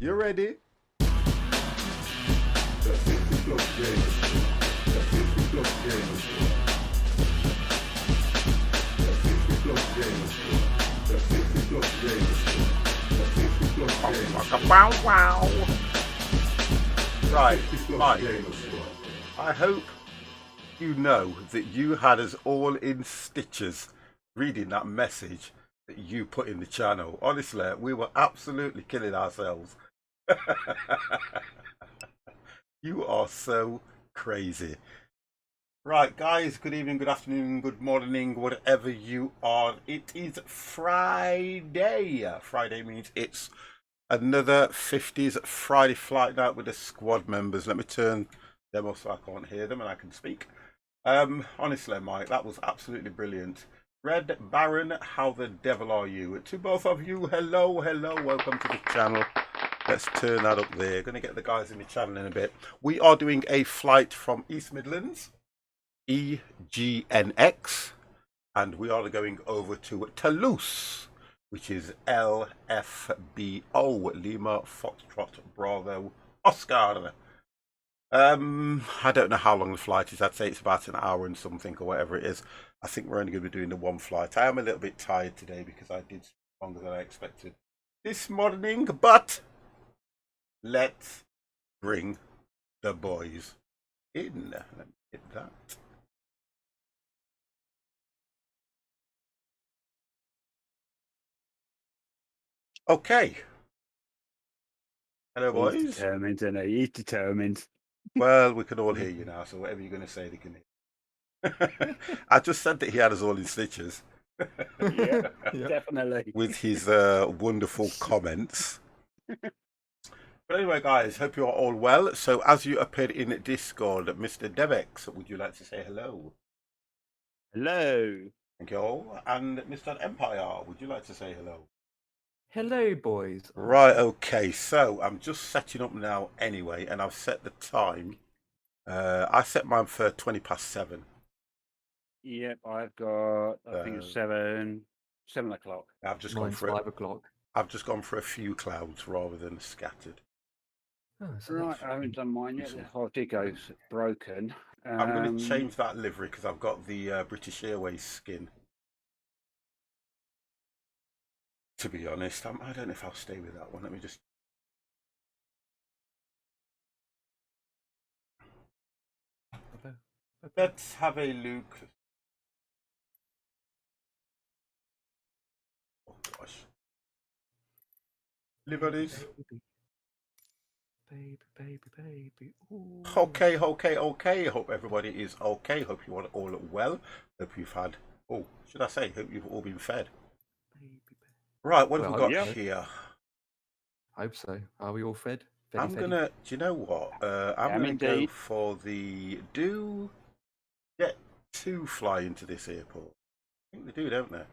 You ready? Wow. Right, Mike. I hope you know that you had us all in stitches reading that message that you put in the channel. Honestly, we were absolutely killing ourselves. You are so crazy. Right, guys, good evening, good afternoon, good morning, whatever you are. It is Friday. Friday means it's another 50s Friday flight night with the squad members. Let me turn them off so I can't hear them and I can speak. Honestly, Mike, that was absolutely brilliant. Red Baron, how the devil are you? To both of you, hello, welcome to the channel. Let's turn that up there. Going to get the guys in the channel in a bit. We are doing a flight from East Midlands, EGNX, and we are going over to Toulouse, which is LFBO, Lima Foxtrot Bravo Oscar. I don't know how long the flight is. I'd say it's about an hour and something or whatever it is. I think we're only going to be doing the one flight. I am a little bit tired today because I did longer than I expected this morning, but let's bring the boys in. Let me hit that. Okay. Hello, boys. He's determined, isn't he? He's determined. Well, we can all hear you now, so whatever you're going to say, they can hear. I just said that he had us all in stitches. Yeah, definitely. With his wonderful comments. But anyway, guys, hope you are all well. So as you appeared in Discord, Mr. Devex, would you like to say hello? Hello. Thank you all. And Mr. Empire, would you like to say hello? Hello, boys. Right, okay. So I'm just setting up now anyway, and I've set the time. I set mine for 7:20. Yep, I've got, I think it's 7 o'clock. I've just gone Mine's for 5 o'clock. I've just gone for a few clouds rather than scattered. Oh, so Right, that's I haven't done mine yet. The Hortigo's broken. I'm going to change that livery because I've got the British Airways skin. To be honest, I don't know if I'll stay with that one. Let me just... Let's have a look. Oh gosh. Liveries. Baby. Ooh. Okay. Hope everybody is okay. Hope you are all well. Hope you've had... Oh, should I say? Hope you've all been fed. Baby. Right, what have Well, we got yeah. here? Hope so. Are we all fed? I'm going to... Do you know what? I'm Am going to go indeed. for the... Do Jet 2 fly into this airport? I think they do, don't they?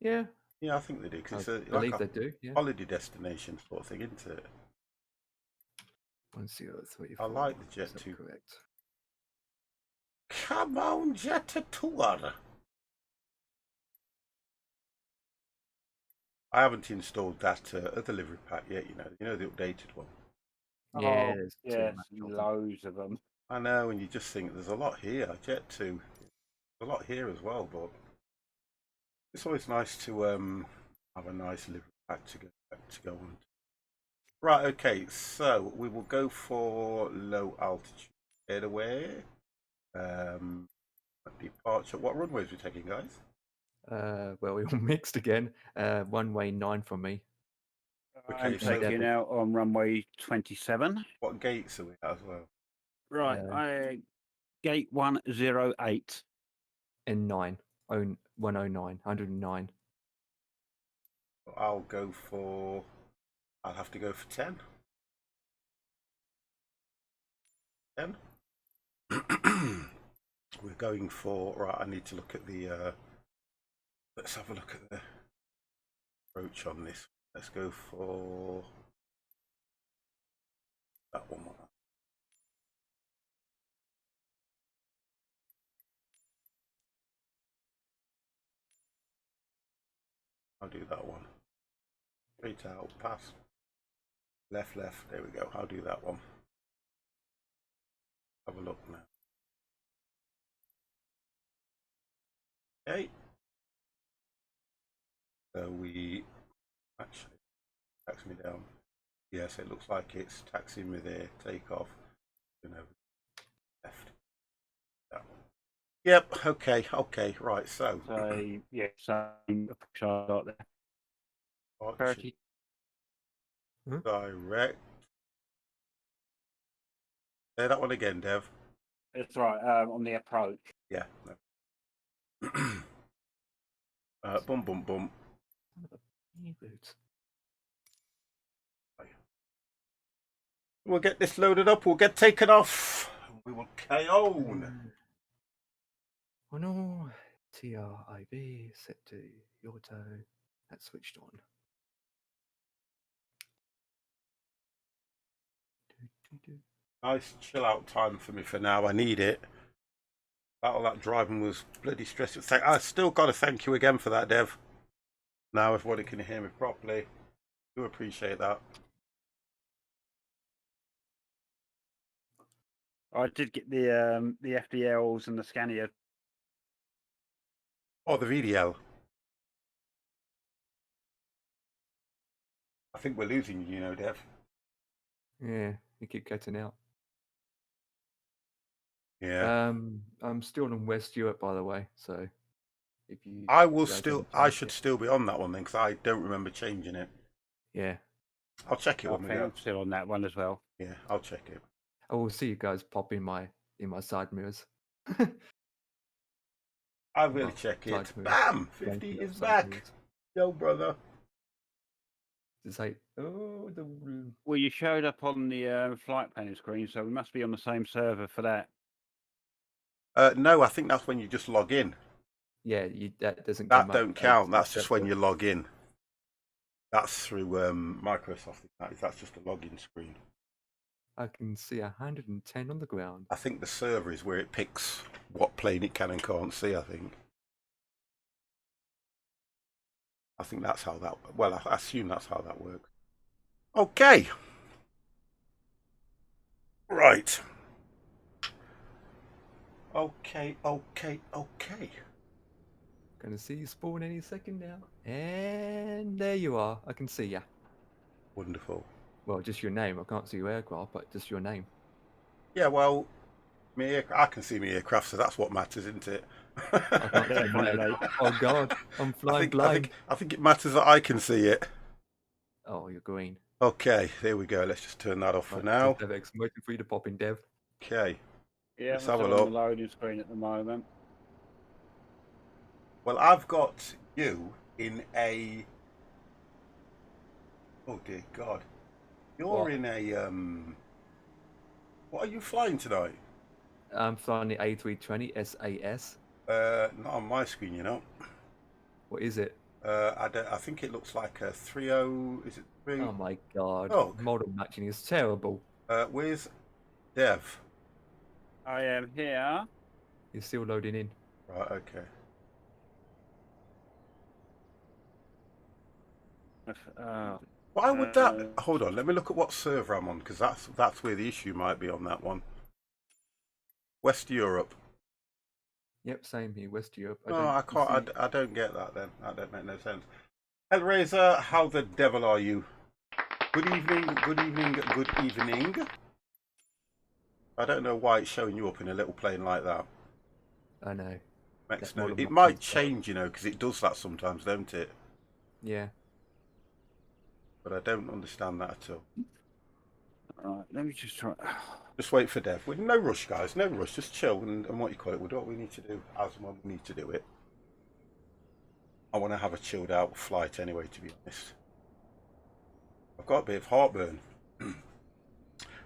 Yeah. Yeah, I think they do because I it's believe like a they do. Yeah. holiday destination sort of thing, isn't it? 1034. I like the Jet Is that 2. correct? Come on, Jet Tour. I haven't installed that other livery pack yet. You know the updated one. Yeah. Oh, There's too yes, much of them. loads of them. I know, and you just think there's a lot here. Jet 2, a lot here as well, but it's always nice to have a nice livery pack to go on. Right, okay, so we will go for low altitude getaway. Departure. What runways are we taking, guys? Well, we all mixed again. One way 9 from me. Okay, I'm so taking out on runway 27. what gates are we at as well? Right, gate 108. N9. 109. 109. I'll go for. I'll have to go for 10. 10. We're going for. Right, I need to look at the. Let's have a look at the approach on this. Let's go for that one. I'll do that one. Straight out, pass. Left. There we go. I'll do that one. Have a look now. Okay. So we actually tax me down. Yes, it looks like it's taxiing me there. Take off. Left. That one. Yep. Okay. Right. So. So, yeah, same approach I got there. 30. Direct. Say that one again, Dev. That's right, on the approach. Yeah. No. Boom. We'll get this loaded up. We'll get taken off. We will KO. Oh no. TRIB set to Yorto. That's switched on. Nice chill out time for me for now. I need it. All that driving was bloody stressful. I still got to thank you again for that, Dev. Now everybody can hear me properly. Do appreciate that. I did get the FDLs and the Scania. Oh, the VDL. I think we're losing you, Dev. Yeah, you keep cutting out. Yeah. I'm still in West Europe, by the way. So if you, I should still be on that one then, because I don't remember changing it. Yeah. I'll check it I when we think go. I'm still on that one as well. Yeah, I'll check it. I will see you guys pop in my side mirrors. I will check it. Bam! 50 is back. Yo, brother. Just like, oh, the. Well, you showed up on the flight planning screen, so we must be on the same server for that. No, I think that's when you just log in. Yeah, that doesn't. That don't count. That's just when you log in. That's through Microsoft. That's just a login screen. I can see 110 on the ground. I think the server is where it picks what plane it can and can't see, I think. I think that's how that. Well, I assume that's how that works. Okay. Right. Okay. Gonna see you spawn any second now. And there you are. I can see ya. Wonderful. Well, just your name. I can't see your aircraft, but just your name. Yeah. Well, I can see my aircraft, so that's what matters, isn't it? I can't see my Definitely. aircraft. Oh God, I'm flying blind. I think it matters that I can see it. Oh, you're green. Okay, there we go. Let's just turn that off for Right, now. Dev X, I'm waiting for you to pop in, Dev. Okay. Yeah, Let's I'm have a still on the look. loading screen at the moment. Well, I've got you in a. Oh dear God, you're What? in a. What are you flying tonight? I'm flying the A320 SAS. Not on my screen, you know. What is it? I think it looks like a 30. Is it 3? Oh my God, Oh, model matching is terrible. where's Dev? I am here. You're still loading in. Right. Okay. Why would that? Hold on. Let me look at what server I'm on, because that's where the issue might be on that one. West Europe. Yep, same here, West Europe. Oh, I can't. I don't get that then. That don't make no sense. Hellraiser, how the devil are you? Good evening. Good evening. Good evening. I don't know why it's showing you up in a little plane like that. I know. Makes That no. model It matching might is terrible. change, you know, because it does that sometimes, don't it? Yeah. But I don't understand that at all. Right, let me just try. Just wait for Dev. With no rush, guys. No rush. Just chill and what you call it. We'll do what we need to do as and when we need to do it. I want to have a chilled out flight anyway, to be honest. I've got a bit of heartburn.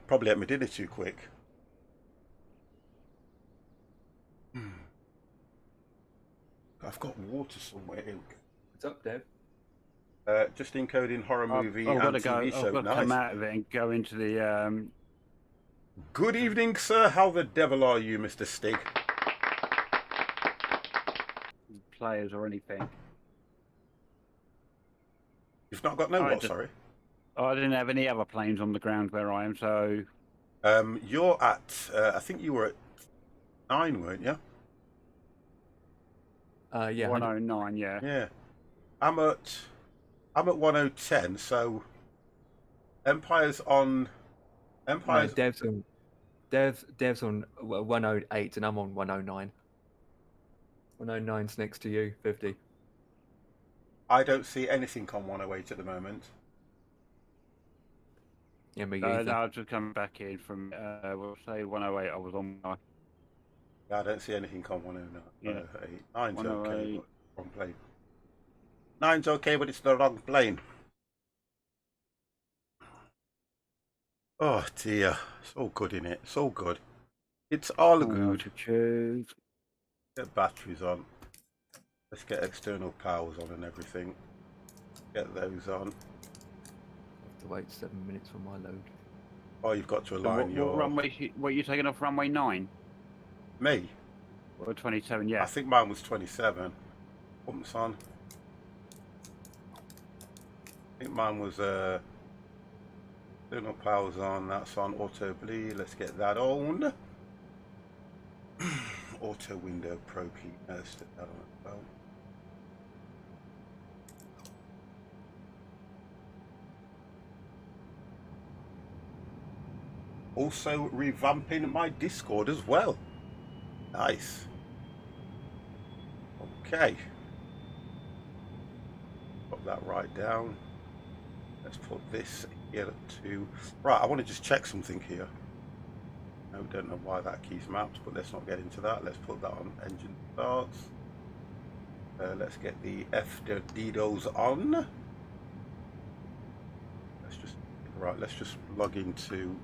Probably ate my dinner too quick. I've got water somewhere. Here we go. What's up, Dev? Just encoding horror movie I've got and to go. TV show. I've got to come out of it and go into the Good evening, sir. How the devil are you, Mr. Stig? players or anything. You've not got no what? Sorry. Oh, I didn't have any other planes on the ground where I am, so. You're at. I think you were at 9, weren't you? Yeah. 109, yeah. Yeah. I'm at 1010. So Empire's on. No, Dev's on 108 and I'm on 109. 109's next to you, 50. I don't see anything on 108 at the moment. Yeah, me No, either. I've just come back in from, we'll say 108. I was on. I don't see anything on 109. Yeah. 9's okay, 108. but wrong plane. 9's okay, but it's the wrong plane. Oh dear, it's all good in it. It's all good. It's all good. To choose. Get batteries on. Let's get external powers on and everything. Get those on. I have to wait 7 minutes for my load. Oh, you've got to So align your. what runway? What are you taking off runway 9 Me? or 27? Yeah. I think mine was 27. Pumps on. I think mine was external powers on. That's on auto bleed. Let's get that on. Auto window pro key. Let's stick that on as well. Also revamping my Discord as well. Nice. Okay. Put that right down. Let's put this here to. Right, I want to just check something here. I don't know why that key's mapped, but let's not get into that. Let's put that on engine starts. Let's get the FDDOs on. Let's just log into.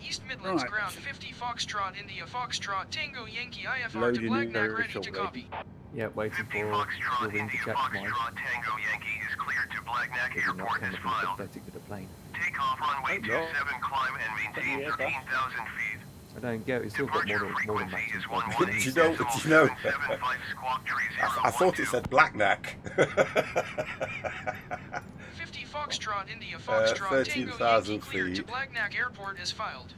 East Midlands Right. ground 50 Foxtrot India Foxtrot Tango Yankee IFR to Loading Black in Knight very ready to shortly. copy. Yeah, waiting 50 for Foxtrot your wing to India check mine. Foxtrot Tango Yankee is cleared to Black Neck You're not Airport as anything filed. pathetic with the plane. Take off runway Oh, no. 27, climb and maintain Yeah, 13,000 feet. I don't get it. It's still got Departure more than frequency is maximum. 118 Do you know? decimal Do you know? 775 squawk tree I thought it 012. said black neck. 50 Foxtrot India Foxtrot Tango 13,000 Yankee cleared to feet. Blagnac Airport is filed.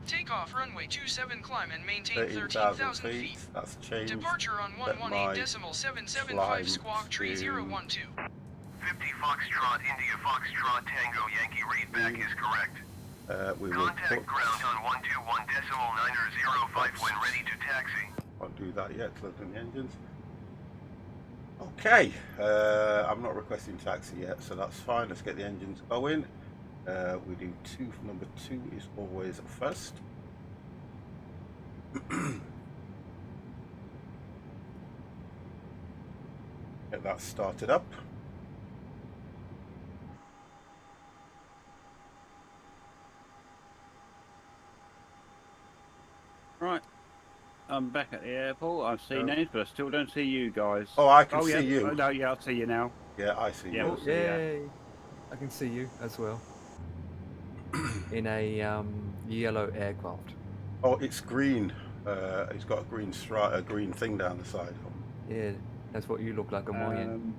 Takeoff runway 27 climb and maintain 13,000 13,000 feet. feet. That's changed. Departure on Let my 118.775 squawk tree to 012. 50 Foxtrot India Foxtrot Tango Yankee read back is correct. We will Contact put. ground on 121.905 when ready to taxi. Can't do that yet. Closing the engines. Okay. I'm not requesting taxi yet, so that's fine. Let's get the engines going. We do two. Number 2 is always first. Get that started up. Right. I'm back at the airport. I've seen names, but I still don't see you guys. Oh, I can yeah. see you. Oh, no, yeah, I see you now. Yeah, I see Yeah. you. We'll see ya. Yay! I can see you as well. In a yellow aircraft. Oh, it's green. It's got a green stripe, a green thing down the side. Yeah, that's what you look like on my end.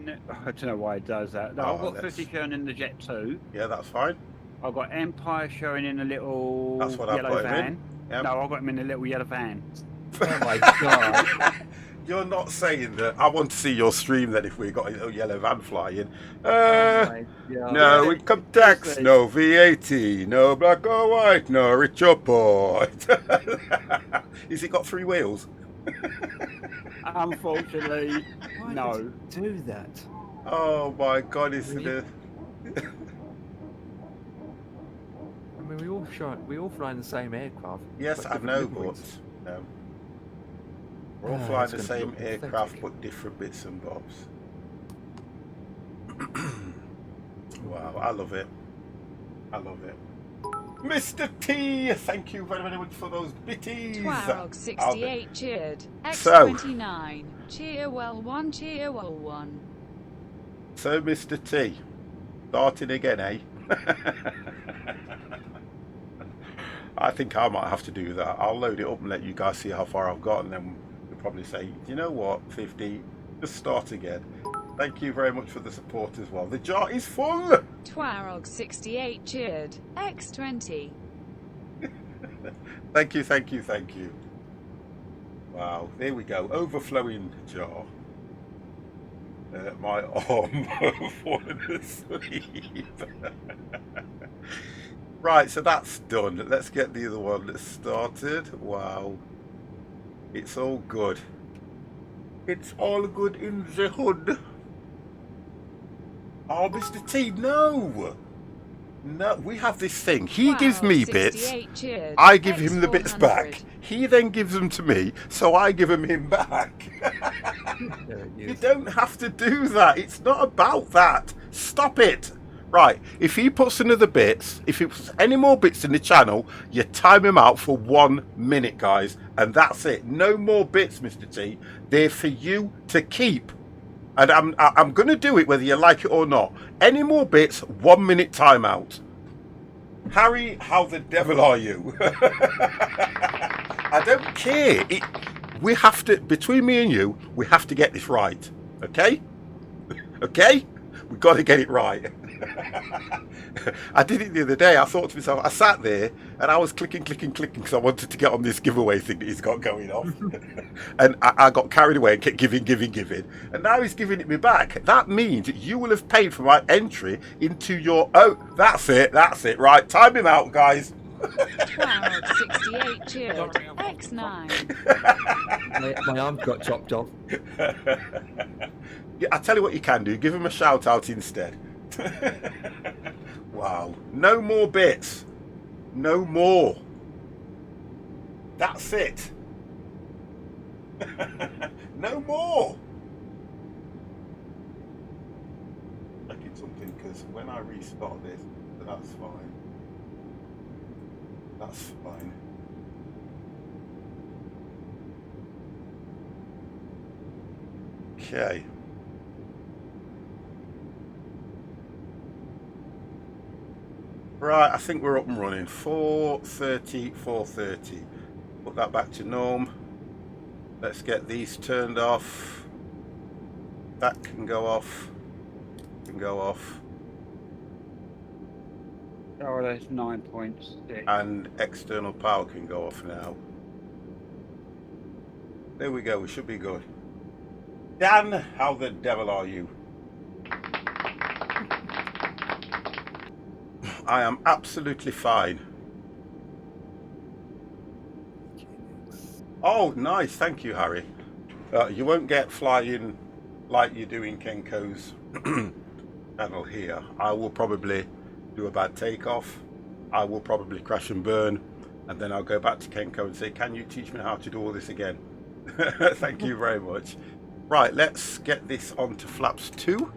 No, I don't know why it does that. No, Oh, I've got let's- 50 showing in the Jet 2. Yeah, that's fine. I've got Empire showing in a little That's what I've yellow got him in. van. Yep. No, I've got him in a little yellow van. Oh my god! You're not saying that. I want to see your stream then if we got a yellow van flying. Oh my god! No income tax, no VAT, no black or white, no rich or poor. Is it got 3 wheels? Unfortunately, Why no. does it do that? Oh my god, isn't Really? it? I mean, we all fly in the same aircraft. Yes, but I different know, but liveries. no. We're all Ah, flying it's the gonna same look aircraft, pathetic. but different bits and bobs. Wow, I love it. I love it. Mr. T, thank you very, very much for those bitties. Twarog 68 cheered. So- X29. Cheer well 1, cheer well 1. So, Mr. T, starting again, eh? I think I might have to do that. I'll load it up and let you guys see how far I've got, and then we'll probably say, you know what, 50, just start again. Thank you very much for the support as well. The jar is full. Twarog 68 cheered. X20. Thank you, thank you, thank you. Wow, there we go. Overflowing jar. My arm falling asleep. Right, so that's done. Let's get the other one started. Wow. It's all good. It's all good in the hood. Oh, Mr. T, no. No, we have this thing. He gives me bits. 68 cheered. I give him the bits X400. back. He then gives them to me, so I give them him back. There it You is. don't have to do that. It's not about that. Stop it. Right, if he puts another bits, if he puts any more bits in the channel, you time him out for 1 minute, guys. And that's it. No more bits, Mr. T. They're for you to keep. And I'm going to do it whether you like it or not. Any more bits, 1 minute timeout. Harry, how the devil are you? I don't care. We have to, between me and you, we have to get this right. Okay? Okay? We've got to get it right. I did it the other day. I thought to myself, I sat there and I was clicking because I wanted to get on this giveaway thing that he's got going on. And I got carried away and kept giving. And now he's giving it me back. That means you will have paid for my entry into your... Oh, that's it. Right, time him out, guys. Twarog 68 cheered. X9. My arm got chopped off. Yeah, I tell you what you can do. Give him a shout out instead. Wow. No more bits. No more. That's it. No more. Checking something because when I restart this, that's fine. That's fine. Okay. Right, I think we're up and running. 4:30, 4:30. Put that back to norm. Let's get these turned off. That can go off. Can go off. Oh, that's 9.6. And external power can go off now. There we go, we should be good. Dan, how the devil are you? I am absolutely fine. Oh, nice, thank you, Harry. You won't get flying like you do in Kenko's channel here. I will probably do a bad takeoff. I will probably crash and burn, and then I'll go back to Kenko and say, can you teach me how to do all this again? Thank you very much. Right, let's get this onto flaps 2.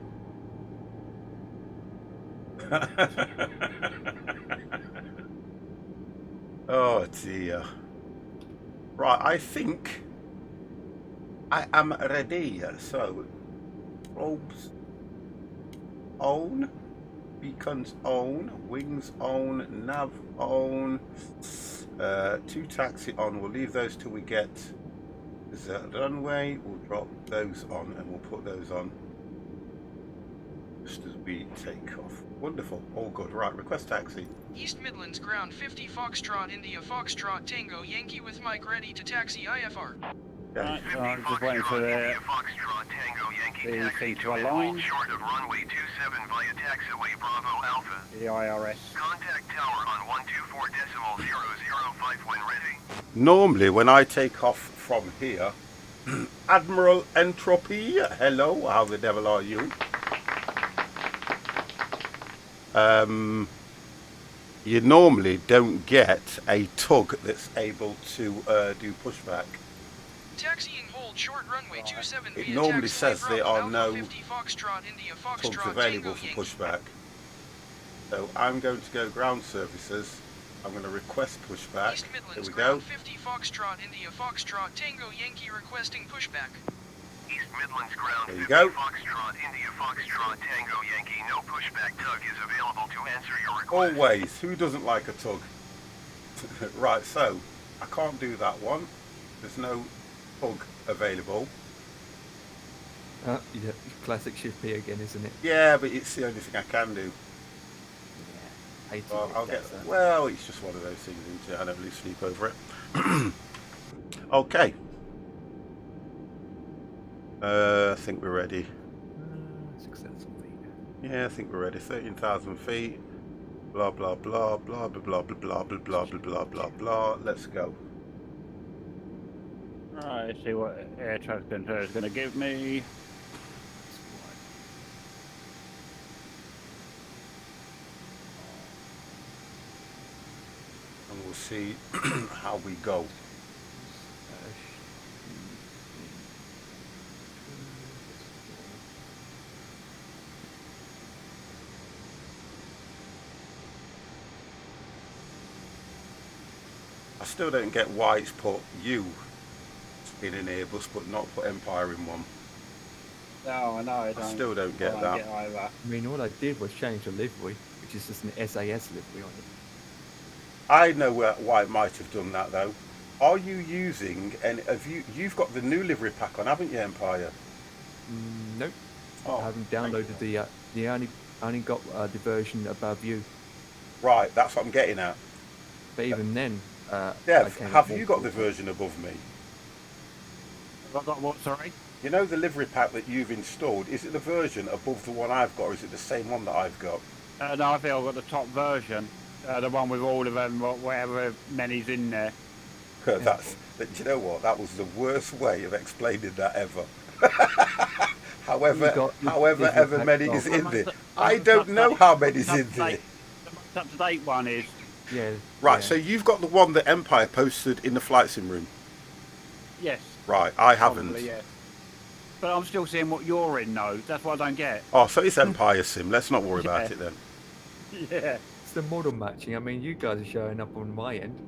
Oh dear. Right, I think I am ready. So, probes on, beacons on, wings on, nav on, 2 taxi on. We'll leave those till we get the runway. We'll drop those on and we'll put those on just as we take off. Wonderful, all good. Right, request taxi. East Midlands ground 50 Foxtrot India Foxtrot Tango Yankee with Mike ready to taxi IFR. Okay. Right, so I'm just waiting for the Foxtrot Tango Yankee the taxi thing to to hold align. short of runway 27 via taxiway Bravo Alpha. the IRS. Contact tower on 124.005 when ready. Normally, when I take off from here, Admiral Entropy, hello, how the devil are you? You normally don't get a tug that's able to do pushback. Taxiing hold short runway 27 It via normally taxiway says there Bravo are Alpha no 50 Foxtrot India tugs Foxtrot available Tango for Yankee. pushback. So I'm going to go ground services. I'm going to request pushback. East There Midlands we ground go. 50 Foxtrot India Foxtrot Tango Yankee requesting pushback. East Midlands ground There 50 you go. Foxtrot India Foxtrot Tango Yankee. No pushback tug is available to answer your request. Always. Who doesn't like a tug? Right, so I can't do that one. There's no tug available. Yeah, classic Shift P again, isn't it? Yeah, but it's the only thing I can do. Yeah. Hate Well, it, I'll get. that's that. Well, it's just one of those things, isn't it? I don't lose sleep over it. Okay. I think we're ready. 6,000 feet. Yeah, I think we're ready. 13,000 feet. Blah blah blah blah blah blah blah blah blah blah blah blah blah blah. Let's go. Right, let's see what air traffic control is going to give me. And we'll see how we go. I still don't get why it's put you in an Airbus but not put Empire in one. No, I know. I still don't get that. Either. I mean, all I did was change the livery, which is just an SAS livery on it. I know why it might have done that though. Are you using, and you've got the new livery pack on, haven't you, Empire? Nope. Oh, I haven't downloaded the only got the version above you. Right, that's what I'm getting at. But even then, Dev, have you got the version above me? Have I got what, sorry? You know the livery pack that you've installed, is it the version above the one I've got, or is it the same one that I've got? No, I think I've got the top version. The one with all of them, whatever many's in there. Do you know what? That was the worst way of explaining that ever. however many is in there. I don't know how many is in there. The most up-to-date one is... Yeah. Right, yeah. so you've got the one that Empire posted in the flight sim room. Yes. Right, I haven't. Probably, yeah. But I'm still seeing what you're in, though. That's what I don't get. Oh, so it's Empire sim. Let's not worry about it then. Yeah. It's the model matching. I mean, you guys are showing up on my end,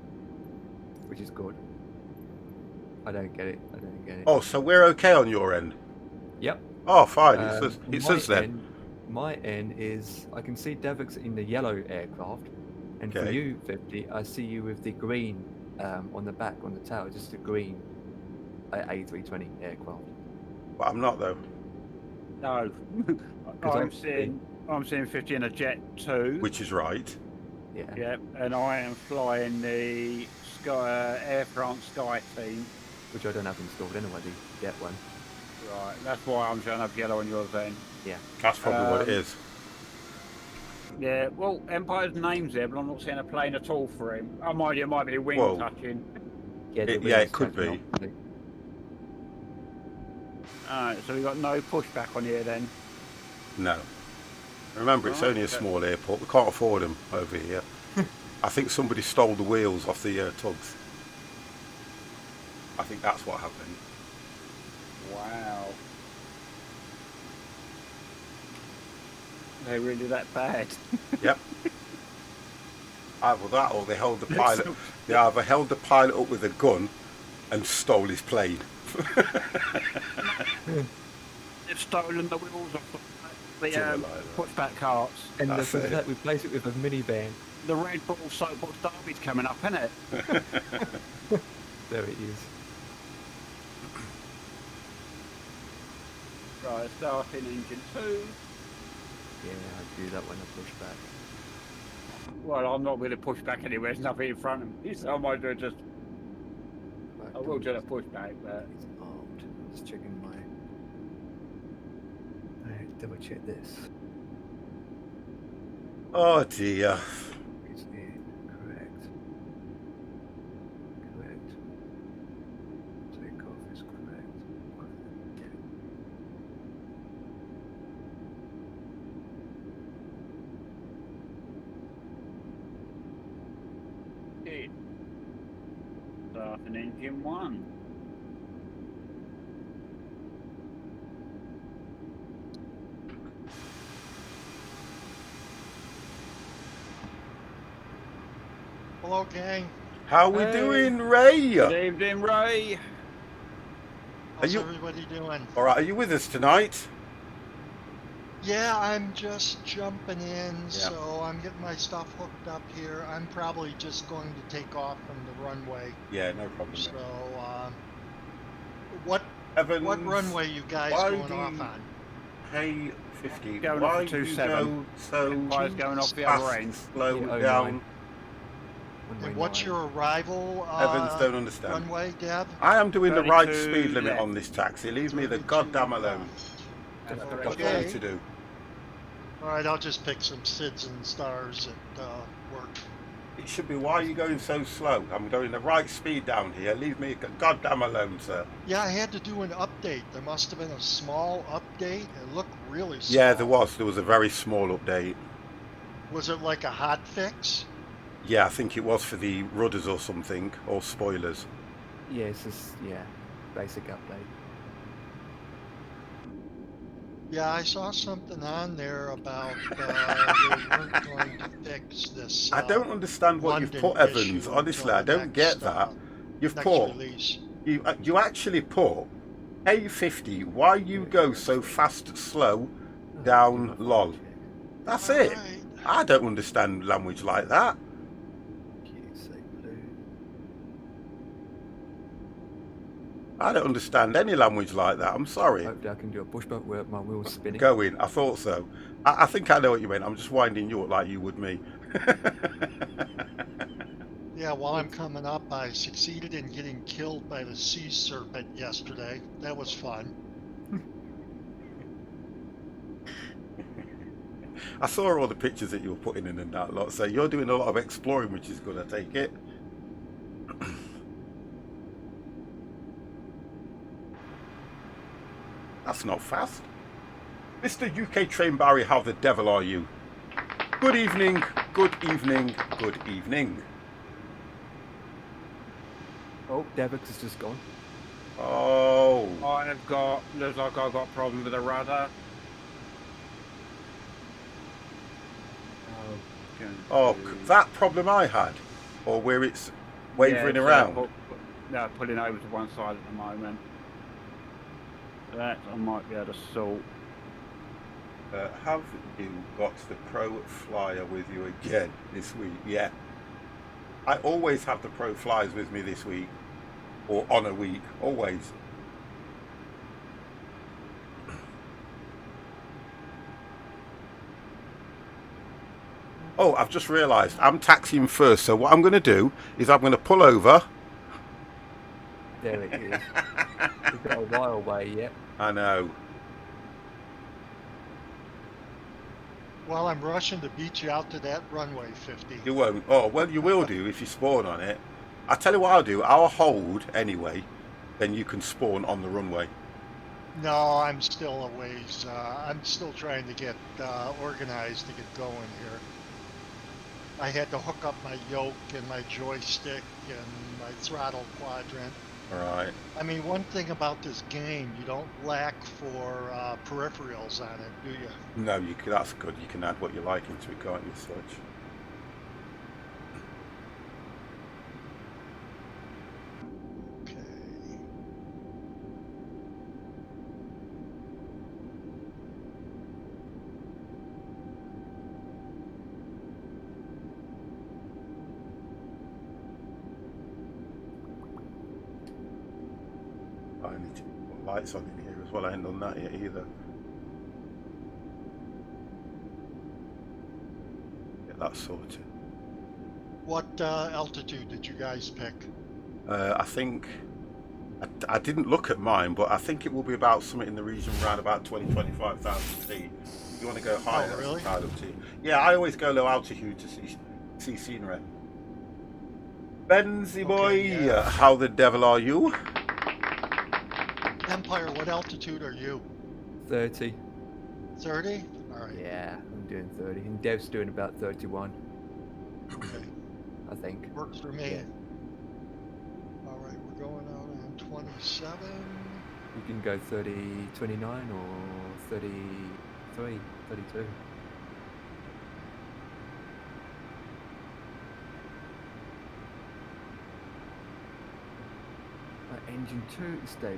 which is good. I don't get it. Oh, so we're okay on your end? Yep. Oh, fine. It My says then. end, my end is I can see Devix in the yellow aircraft, And Okay. for you, 50, I see you with the green on the back on the tower, just a green A320 aircraft. But I'm not though. No. 'Cause I'm seeing 50 in a Jet 2. Which is right. Yeah. Yep, and I am flying the Air France Sky Team. Which I don't have installed anyway, the Jet one. Right, that's why I'm showing up yellow on yours then. Yeah. That's probably what it is. Yeah, well, Empire's name's there, but I'm not seeing a plane at all for him. It might be a wing Whoa. touching. Yeah, It could be. Alright, so we got no pushback on here then. No. Remember, it's Right, only a okay. small airport. We can't afford them over here. I think somebody stole the wheels off the tugs. I think that's what happened. Wow. They really that bad? Yep. Either that or they held the pilot. They either held the pilot up with a gun and stole his plane. They've stolen the wheels off the Something like that. pushback carts. And That's for it. that, replace it with a minivan. The Red Bull Soapbox Derby's coming up, isn't it? There it is. Right, starting engine 2. Yeah, I do that when I push back. Well, I'm not going to push back anywhere. There's nothing in front of me, so I might do just. Right, I will do a pushback, but. It's armed. Just checking my. Alright, double check this. Oh dear. Is it correct? Correct. Takeoff is correct. Yeah. Okay. Starting engine 1. Hello, gang. How we Hey. doing, Ray? Good evening, Ray. How's you- everybody doing? All right, are you with us tonight? Yeah, I'm just jumping in, so I'm getting my stuff hooked up here. I'm probably just going to take off from the runway. Yeah, no problem. So, what Evans, runway you guys why going do off you- on? Hey, 50. Going why off do the you 27. go so Empire's going off the fast, other end. slow Yeah, 09. down? And what's your arrival Evans don't understand. runway, Deb? I am doing the right 32 speed limit left. on this taxi. Leave me the 32 goddamn alone. left. That's That's correct. what you want me Okay. to do. All right, I'll just pick some SIDS and stars at work. It should be, why are you going so slow? I'm going the right speed down here. Leave me goddamn alone, sir. Yeah, I had to do an update. There must have been a small update. It looked really small. Yeah, there was. There was a very small update. Was it like a hot fix? Yeah, I think it was for the rudders or something, or spoilers. Yeah, it's just, yeah, basic update. Yeah, I saw something on there about they weren't going to fix this. I don't understand what you've London put, Evans. issue Honestly, I until don't next, get that. You've next put, release. you actually put, hey 50, why you go so fast, slow, down, lol. That's it. Alright. I don't understand language like that. I don't understand any language like that. I'm sorry. Hopefully I can do a push back where my wheel's spinning. Go in. I thought so. I think I know what you meant. I'm just winding you up like you would me. Yeah, while I'm coming up, I succeeded in getting killed by the sea serpent yesterday. That was fun. I saw all the pictures that you were putting in and that lot. So you're doing a lot of exploring, which is good, I take it. That's not fast. Mr. UK Train Barry, how the devil are you? Good evening, good evening, good evening. Oh, Devix has just gone. Oh, Looks like I've got a problem with the rudder. oh, that problem I had, or where it's wavering Yeah, around. No, pulling over to one side at the moment. That I might be able to sort. Have you got the Pro Flyer with you again this week? Yeah. I always have the Pro Flyers with me this week. Or on a week. Always. Oh, I've just realised I'm taxiing first, so what I'm going to do is I'm going to pull over. There it is. We've got a while away yet. I know. Well, I'm rushing to beat you out to that runway 50. You won't. Oh, well, you will do if you spawn on it. I'll tell you what I'll do. I'll hold anyway, then you can spawn on the runway. No, I'm still a ways. I'm still trying to get organized to get going here. I had to hook up my yoke and my joystick and my throttle quadrant. Alright. I mean, one thing about this game, you don't lack for peripherals on it, do you? No, you can, that's good. You can add what you like into it, can't you, such? Okay. I need to put lights on in here as well. I ain't done that yet either. Get that sorted. What altitude did you guys pick? I think I didn't look at mine, but I think it will be about something in the region around about 25,000 feet. If you want to go higher, really? that's entirely up to you. Yeah, I always go low altitude to see scenery. Benzie boy, Okay, yeah. how the devil are you? Empire, what altitude are you? 30. 30? All right. Yeah, I'm doing 30. And Dev's doing about 31, Okay. I think. Works for me. Yeah. All right, we're going out on 27. You can go 30, 29 or 33, 32. Engine 2 is stable.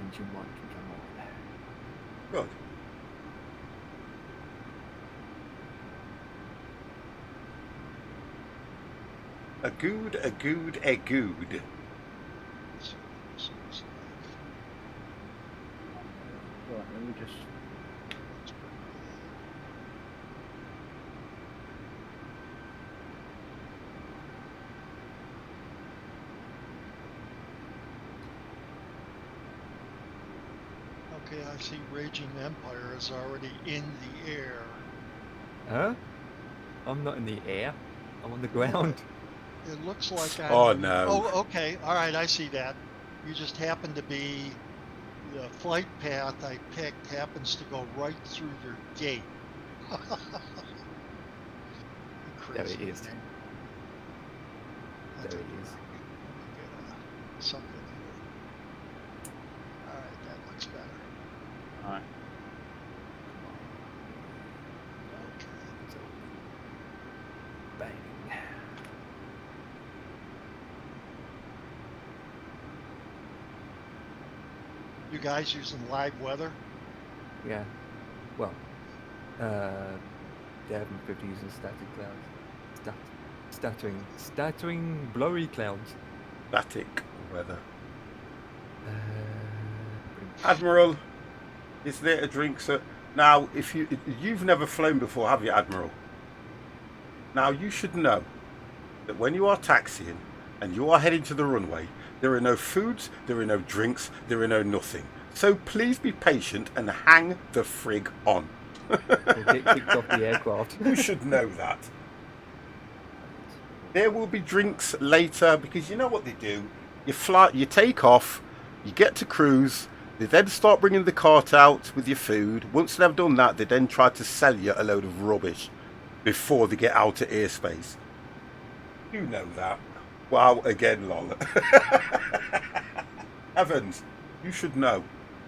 Engine 1 can come on. Good. A good. Right, let me just. Okay, I see Raging Empire is already in the air. Huh? I'm not in the air. I'm on the ground. It looks like I'm... Oh, no. Oh, okay. All right, I see that. You just happen to be... The flight path I picked happens to go right through your gate. There Crazy, it is. man. There That's it okay. is. Let me get something here. All right, that looks better. Alright. Okay. So, bang. You guys using live weather? Yeah. Well, Dev and 50 using static clouds. Stuttering blurry clouds. Static weather. Uh, Admiral, is there a drink, sir? Now, if you've never flown before, have you, Admiral? Now, you should know that when you are taxiing and you are heading to the runway, there are no foods, there are no drinks, there are no nothing. So please be patient and hang the frig on. Or get kicked off the aircraft. You should know that. There will be drinks later because you know what they do. You fly, you take off, you get to cruise. They then start bringing the cart out with your food. Once they've done that, they then try to sell you a load of rubbish before they get out of airspace. You know that. Wow, again, lol. Evans, you should know.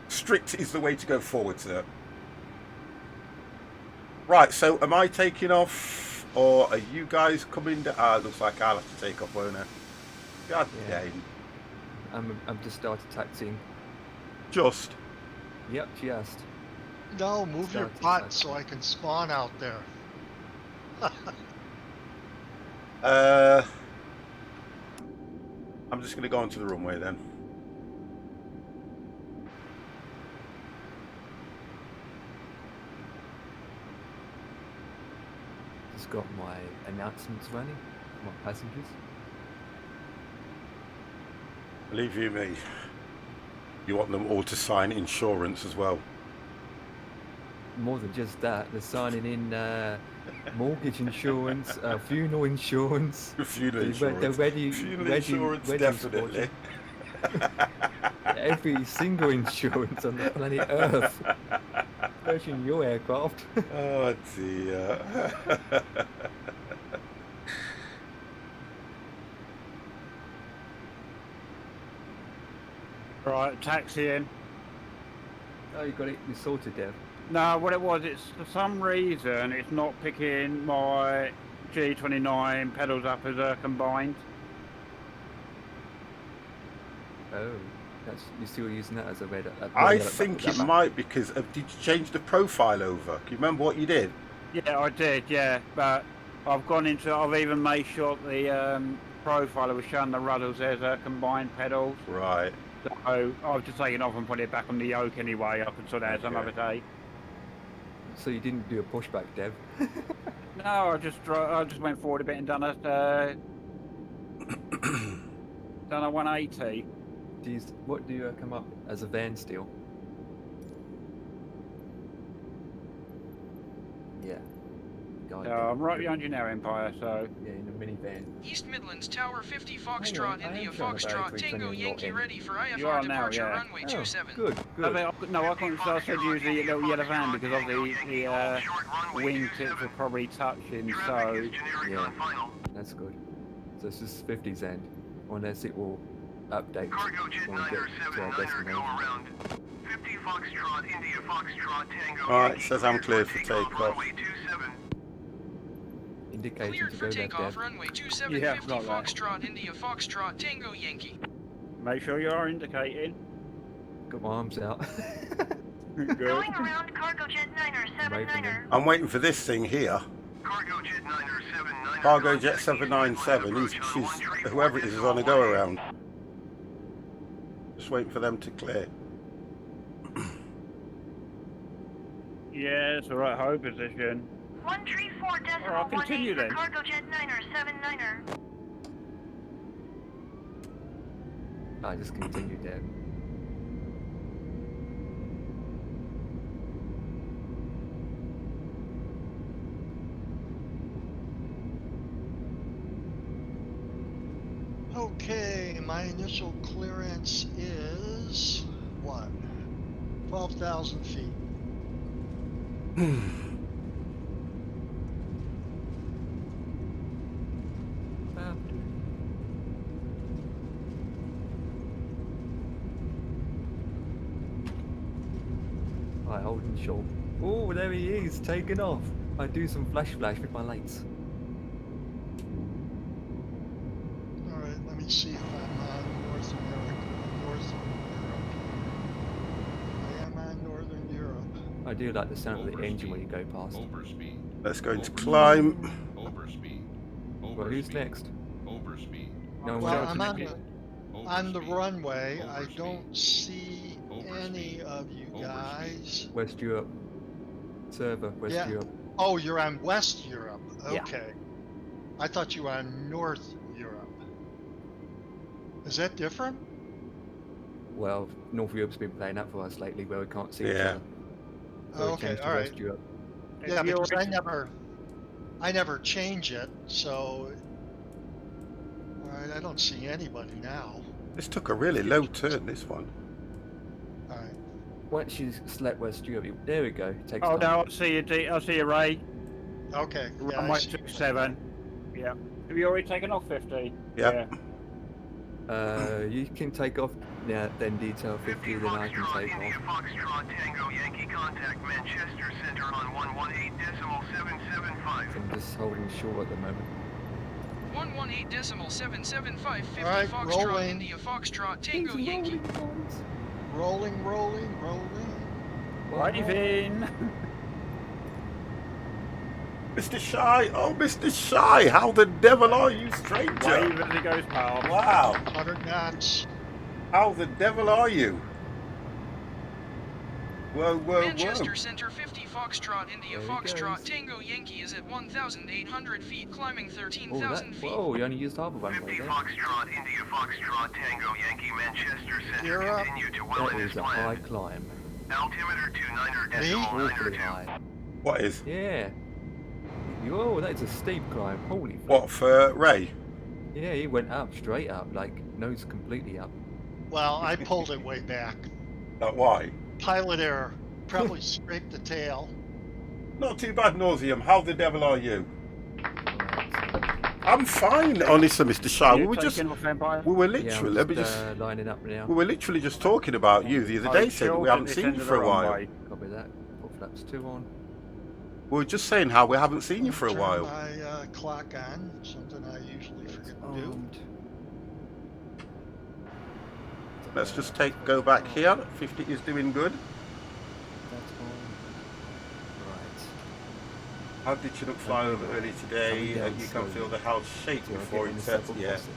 Strict is the way to go forward, sir. Right, so am I taking off, or are you guys coming down? Ah, looks like I'll have to take off, won't I? God Yeah. damn. I'm just started taxiing. Just. Yep, just. No, move your Start butt to so I can spawn out there. I'm just going to go onto the runway then. Just got my announcements running, my passengers. Believe you me, you want them all to sign insurance as well. More than just that, they're signing in mortgage insurance, funeral insurance. Funeral They're insurance. ready, Funeral insurance, definitely. Every single insurance on the planet Earth, especially in your aircraft. Oh dear. Right, taxi in. Oh, you got it. You sorted, Dev. No, what it was, it's for some reason it's not picking my G29 pedals up as a combined. Oh, that's you're still using that as a red. I think it might because of, did you change the profile over? Can you remember what you did? Yeah, I did, yeah, but I've gone into, I've even made sure the profiler was showing the rudders as combined pedals. Right. So I've just taken off and put it back on the yoke anyway. I can sort that out some Okay. other day. So you didn't do a pushback, Dev? No, I just went forward a bit and done a done a 180. What do you come up as a van still? Yeah. God, I'm right behind you now, Empire. So Yeah, in a minivan. East Midlands Tower 50 Hang on, Foxtrot I am India trying to Foxtrot barricade Tango something Yankee in. ready for You are IFR now, departure yeah. runway Oh, 27. good, good. no, I couldn't. So I said use the little yellow van because of the wing tips are probably touching. So Yeah, that's good. So it's just 50's end, unless it will update Cargo jet when we get to our 9er, 7-9er, go destination. around. 50 Foxtrot, India Foxtrot, Tango. Alright, it Yankee, says I'm cleared cleared for takeoff, takeoff. runway 27. Indicating Cleared to for go left, takeoff Dev. runway 27 Yeah, 50 got that. Foxtrot India Foxtrot Tango Yankee. make sure you are indicating. Got my arms out. Good. Going around cargo jet 9er, Waving 7-9er. them. I'm waiting for this thing here. Cargo jet 9er, 7-9er. Cargo Jet contact 797. eastwise approach on She's whoever it is on a 13418. go around. Just waiting for them to clear. Yeah, it's the right high position. 134.18 I'll continue for then. cargo jet 9er, 7-9er. I just continue, Dev. Okay, my initial clearance is what? 12,000 feet. I holding short. Oh, there he is, taking off. I do some flash with my lights. All right, let me see if I'm on North America, North Europe. I am on Northern Europe. I do like the sound of the engine when you go past. Overspeed. Let's go into climb. Overspeed. Well, who's next? Overspeed. No one Well, else I'm is on next. on the runway. I don't see any of you guys. West Europe. Server, West Yeah. Europe. Oh, you're on West Europe. Yeah. Okay. I thought you were on North Europe. Is that different? Well, North Europe's been playing up for us lately where we can't see each Yeah. other. So we Okay, changed to all West right. Europe. Yeah, You're because I never change it, so. All right, I don't see anybody now. This took a really low turn, this one. All right. Once you select West Europe, there we go. Takes Oh time. no, I see you. I see you, Ray. Okay. Yeah, I Runway see. 27. Yeah. Have you already taken off 50? Yep. You can take off now, then detail 50, 50 then I can Foxtrot, take India off. Foxtrot, Tango Yankee, contact Manchester Center on 118.775. So I'm just holding short at the moment. 118.775 50 All right, Foxtrot rolling. India Foxtrot Tango Yankee. Rolling, rolling, rolling. Waving. Mr. Shy, oh Mr. Shy, how the devil are you, stranger? Wave as he goes past. Wow, 100 knots. how the devil are you? Whoa, whoa, Manchester whoa. Center 50 Foxtrot India There he Foxtrot goes. Tango Yankee is at 1,800 feet, climbing Oh, 13,000 feet. whoa, you only used half of one 50 way there. Foxtrot India Foxtrot Tango Yankee Manchester Center Gear up. continue to well That in is as a high planned. climb. Altimeter 29er Me? decimal niner Awfully 2. high. What is? Yeah. Whoa, that is a steep climb. Holy flip. What, for Ray? Yeah, he went up, straight up, like nose completely up. Well, I pulled it way back. Why? Pilot error. Probably scraped the tail. Not too bad, Nauseum. How the devil are you? Right. I'm fine, honestly, Mr. Shy. You We were just, taking off Empire? we were Yeah, literally, let me I'm just, lining up now. we were literally just talking about you the other day, saying that we haven't seen you for a while. Copy that. Full flaps 2 on. We were just saying how we haven't seen you for a Turn while. my clock on, something I usually forget to do. Armed. Let's just go back here. 50 is doing good. That's on. Right. How did you look fly over early today? Coming down You can slowly. feel the house shake So I'll before get on it the sets. circle Yeah, crossing.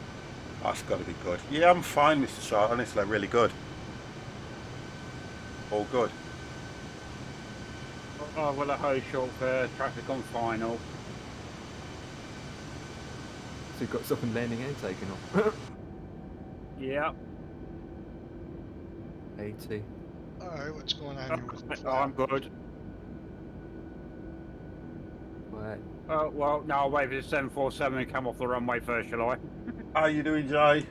that's got to be good. Yeah, I'm fine, Mr. Shy. Honestly, really good. All good. Oh, well, a hose short for traffic on final. So you've got something landing and taking off. Yeah. 80. Alright, what's going on here with the Oh, I'm flag? good. Right. Oh, well, no, I'll wait for the 747 and come off the runway first, shall I? How you doing, Jay?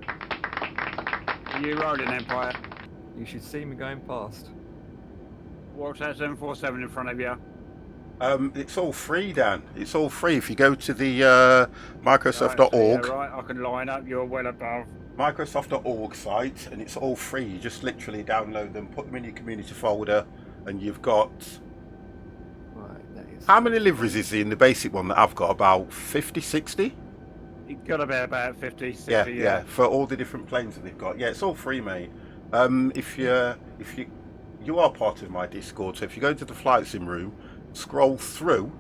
Are you rolling, Empire? You should see me going past. What's that 747 in front of you? It's all free, Dan. It's all free. If you go to the Microsoft.org, Yeah, right, I can line up, you're well above. Microsoft.org site, and it's all free. You just literally download them, put them in your community folder, and you've got. Right, that is. How many liveries is there in the basic one that I've got? About 50, 60? You've got about 50, 60, Yeah, for all the different planes that they've got. Yeah, it's all free, mate. If you are part of my Discord, so if you go to the flight sim room, scroll through,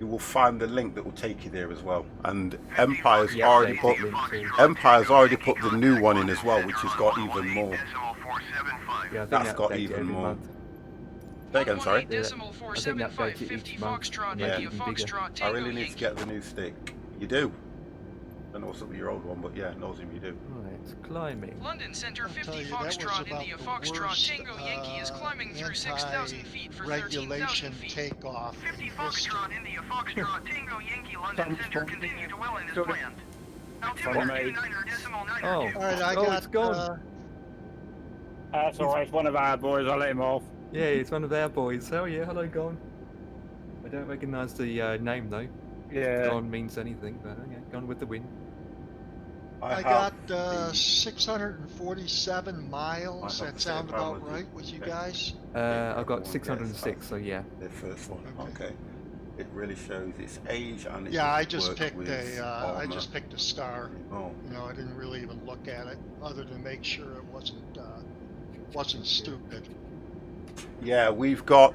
you will find the link that will take you there as well. And Empire's Yeah, already they put did link to- Empire's already put the new one in as well, which has got even more. Decimal 475. Yeah, I think That's that got updates even every more. month. Say again, sorry. 118.475, 50 each month Foxtrot and make it India even bigger. Foxtrot I Tango really need to Yankee. get the new stick. You do. I don't know what's up with your old one, but yeah, Nauseum, you do. Right, it's climbing. London Center I'll 50 tell you, that was Foxtrot about India the Foxtrot worst, Tango Yankee is climbing through 6,000 feet for 13,000 regulation feet. takeoff 50 in history. Foxtrot India Foxtrot Tango Yankee London Center continue to well in as Sort of- planned. Follow Altimeter me. 29er decimal niner Oh. 2. Alright, I Oh, got it's gone. That's alright, it's one of our boys, I'll let him off. Yeah, it's one of their boys. Oh yeah, hello, Gon. I don't recognise the name though. Yeah. Gon means anything, but okay, Gone with the wind. I got 647 miles. have That the same sound problem about with right with you Okay. guys? I've got Yes, 606, so yeah. the first one. Okay. Okay. It really shows its age and it Yeah, I doesn't just work picked with I armor. just picked a star. Oh. You know, I didn't really even look at it, other than make sure it wasn't stupid. Yeah, we've got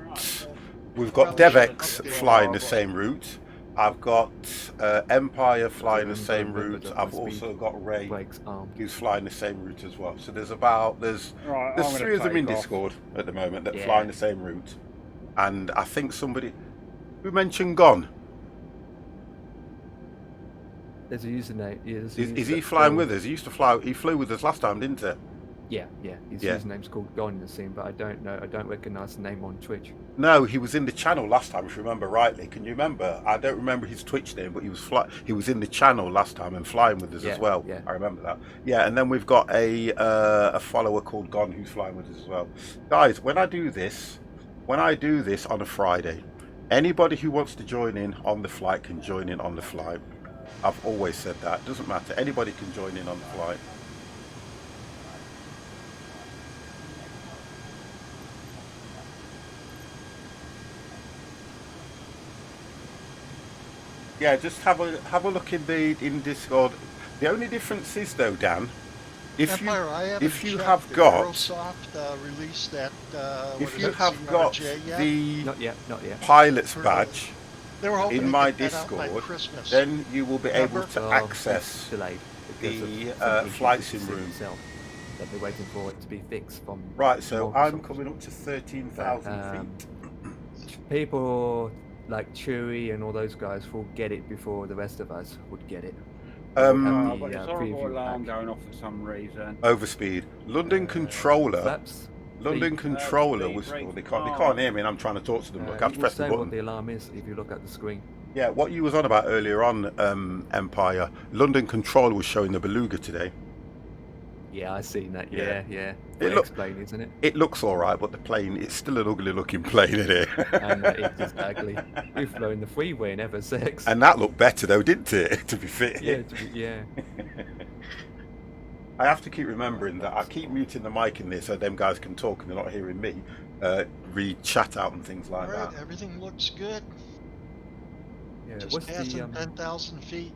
Probably DevX should've flying the updated. same route. I've got Empire flying the Remember same route. that I've my also speed got Ray Brakes armed. who's flying the same route as well. So there's Right, there's I'm gonna 3 of them in take off. Discord at the moment that Yeah. flying the same route. And I think somebody who mentioned Gon. There's a username. Yeah, there's a Is he user- flying oh, with us? He flew with us last time, didn't he? Yeah, yeah. His Yeah. username's called Gon in the scene, but I don't know. I don't recognise the name on Twitch. No, he was in the channel last time, if you remember rightly. Can you remember? I don't remember his Twitch name, but he was in the channel last time and flying with us Yeah, as well. yeah. I remember that. Yeah, and then we've got a follower called Gon who's flying with us as well. Guys, when I do this on a Friday, anybody who wants to join in on the flight can join in on the flight. I've always said that. It doesn't matter. Anybody can join in on the flight. Yeah, just have a look in Discord. The only difference is though, Dan, If you Empire, I haven't if you checked. have Did got Aerosoft release that, if you have got the Not yet. pilot's For the- badge They were hoping in to my get that out by Discord, Christmas. then you will be able Remember? to Well, access it's delayed because the of some issues flight with the sim sim room. itself that they're waiting for it to be fixed from Right, so I'm Microsoft. coming up to 13,000 feet. People like Chewy and all those guys will get it before the rest of us would get it. They would Oh, have but the this horrible preview alarm pack. going off for some reason. Overspeed. London controller. Flaps. London controller speed was. break Oh, they can't hear me, and I'm trying to talk to them. Look, I've It will pressed the say what button. the alarm is if you look at the screen. Yeah, what you was on about earlier on, Empire. London controller was showing the Beluga today. Yeah, I seen that. Yeah. Yeah. It It look- explain, isn't it? It looks all right, but the plane, it's still an ugly-looking plane, isn't it? And it's just ugly. We've flown the freeway and ever sex. And that looked better, though, didn't it? To be fair. Yeah. I have to keep remembering that I keep muting the mic in there so them guys can talk and they're not hearing me read chat out and things like All right, that. everything looks good. Yeah. Just What's passing the 10,000 feet.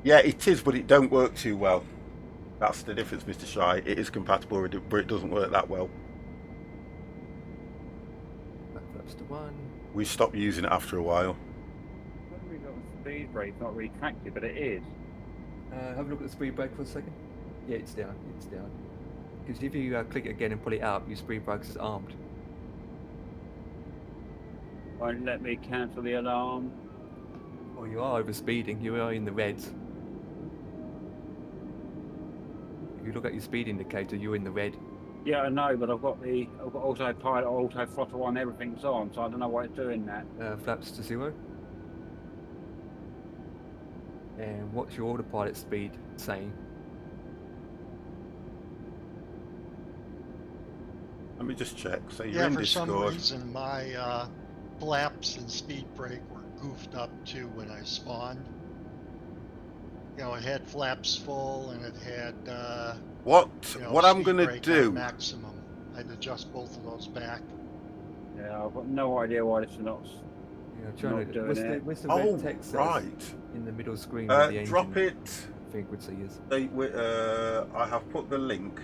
Yeah, it is, but it don't work too well. That's the difference, Mr. Shy. It is compatible, but it doesn't work that well. That's the one. We stopped using it after a while. What we got a speed brake, not retracted, but it is. Have a look at the speed brake for a second. Yeah, it's down. Because if you click it again and pull it out, your speed brake is armed. Won't let me cancel the alarm. Well, you are over speeding. You are in the reds. If you look at your speed indicator, you're in the red. Yeah, I know, but I've got autopilot, auto throttle on, everything's on, so I don't know why it's doing that. Flaps to 0. And what's your autopilot speed saying? Let me just check. So you're Yeah, in for some Discord. reason my flaps and speed brake were goofed up too when I spawned. You know, it had flaps full and it had What you know, what I'm speed gonna brake do? on maximum. I'd adjust both of those back. Yeah, I've got no idea why this is not. Yeah, Not trying to. doing it. Where's the Oh, red text says right. in the middle screen where the Drop engine it. frequency is? I have put the link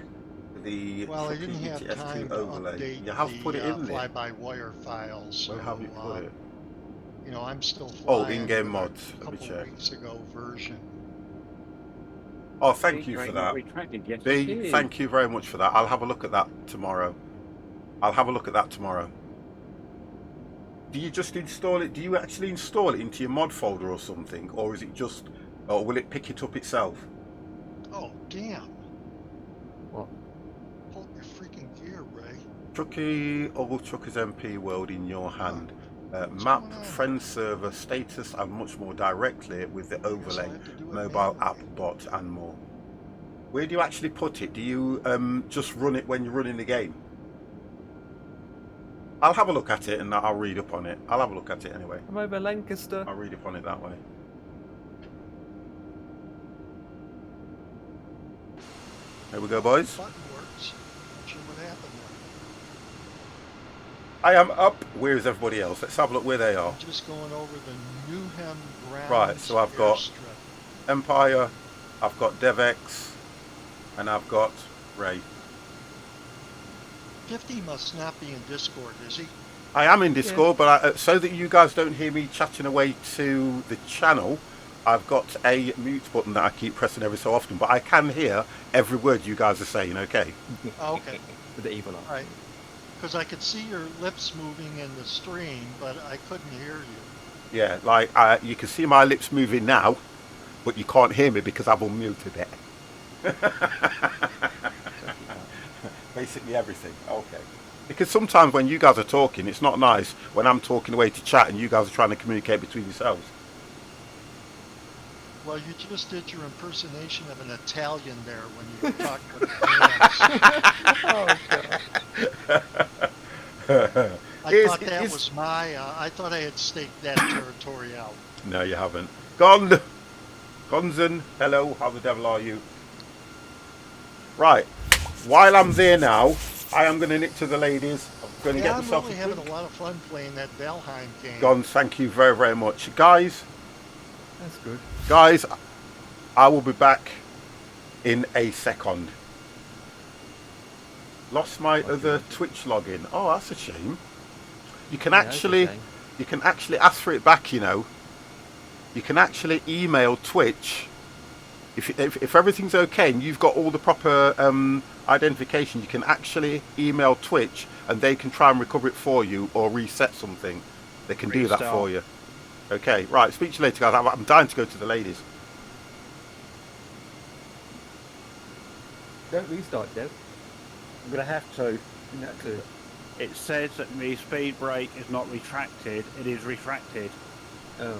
to the Well, I Truckee didn't have ETS2 time to overlay. update You have the put it in there. fly-by-wire files. So, Where have you put it? You know, I'm still Oh, flying in-game with a mods. Let me couple check. weeks ago version. Oh, thank Speed you for brake that. not retracted. Yes, it B, is. thank you very much for that. I'll have a look at that tomorrow. Do you just install it? Do you actually install it into your mod folder or something? Or is it just, or will it pick it up itself? Oh, damn. What? Pull your freaking gear, Ray. Truckee, all Truckers MP world in your hand. What's Map, going on? friend server, status, and much more directly with the Guess I'll overlay, have to do it mobile manually. app, bot, and more. Where do you actually put it? Do you just run it when you're running the game? I'll have a look at it and I'll read up on it. I'll have a look at it anyway. I'm over Lancaster. I'll read up on it that way. There we go, boys. Button works. Not sure what happened there. I am up. Where is everybody else? Let's have a look where they are. Just going over the Newham ground. Right, so I've got Empire, I've got DevX, and I've got Ray. 50 must not be in Discord, is he? I am in Discord, but so that you guys don't hear me chatting away to the channel, I've got a mute button that I keep pressing every so often, but I can hear every word you guys are saying, okay? Oh, okay. With the evil eye. All right. Because I could see your lips moving in the stream, but I couldn't hear you. Yeah, like you can see my lips moving now, but you can't hear me because I've unmuted it. Basically everything, okay. Because sometimes when you guys are talking, it's not nice when I'm talking away to chat and you guys are trying to communicate between yourselves. Well, you just did your impersonation of an Italian there when you were talking to the I thought that was my, I thought I had staked that territory out. No, you haven't. Gonzen, hello, how the devil are you? Right, while I'm there now, I am going to nick to the ladies. I'm going to get I'm myself really a having drink. a lot of fun playing that Valheim game. Gons, thank you very, very much. Guys, That's good. I will be back in a second. Lost my other Twitch login. Oh, that's a shame. You can actually ask for it back, you know. You can actually email Twitch if everything's okay and you've got all the proper identification. You can actually email Twitch and they can try and recover it for you or reset something. They can do that for you. Okay, right. Speak to you later, guys. I'm dying to go to the ladies. Don't restart, Dev. I'm gonna have to. You have to. It says that the speed brake is not retracted. It is retracted. Oh,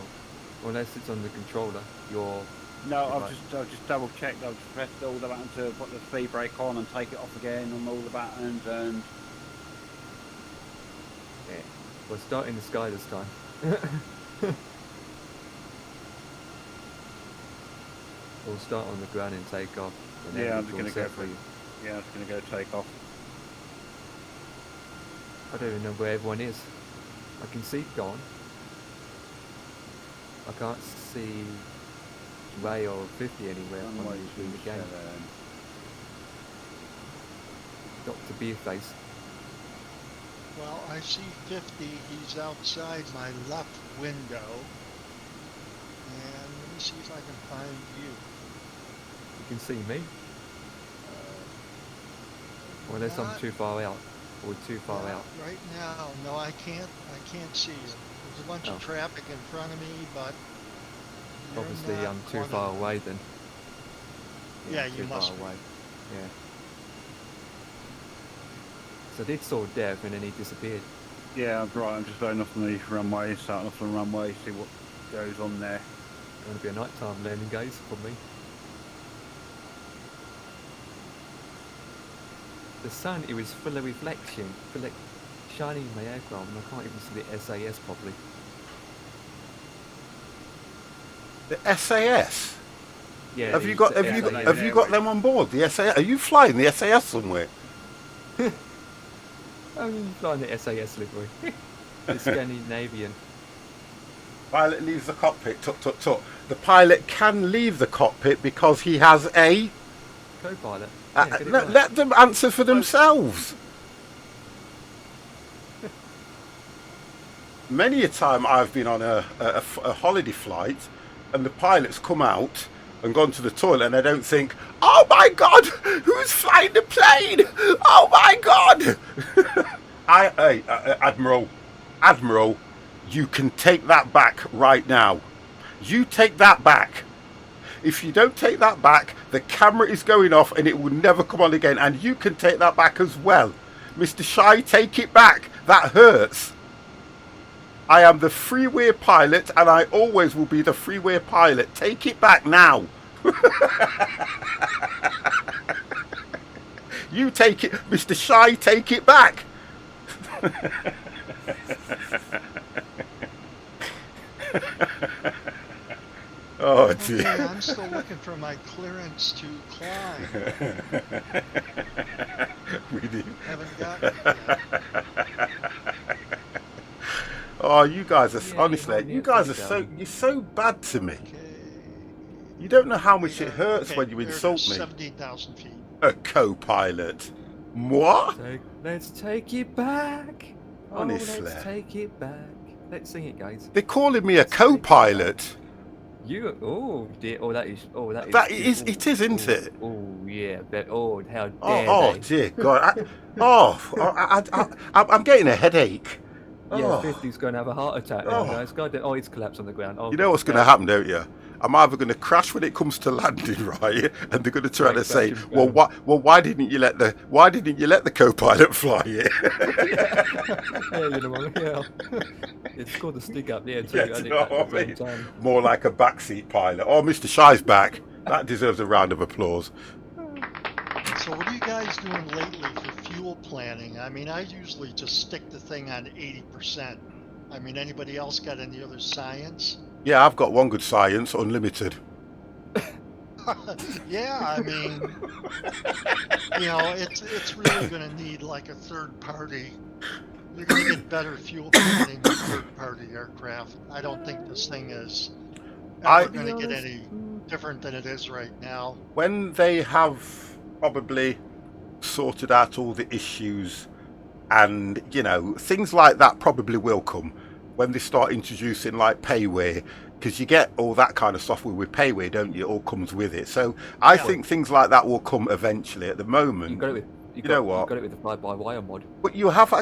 well, unless it's on the controller. No, I've just double checked. I've just pressed all the buttons to put the speed brake on and take it off again on all the buttons, and yeah. We'll start in the sky this time. We'll start on the ground and take off. And yeah, I'm just gonna go for you. Yeah, I'm just gonna go take off. I don't even know where everyone is. I can see Don. I can't see Ray or 50 anywhere on the game. Dr. Beerface. Well, I see 50. He's outside my left window. And let me see if I can find you. You can see me? Or unless I'm too far out. Or too far out. Right now, no, I can't see you. There's a bunch of traffic in front of me, but obviously I'm too far away then. Yeah, you must be. Away. Yeah. So I did saw Dev and then he disappeared. Yeah, I'm right. I'm just going off the runway, starting off the runway, see what goes on there. It's going to be a nighttime landing, guys, for me. The sun, it was full of reflection, shining in my aircraft, and I can't even see the SAS properly. The SAS? Yeah. Have you got them on board? The SAS? Are you flying the SAS somewhere? I'm flying the SAS livery. The Scandinavian. Pilot leaves the cockpit. Tut tut tut. The pilot can leave the cockpit because he has a co-pilot. Let them answer for themselves. Many a time I've been on a holiday flight and the pilot's come out and gone to the toilet and I don't think, oh my God, who's flying the plane? Oh my God. Admiral, you can take that back right now. You take that back. If you don't take that back, the camera is going off and it will never come on again. And you can take that back as well. Mr. Shy, take it back. That hurts. I am the freeway pilot and I always will be the freeway pilot. Take it back now. You take it. Mr. Shy, take it back. Oh dear. Okay, I'm still looking for my clearance to climb. We do. Haven't got it yet. Oh, you guys are honestly, you guys are you're so bad to me. Okay. You don't know how much it hurts when you insult me. 17,000 feet. A co-pilot. What? Let's take it back. Honestly. Oh, let's take it back. Let's sing it, guys. They're calling me a co-pilot. You dear, that is it is, isn't it? Oh yeah, but how dare oh they? Dear God! I'm getting a headache. Yeah, 50's going to have a heart attack now, guys. God, he's collapsed on the ground. You know what's going to happen, don't you? I'm either going to crash when it comes to landing, right? And they're going to try to say, "Well, why didn't you let the co-pilot fly it?" Yeah, you know, yeah. It's called the stick up there too. Yeah, you know what I mean? More like a backseat pilot. Oh, Mr. Shy's back. That deserves a round of applause. So what are you guys doing lately for fuel planning? I mean, I usually just stick the thing on 80%. I mean, anybody else got any other science? Yeah, I've got one good science, unlimited. Yeah, I mean, you know, it's really going to need like a third party. You're going to get better fuel planning with third party aircraft. I don't think this thing is ever going to get any different than it is right now. When they have probably sorted out all the issues, and you know, things like that probably will come when they start introducing like payware, because you get all that kind of software with payware, don't you? It all comes with it. So I Yeah. think things like that will come eventually. At the moment, You got it with you know what? You got it with the fly-by-wire mod. But you have,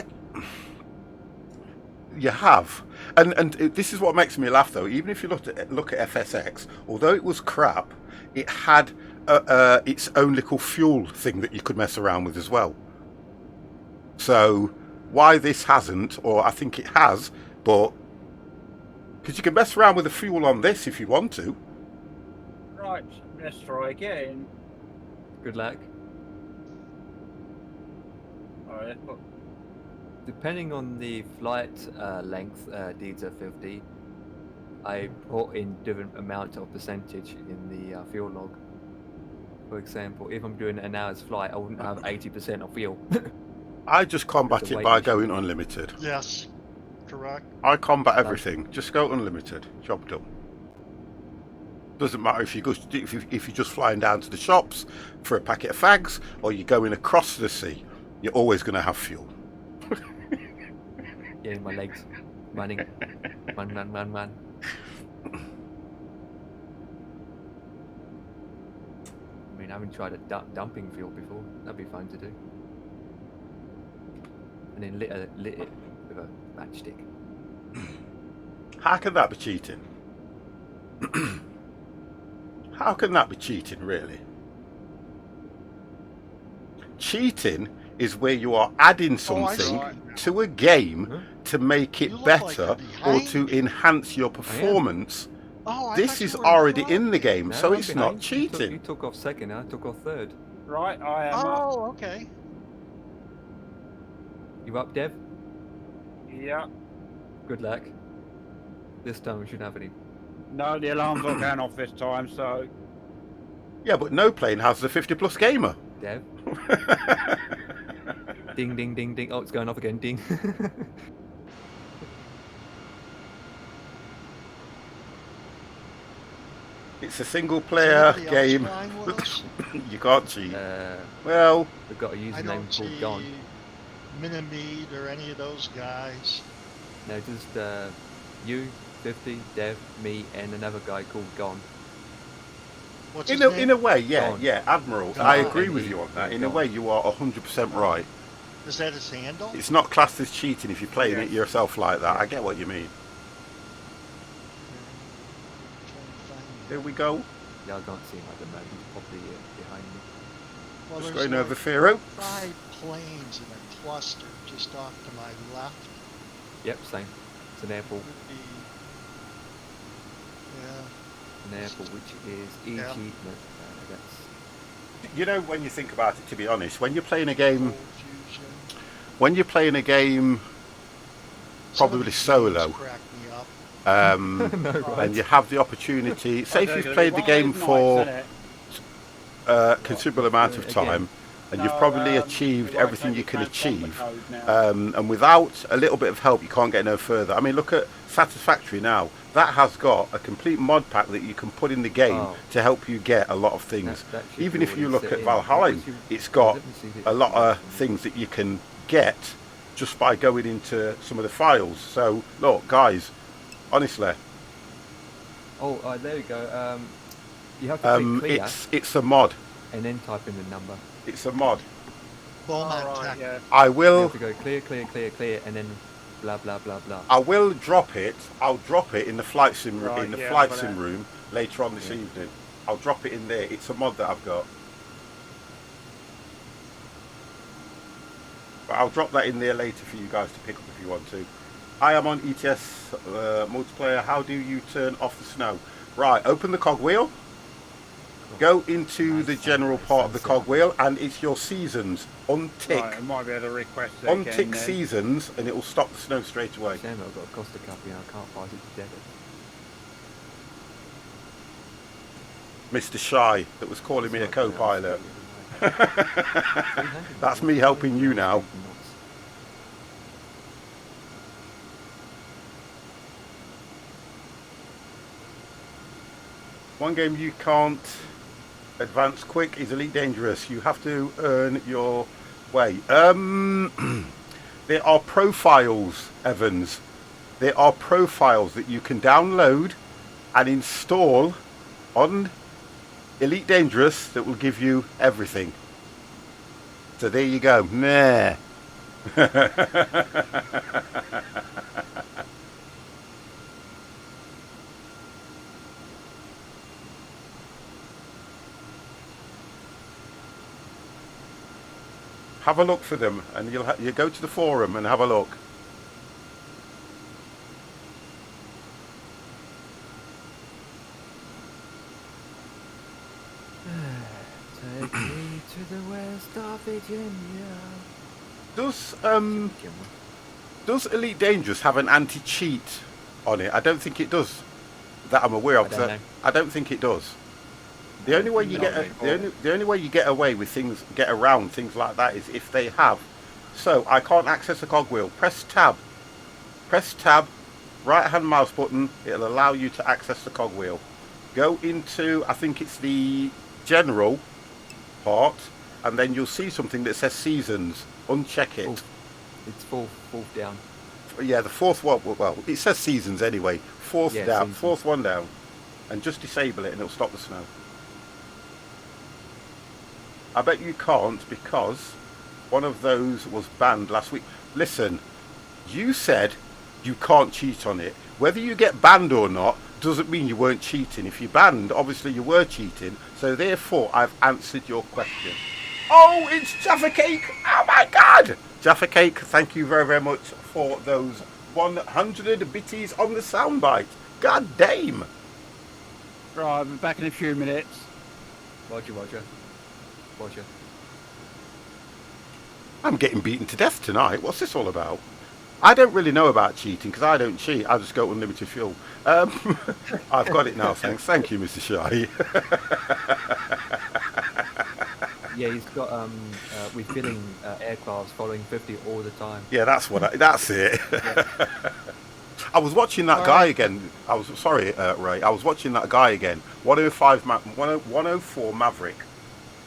you have, and this is what makes me laugh though. Even if you look at FSX, although it was crap, it had its own little fuel thing that you could mess around with as well. So why this hasn't, or I think it has, but because you can mess around with the fuel on this if you want to. Right, let's try again. Good luck. Alright, Depending on the flight length, these are 50. I put in different amounts of percentage in the fuel log. For example, if I'm doing an hour's flight, I wouldn't have 80% of fuel. I just combat It's a it weight by issue. going unlimited. Yes, correct. I combat everything. Just go unlimited. Job done. Doesn't matter if if you're just flying down to the shops for a packet of fags, or you're going across the sea. You're always going to have fuel. Yeah, my legs running. Run. I mean, I haven't tried a dumping fuel before. That'd be fun to do. And then lit it with a matchstick. How can that be cheating? How can that be cheating, really? Cheating is where you are adding something to a game to make it You look like better you're or to behind. enhance your performance. Oh, I This thought you is were already front. in the game, No, so I'm it's behind. not You cheating. took off second, I took off third. right, I am up. Oh, okay. You up, Dev? Yeah. Good luck. This time we shouldn't have any. No, the alarm's not going off this time, so Yeah, but no plane has the 50 plus gamer. Dev? Ding, ding, ding, ding. Oh, it's going off again. Ding. It's a single Is player anybody else game. flying with us? You can't cheat. Well, We've got a I username don't called see Gone. Minimeed or any of those guys. No, just you, 50, Dev, me, and another guy called Gone. What's in his a, name? in a way, yeah, Gone. yeah, Admiral. Gone. I agree with Gone. you on that. In a Gone. way, you are 100% right. Is that his handle? It's not classed as cheating if you're playing Yeah. it yourself like that. Yeah. I get what you mean. Here we go. Yeah, I can't see him at the moment. He's probably behind me. Well, Just there's going over like Firo. 5 planes in a cluster just off to my left. Yep, same. It's an airport. Could be, yeah. An airport which is EG. Yeah. No, that's You know, when you think about it, to be honest, when you're playing a game, Cold fusion. when you're playing a game, Some of probably these solo, names crack me up. no, right. and you have the opportunity. Say if you've played the game for a considerable amount of time, and you've probably achieved everything you can achieve, and without a little bit of help, you can't get no further. I mean, look at Satisfactory now. That has got a complete mod pack that you can put in the game to help you get a lot of things. That should Even be if you already look set at in. Valhalla, Once you- it's got let me see a the- lot of things that you can get just by going into some of the files. So, look, guys, honestly, Oh, there we go. You have to click clear it's a mod. and then type in the number. It's a mod. Beaumont Alright, Tech. yeah. I You will. have to go clear, and then blah blah blah blah. I will drop it. I'll drop it in the flight sim Right, in the yeah, flight got sim it. room later on this evening. I'll drop it in there. It's a mod that I've got. But I'll drop that in there later for you guys to pick up if you want to. I am on ETS multiplayer. How do you turn off the snow? Right, open the cogwheel. Go into the general part of the cogwheel, and it's your seasons. Untick. Right, I might be able to request it again Untick then. seasons, and it will stop the snow straight away. Shame I've got a Costa copy and I can't pass it to debit. Mr. Shy, that was calling me a co-pilot. That's me helping you now. One game you can't advance quick is Elite Dangerous. You have to earn your way. There are profiles, Evans. There are profiles that you can download and install on Elite Dangerous that will give you everything. So there you go. Meh. Have a look for them, and you go to the forum and have a look. Take me to the west of Virginia. Does Elite Dangerous have an anti-cheat on it? I don't think it does. That I'm aware of. I don't think it does. The only way you the only way you get away with things, get around things like that, is if they have. So I can't access a cogwheel. Press tab, right-hand mouse button. It'll allow you to access the cogwheel. Go into, I think it's the general part, and then you'll see something that says seasons. Uncheck it. Oh, it's fourth down. Yeah, the fourth one. Well, it says seasons anyway. Fourth down, seasons. Fourth one down, and just disable it, and it'll stop the snow. I bet you can't, because one of those was banned last week. Listen, you said you can't cheat on it. Whether you get banned or not doesn't mean you weren't cheating. If you're banned, obviously you were cheating. So therefore, I've answered your question. Oh, it's Jaffa Cake! Oh my God! Jaffa Cake, thank you very, very much for those 100 bitties on the soundbite. God damn! Right, I'll be back in a few minutes. Roger. I'm getting beaten to death tonight. What's this all about? I don't really know about cheating, because I don't cheat. I just go unlimited fuel. I've got it now, thanks. Thank you, Mr. Shy. Yeah, he's got refilling aircrafts following 50 all the time. Yeah, that's it. I was watching that guy again. Sorry, Ray. I was watching that guy again. 104 Maverick.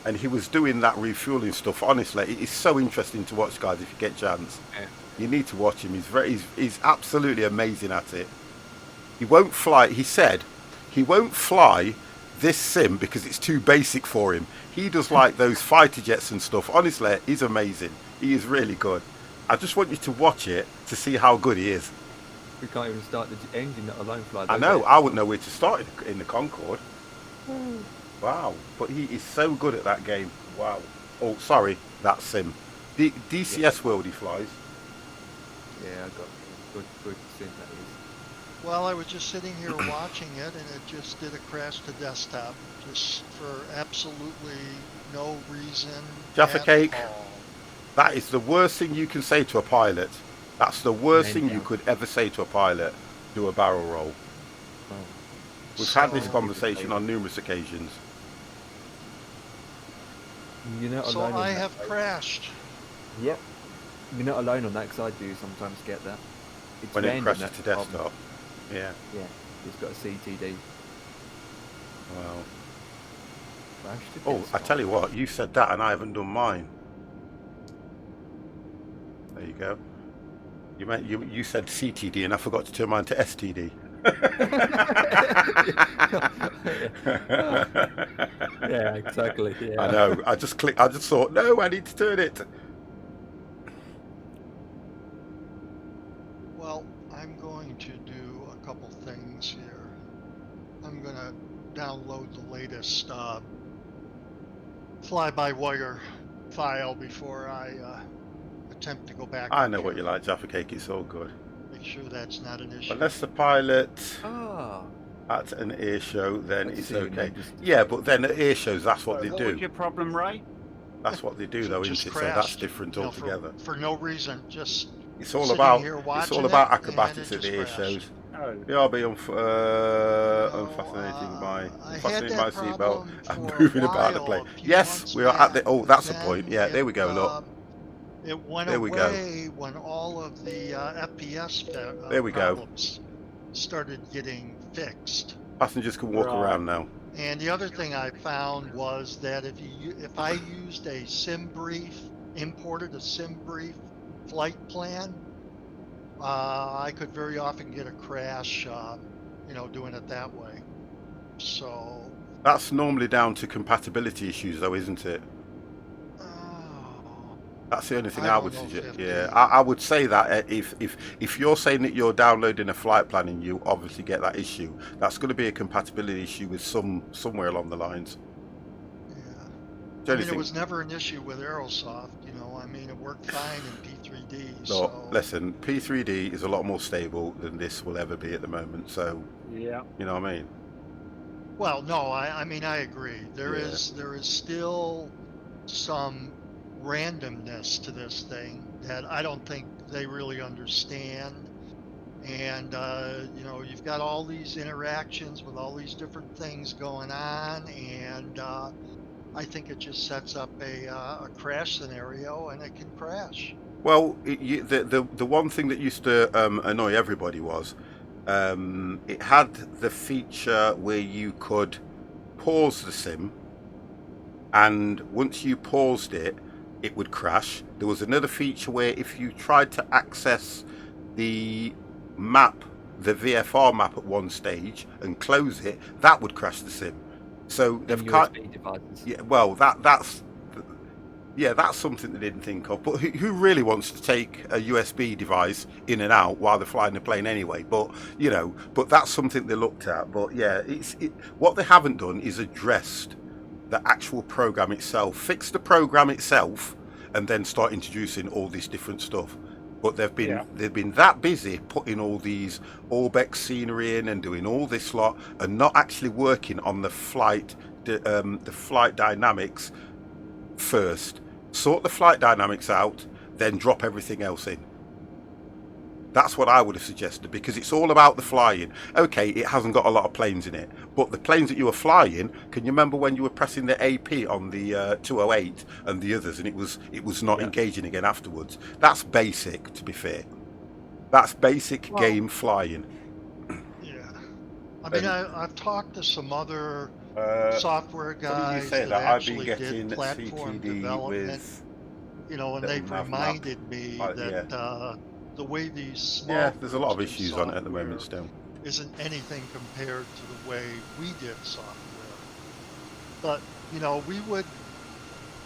And he was doing that refueling stuff. Honestly, it is so interesting to watch, guys. If you get a chance, you need to watch him. He's absolutely amazing at it. He won't fly. He said he won't fly this sim because it's too basic for him. He does like those fighter jets and stuff. Honestly, he's amazing. He is really good. I just want you to watch it to see how good he is. We can't even start the engine, let alone fly. I know. I wouldn't know where to start in the Concorde. Wow, but he is so good at that game. Wow. Oh, sorry, that's sim. DCS World he flies. Yeah, I got good sim that is. Well, I was just sitting here watching it, and it just did a crash to desktop, just for absolutely no reason. Jaffa at Cake. all. That is the worst thing you can say to a pilot. That's the worst thing you could ever say to a pilot. Do a barrel roll. Oh. We've had this conversation on numerous occasions. You're not So alone. I have crashed. Yep. You're not alone on that, because I do sometimes get that. It's When it random, crashes that to problem. desktop. Yeah. Yeah, it's got a CTD. Wow. Crash to Oh, I desktop. tell you what, you said that and I haven't done mine. There you go. You said CTD and I forgot to turn mine to STD. Yeah, exactly. Yeah. I know. I just thought, no, I need to turn it. Well, I'm going to do a couple things here. I'm going to download the latest fly-by-wire file before I attempt to go back. I know what you like, Jaffa Cake. It's all good. Make sure that's not an issue. Unless the pilot Ah. at an air show, then Let's it's see, okay. just- Yeah, but then at air shows, that's what they What do. was your problem, Ray? That's what they do, though, isn't Just it? So that's crashed, different you know, altogether. for no reason. Just It's all sitting about here it's watching all about it, acrobatics and at the it air just shows. Oh. Yeah, I'll be unfascinating unfastening my seatbelt and for a moving about the while, plane. a few Yes, months we are at the. back, Oh, that's the then point. Yeah, there we go. Look, It went There we go. away when all of the FPS There we go. problems started getting fixed. passengers can walk Right. around now. And the other thing I found was that if I used a imported a sim brief flight plan, I could very often get a crash, doing it that way. So, That's normally down to compatibility issues, though, isn't it? oh, That's the only thing I I don't would know, suggest. 50. Yeah, I would say that if you're saying that you're downloading a flight plan and you obviously get that issue, that's going to be a compatibility issue with somewhere along the lines. Yeah. The I only mean, it thing, was never an issue with Aerosoft, I mean, it worked fine in P3D, look, so. listen, P3D is a lot more stable than this will ever be at the moment. So, Yeah. you know what I mean? Well, no, I mean, I agree. There Yeah. is still some randomness to this thing that I don't think they really understand. And, you've got all these interactions with all these different things going on, and I think it just sets up a crash scenario, and it can crash. Well, the one thing that used to annoy everybody was it had the feature where you could pause the sim, and once you paused it, it would crash. There was another feature where if you tried to access the map, the VFR map at one stage and close it, that would crash the sim. So And they've USB devices. yeah, well, that's something they didn't think of. But who really wants to take a USB device in and out while they're flying the plane anyway? But but that's something they looked at. But yeah, what they haven't done is addressed the actual program itself, fix the program itself, and then start introducing all this different stuff. But they've been that busy putting all these Orbex scenery in and doing all this lot, and not actually working on the flight dynamics first. Sort the flight dynamics out, then drop everything else in. That's what I would have suggested, because it's all about the flying. Okay, it hasn't got a lot of planes in it, but the planes that you were flying, can you remember when you were pressing the AP on the 208 and the others, and it was not engaging again afterwards? That's basic, to be fair. That's basic game flying. Yeah. I mean, I've talked to some other software guys say that I've been actually getting did platform CTD development, with and they've reminded me that the way these small there's a lot of groups do issues on it at the moment software still. isn't anything compared to the way we did software. But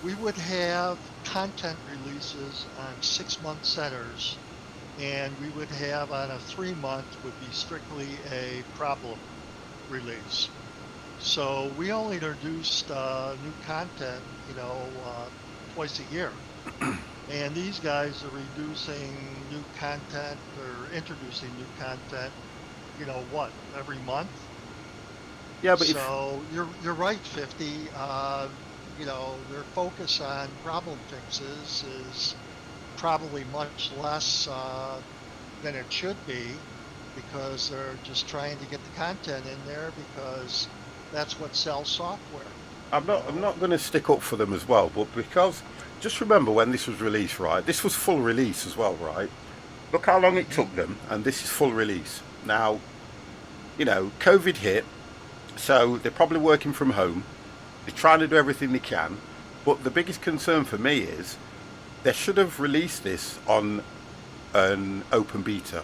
we would have content releases on 6-month centers, and we would have on a 3-month would be strictly a problem release. So we only introduced new content, twice a year. And these guys are reducing new content or introducing new content, every month? Yeah, but so you're right, 50. Their focus on problem fixes is probably much less than it should be, because they're just trying to get the content in there because that's what sells software. I'm not going to stick up for them as well, but because just remember when this was released, right? This was full release as well, right? Look how long it took them, and this is full release. Now, COVID hit, so they're probably working from home. They're trying to do everything they can, but the biggest concern for me is they should have released this on an open beta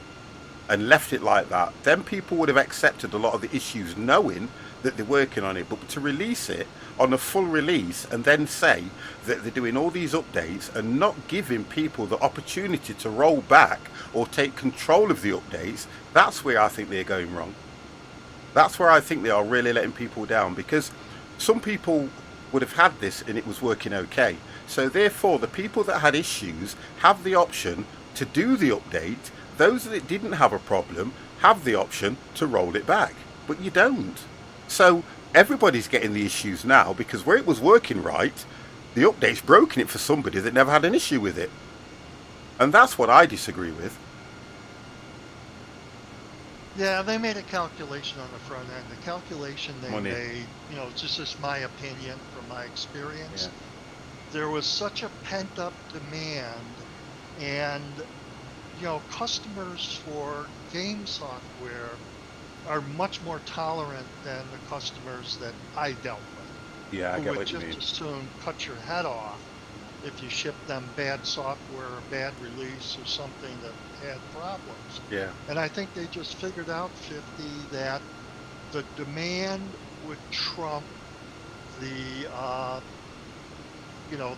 and left it like that. Then people would have accepted a lot of the issues knowing that they're working on it. But to release it on a full release and then say that they're doing all these updates and not giving people the opportunity to roll back or take control of the updates, that's where I think they're going wrong. That's where I think they are really letting people down, because some people would have had this and it was working okay. So therefore the people that had issues have the option to do the update. Those that didn't have a problem have the option to roll it back, but you don't. So everybody's getting the issues now, because where it was working right, the update's broken it for somebody that never had an issue with it. And that's what I disagree with. Yeah, they made a calculation on the front end. The calculation they made, it's just my opinion from my experience. Yeah. There was such a pent-up demand, and customers for game software are much more tolerant than the customers that I dealt with, Yeah, I who get would what you just mean. as soon cut your head off if you ship them bad software or bad release or something that had problems. Yeah. And I think they just figured out, 50, that the demand would trump the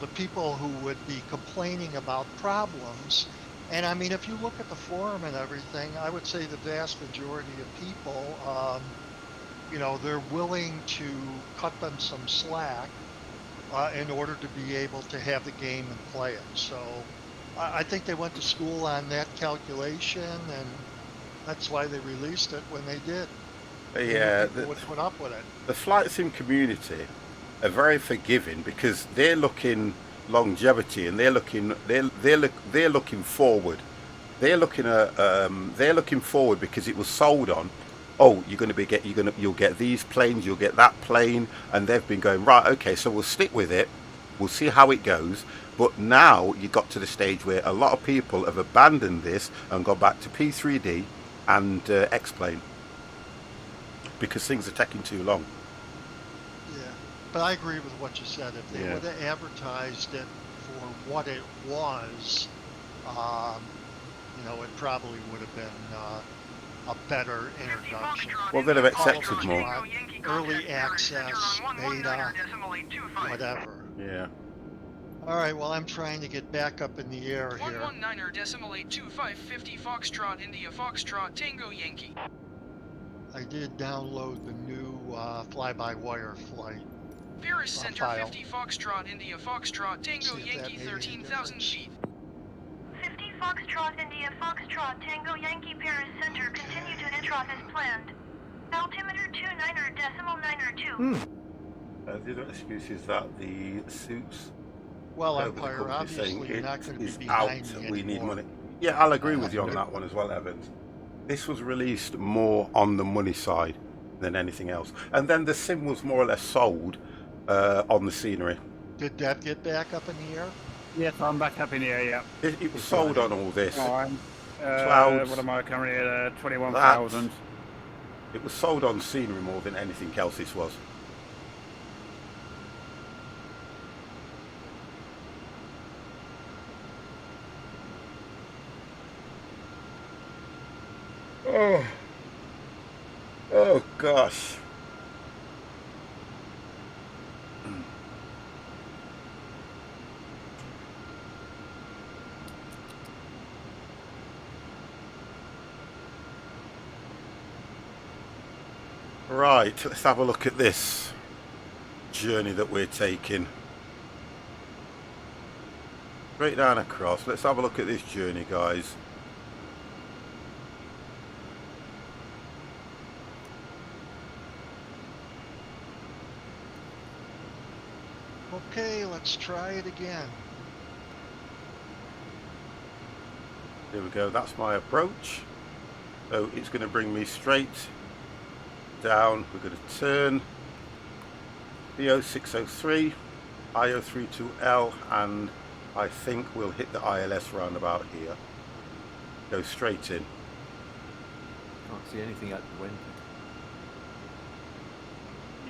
the people who would be complaining about problems. And I mean, if you look at the forum and everything, I would say the vast majority of people, they're willing to cut them some slack in order to be able to have the game and play it. So I think they went to school on that calculation, and that's why they released it when they did. They knew Yeah, people would put up with it. the flight sim community are very forgiving because they're looking longevity and they're looking forward. They're looking forward because it was sold on. Oh, you'll get these planes, you'll get that plane, and they've been going right. Okay, so we'll stick with it. We'll see how it goes. But now you got to the stage where a lot of people have abandoned this and gone back to P3D and X-Plane because things are taking too long. Yeah, but I agree with what you said. If they Yeah. would have advertised it for what it was, it probably would have been a better introduction. Well, they'd have accepted Foxtrot, more. early access, beta, whatever. Yeah. All right, well, I'm trying to get back up in the air here. 119.82550 Foxtrot India Foxtrot Tango Yankee. I did download the new fly-by-wire flight. Paris Center file. 50 Foxtrot India Foxtrot Tango See if that Yankee made any 13,000 difference. feet. 50 Foxtrot India Foxtrot Tango Yankee Paris Center. Continue to introit as planned. Altimeter 29.992. The other excuse is that the suits. Well, the Empire, company's saying obviously you're not going to it's be out. behind me We need anymore. money. Yeah, I'll agree with you on that one as well, Evans. This was released more on the money side than anything else, and then the sim was more or less sold on the scenery. Did that get back up in the air? Yes, I'm back up in here, yeah. It was sold on all this. Fine. Clouds. What am I currently at? 21,000. It was sold on scenery more than anything else. This was. Oh gosh. Right, let's have a look at this journey that we're taking. Straight down across. Let's have a look at this journey, guys. Okay, let's try it again. There we go, that's my approach. So it's going to bring me straight down. We're going to turn BO603, IO32L, and I think we'll hit the ILS roundabout here. Go straight in. Can't see anything out the window.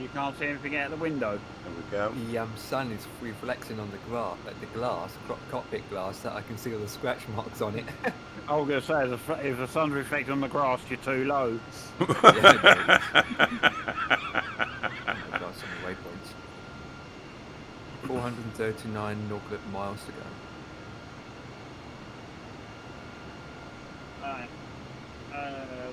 You can't see anything out the window. There we go. The sun is reflecting on the glass, cockpit glass, that I can see all the scratch marks on it. I was going to say, if the sun's reflecting on the grass, you're too low. Yeah, glass on the waypoints. 439 nautical miles to go.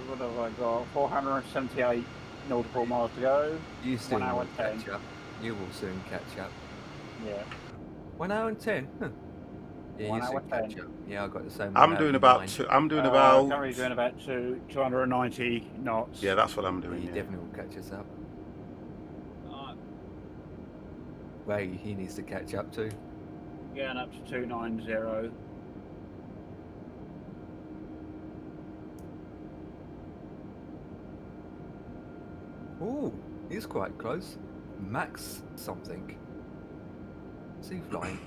What have I got? 478 nautical miles to go. You still 1 hour will 10. catch up. You will soon catch up. Yeah. 1 hour and 10? Huh. Yeah, 1 you hour soon catch 10. up. Yeah, I got the same. I'm doing about 2. I'm doing about. Currently doing about 290 knots. Yeah, that's what I'm Yeah, doing. he Yeah. definitely will catch us up. Ray, he needs to catch up too. Going up to 290. Ooh, he's quite close. Max something. Sea flying.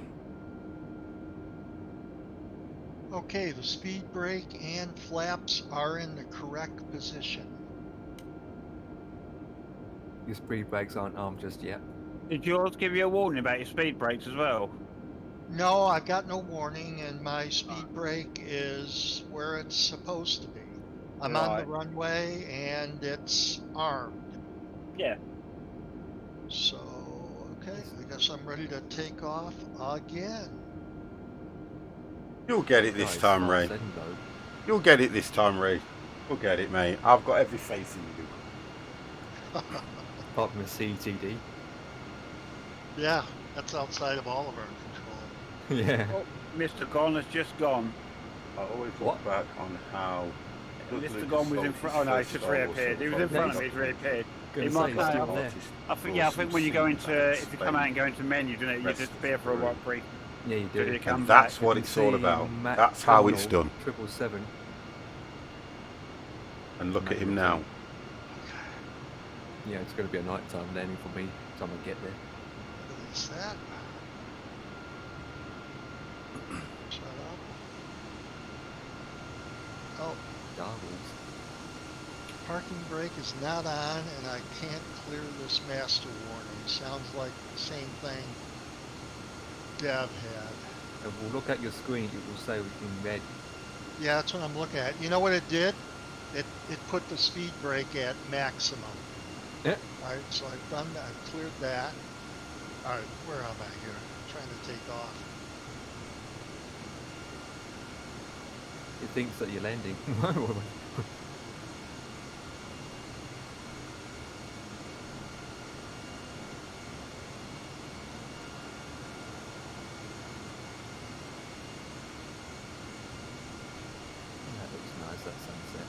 Okay, the speed brake and flaps are in the correct position. Your speed brakes aren't armed just yet. Did yours give you a warning about your speed brakes as well? No, I've got no warning, and my speed brake is where it's supposed to be. I'm on the Right. runway, and it's armed. Yeah. So, okay, I guess I'm ready to take off again. You'll get it this Nice, time, nice Ray. and low. You'll get it this time, Ray. You'll get it, mate. I've got every faith in you. Apart from a CTD. Yeah, that's outside of all of our control. Yeah. Oh, Mr. Gon has just gone. I always What? look back on how Mr. Gon was in front. Oh no, he's just reappeared. He was in front of me. He's reappeared. Gonna He might say, know. still I there. think. Yeah, I think when you go into, if you come out and go into menu, don't it? You disappear for a while, brief. Yeah, you Till do. you come And that's back. what it's all See about. Matt That's how it's Donald, done. 777. And look at him Manual now. team. Yeah, it's going to be a nighttime landing for me. Time I get there. What is that? Shut up. Oh, Goggles. parking brake is not on, and I can't clear this master warning. Sounds like the same thing Dev had. If we'll look at your screen, it will say in red. Yeah, that's what I'm looking at. You know what it did? It put the speed brake at maximum. Yeah. Alright, so I've done that. I've cleared that. Alright, where am I here? Trying to take off. It thinks that you're landing. That looks nice, that sunset.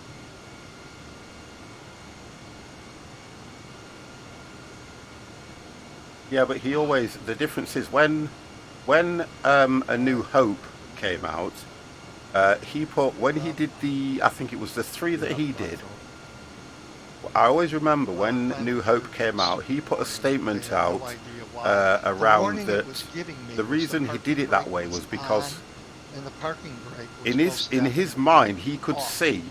Yeah, but he always, the difference is when A New Hope came out, he put, when he did the, I think it was the 3 that he did, I always remember when New Hope came out, he put a statement out around that the reason he did it that way was because and the parking brake was in his mind he could see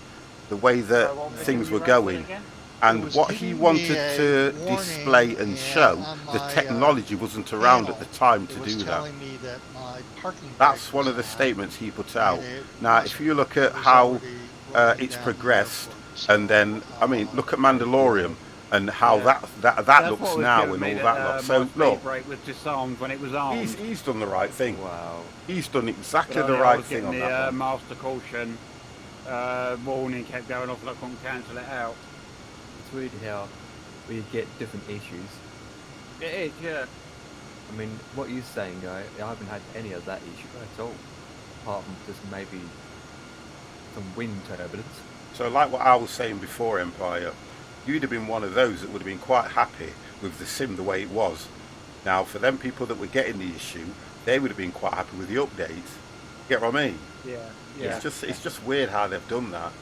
the way that things were going, and what he wanted to display and show, the technology wasn't around at the time to do that. That's one of the statements he put out. Now, if you look at how it's progressed, and then, I mean, look at Mandalorian and how that looks now and all that lot. So look, brake was disarmed when it was armed. he's done the right thing. Wow. He's done exactly But the I right was thing getting on the that one. master caution warning kept going off and I couldn't cancel it out. It's weird how we get different issues. It is, yeah. I mean, what you're saying, I haven't had any of that issue at all. Apart from just maybe some wind turbulence. So like what I was saying before, Empire, you'd have been one of those that would have been quite happy with the sim the way it was. Now, for them people that were getting the issue, they would have been quite happy with the updates. Get what I mean? Yeah, yeah. It's just weird how they've done that.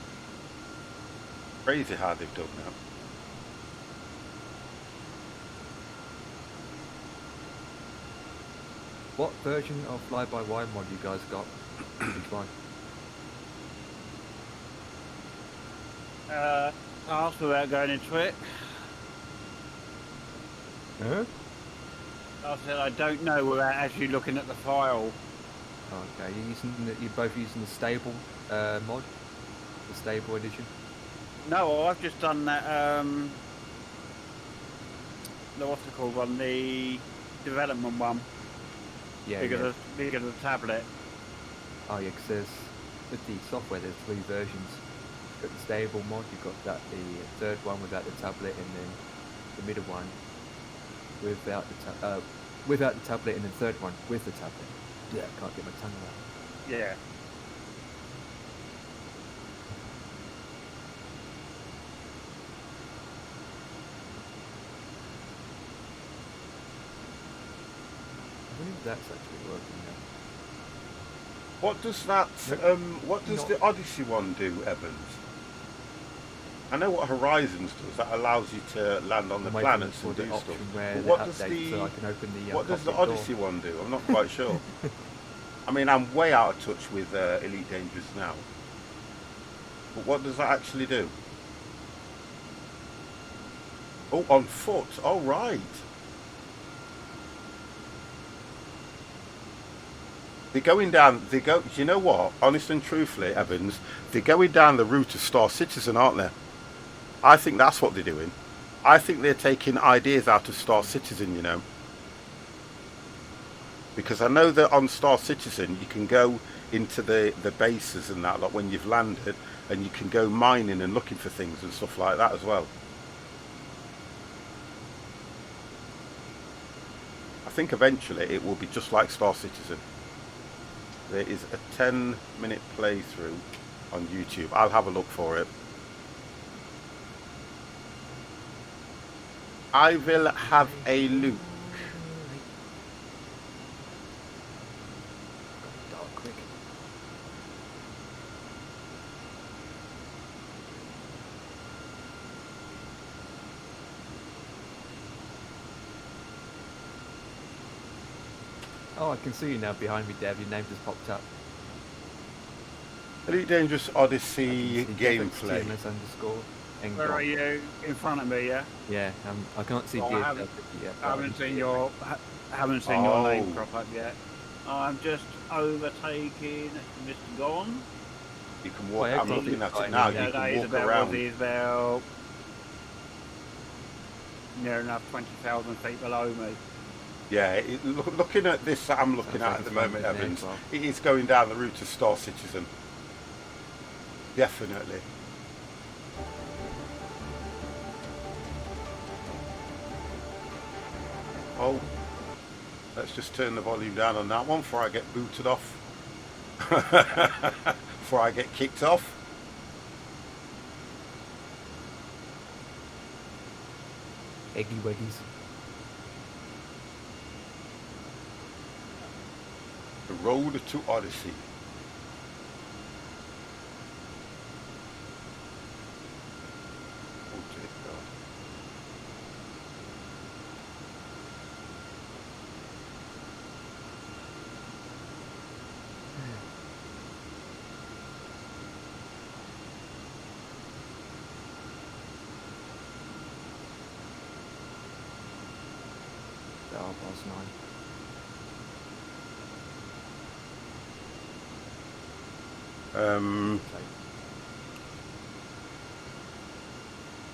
Crazy how they've done that. What version of Fly-by-Wire mod you guys got? Which one? Ask without going into it. Huh? I said I don't know without actually looking at the file. Okay, you're both using the stable mod? The stable edition? No, I've just done that, what's it called one? The development one. Yeah, Bigger the tablet. Oh yeah, because there's, with the software there's 3 versions. You've got the stable mod, you've got the third one without the tablet, and then the middle one without the tablet, and the third one with the tablet. Yeah, I can't get my tongue out. Yeah. I wonder if that's actually working now. What does that? What does the Odyssey one do, Evans? I know what Horizons does. That allows you to land on the I'm waiting planets for and the do option stuff. where But they what does update so I can open the what does the cockpit door. Odyssey one do? I'm not quite sure. I mean, I'm way out of touch with Elite Dangerous now. But what does that actually do? Oh, on foot. All right. They're going down. Do you know what? Honest and truthfully, Evans, they're going down the route of Star Citizen, aren't they? I think that's what they're doing. I think they're taking ideas out of Star Citizen, you know. Because I know that on Star Citizen you can go into the bases and that, like when you've landed, and you can go mining and looking for things and stuff like that as well. I think eventually it will be just like Star Citizen. There is a 10-minute playthrough on YouTube. I'll have a look for it. I will have a look. Dark quick. Oh, I can see you now behind me, Dev. Your name just popped up. Elite Dangerous Odyssey gameplay. TMS underscore. Where are you? In front of me, yeah? Yeah, I can't see Oh, I DSL haven't- yet. I haven't seen your name crop up yet. I'm just overtaking Mr. Gone. You can walk. Well, I'm looking at it now. You Yeah, can he's walk about, around. he's about near enough 20,000 feet below me. Yeah, looking at this that I'm looking at the moment, Evans, it is going down the route of Star Citizen. Definitely. Oh, let's just turn the volume down on that one before I get booted off. Before I get kicked off. Eggy weggies. The road to Odyssey. Oh dear God. Past 9.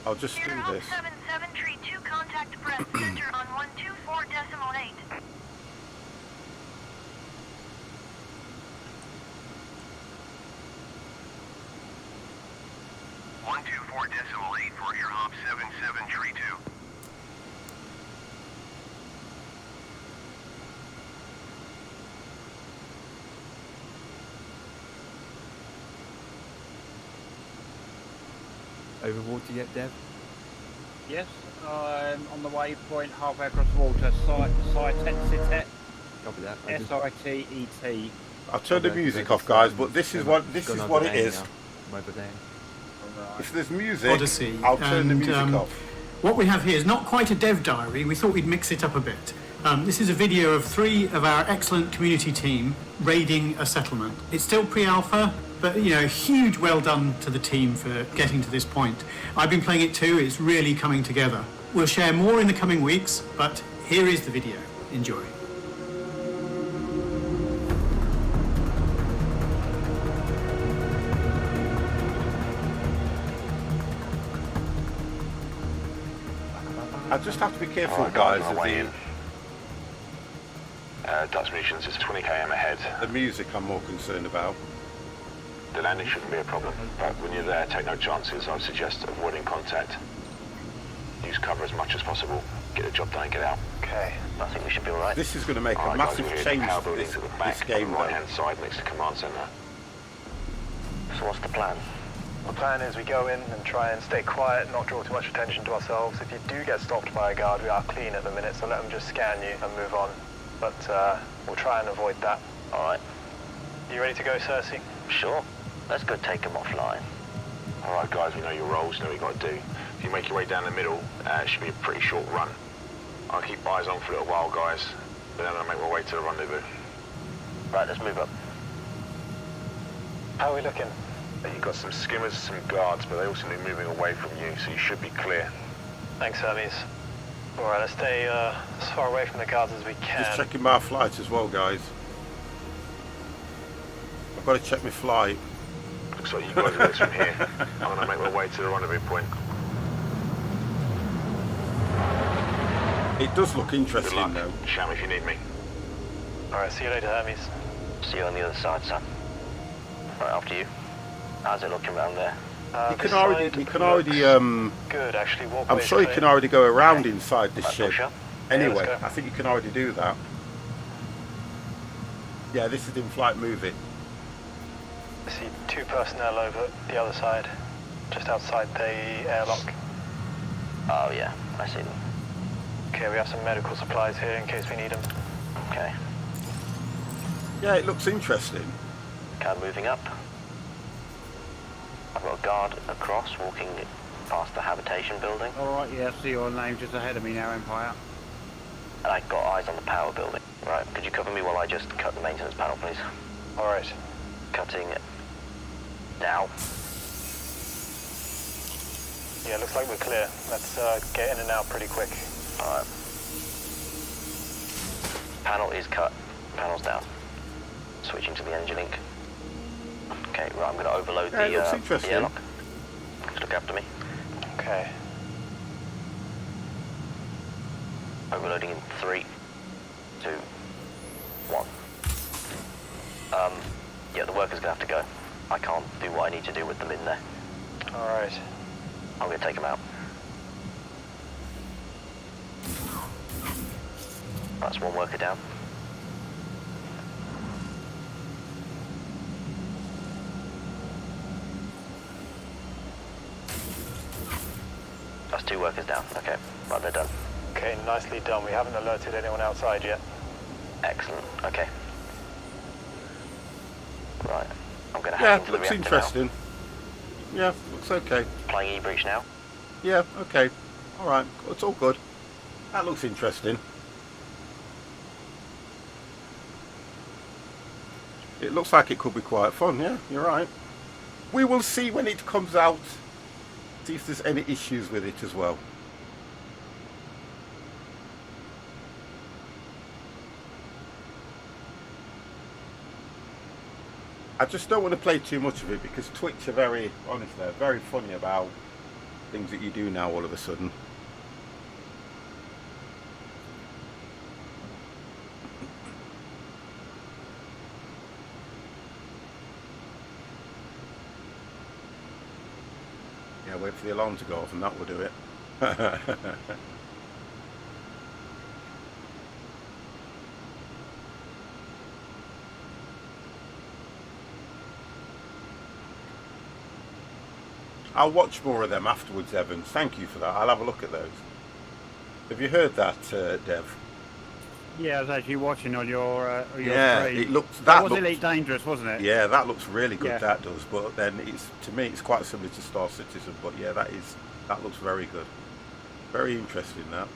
I'll just do Sierra this. 77 Tree 2 contact Brett Center on 124.8. 124.8 for your hop 77 Tree 2. Over water yet, Dev? Yes, I'm on the waypoint halfway across the water. Sitet. Copy that. S-I-T-E-T. I'll turn the music off, guys, but this is what it is. I'm over there. If there's music, Odyssey, I'll turn the and, music off. What we have here is not quite a dev diary. We thought we'd mix it up a bit. This is a video of 3 of our excellent community team raiding a settlement. It's still pre-alpha, but you know, huge well done to the team for getting to this point. I've been playing it too. It's really coming together. We'll share more in the coming weeks, but here is the video. Enjoy. I just have to be careful, Alright, guys, on of our way in. Dutch munitions is 20 km ahead. the music I'm more concerned about. The landing shouldn't be a problem, but when you're there, take no chances. I would suggest avoiding contact. Use cover as much as possible. Get the job done and get out. Okay, I think we should be alright. This is going to make a Alright, massive guys, we're change power to buildings this at the back, game, right though. hand side next to command center. So what's the plan? The plan is we go in and try and stay quiet, not draw too much attention to ourselves. If you do get stopped by a guard, we are clean at the minute, so let them just scan you and move on. But we'll try and avoid that. Alright. You ready to go, Cersei? Sure. Let's go take them offline. Alright guys, we know your roles, you know what you got to do. If you make your way down the middle, it should be a pretty short run. I'll keep eyes on for a little while, guys, but then I'll make my way to the rendezvous. Right, let's move up. How are we looking? You've got some skimmers, some guards, but they all seem to be moving away from you, so you should be clear. Thanks, Hermes. Alright, let's stay as far away from the guards as we can. Just checking my flight as well, guys. I've got to check my flight. Looks like you guys are from here. I'm going to make my way to the rendezvous point. It does look interesting, Good luck. though. Sham if you need me. Alright, see you later, Hermes. See you on the other side, son. Right after you. How's it looking around there? You can already, good, actually. I'm sure you can already go around inside the ship. Yeah, Anyway, let's go. I think you can already do that. Yeah, this is in-flight movie. I see 2 personnel over the other side, just outside the airlock. Oh yeah, I see them. Okay, we have some medical supplies here in case we need them. Okay. Yeah, it looks interesting. Cab moving up. I've got a guard across, walking past the habitation building. Alright, yeah, I see your name just ahead of me now, Empire. And I've got eyes on the power building. Right, could you cover me while I just cut the maintenance panel, please? Alright. Cutting now. Yeah, looks like we're clear. Let's get in and out pretty quick. Alright. Panel is cut. Panel's down. Switching to the engine link. Okay, right, I'm going to overload Yeah, it looks the interesting. airlock. Just look after me. Okay. Overloading in 3, 2, 1. Yeah, the worker's gonna have to go. I can't do what I need to do with them in there. Alright. I'm gonna take them out. That's 1 worker down. That's 2 workers down. Okay, right, they're done. Okay, nicely done. We haven't alerted anyone outside yet. Excellent. Okay. Right. I'm gonna Yeah, hack into the looks reactor interesting. Yeah, looks okay. now. Flying E-breach now. Yeah, okay. Alright, it's all good. That looks interesting. It looks like it could be quite fun, yeah, you're right. We will see when it comes out. See if there's any issues with it as well. I just don't want to play too much of it because Twitch are very, honestly, they're very funny about things that you do now all of a sudden. Yeah, wait for the alarm to go off and that will do it. I'll watch more of them afterwards, Evans. Thank you for that. I'll have a look at those. Have you heard that, Dev? Yeah, I was actually watching on your yeah, screen. it looks That was Elite Dangerous, wasn't it? Yeah, that looks really good. Yeah. That does, but then it's to me it's quite similar to Star Citizen. But yeah, that looks very good, very interesting. That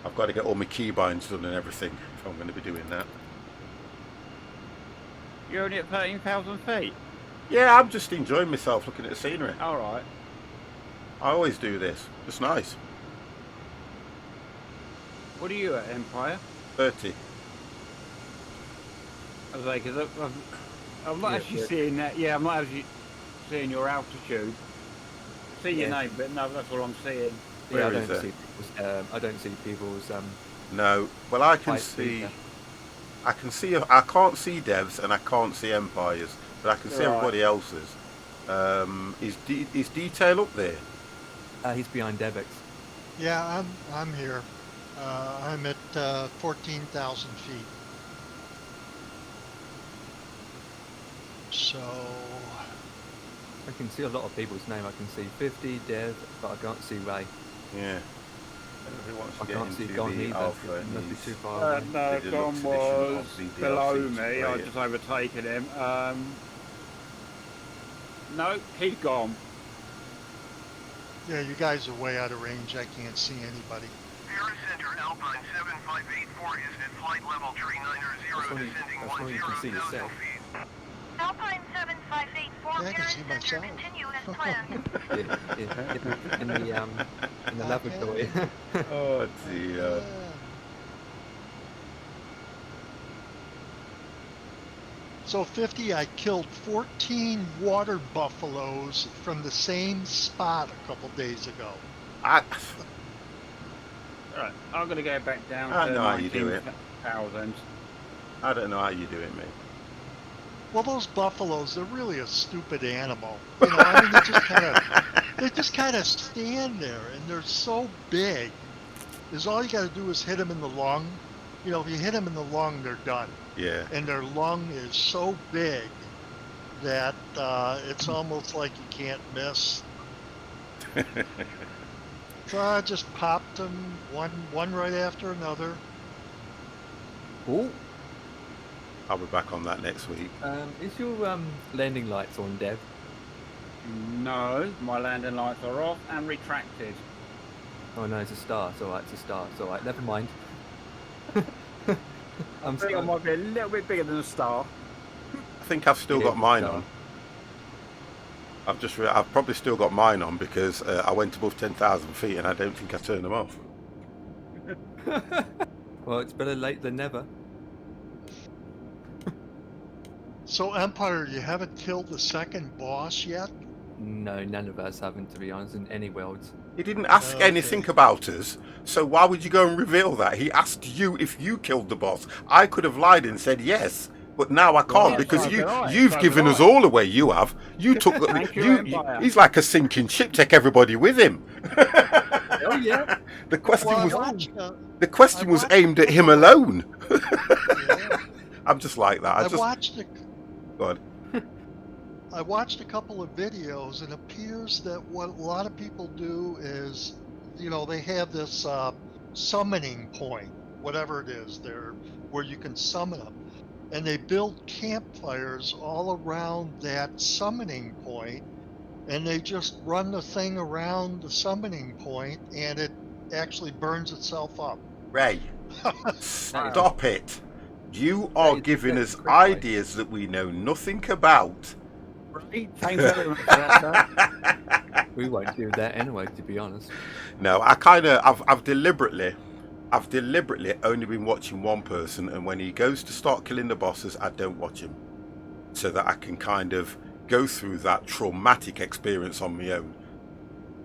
I've got to get all my keybinds done and everything if I'm going to be doing that. You're only at 13,000 feet. Yeah, I'm just enjoying myself looking at the scenery. All right. I always do this. It's nice. What are you at, Empire? 30. I was like, cause I'm not actually seeing that. Yeah, I'm not actually seeing your altitude. See your name, but no, that's what I'm seeing. Yeah, Where is it? I don't see people's. No. Well, I can height see. either. I can see. I can't see Devs and I can't see Empires, but I can see everybody else's. Is Detail up there? He's behind Devex. Yeah, I'm here. I'm at 14,000 feet. So I can see a lot of people's name. I can see 50, Dev, but I can't see Ray. Yeah. Who wants to I get can't see into Gon the either. Alpha It must be needs too far away. No, the Gon deluxe was edition of the below DLC to me. play I it. just overtaken him. No, he's gone. yeah, you guys are way out of range. I can't see anybody. Paris Center, Alpine 7584 is at flight level tree 990, That's when you can see yourself. Alpine 7584 Yeah, I can see myself. Continue as planned. In the laboratory. Oh dear. So 50, I killed 14 water buffaloes from the same spot a couple days ago. Right, I'm going to go back down I to know how you do it. 19,000. I don't know how you do it, mate. Well, those buffaloes, they're really a stupid animal. You know, I mean, they just kind of stand there, and they're so big. Is all you got to do is hit them in the lung. You know, if you hit them in the lung, they're done. Yeah. And their lung is so big that it's almost like you can't miss. So I just popped them one right after another. Ooh. I'll be back on that next week. Is your landing lights on, Dev? No, my landing lights are off and retracted. Oh no, it's a star. It's alright, it's a star. It's alright, never mind. I think I might be a little bit bigger than a star. I think I've still got mine on. I've probably still got mine on because I went above 10,000 feet and I don't think I turned them off. Well, it's better late than never. So Empire, you haven't killed the second boss yet? No, none of us haven't, to be honest, in any worlds. He didn't ask anything about us, so why would you go and reveal that? He asked you if you killed the boss. I could have lied and said yes, but now I can't because you've given us all away. You have. You took. He's like a sinking ship. Take everybody with him. Oh yeah. The question was aimed at him alone. I'm just like that. Go on. I watched a couple of videos, and it appears that what a lot of people do is, you know, they have this summoning point, whatever it is, where you can summon them, and they build campfires all around that summoning point, and they just run the thing around the summoning point, and it actually burns itself up. Ray, stop it. You are giving us ideas that we know nothing about. Thanks very much for that, we won't do that anyway, to be honest. No, I've deliberately only been watching one person, and when he goes to start killing the bosses, I don't watch him, so that I can kind of go through that traumatic experience on my own.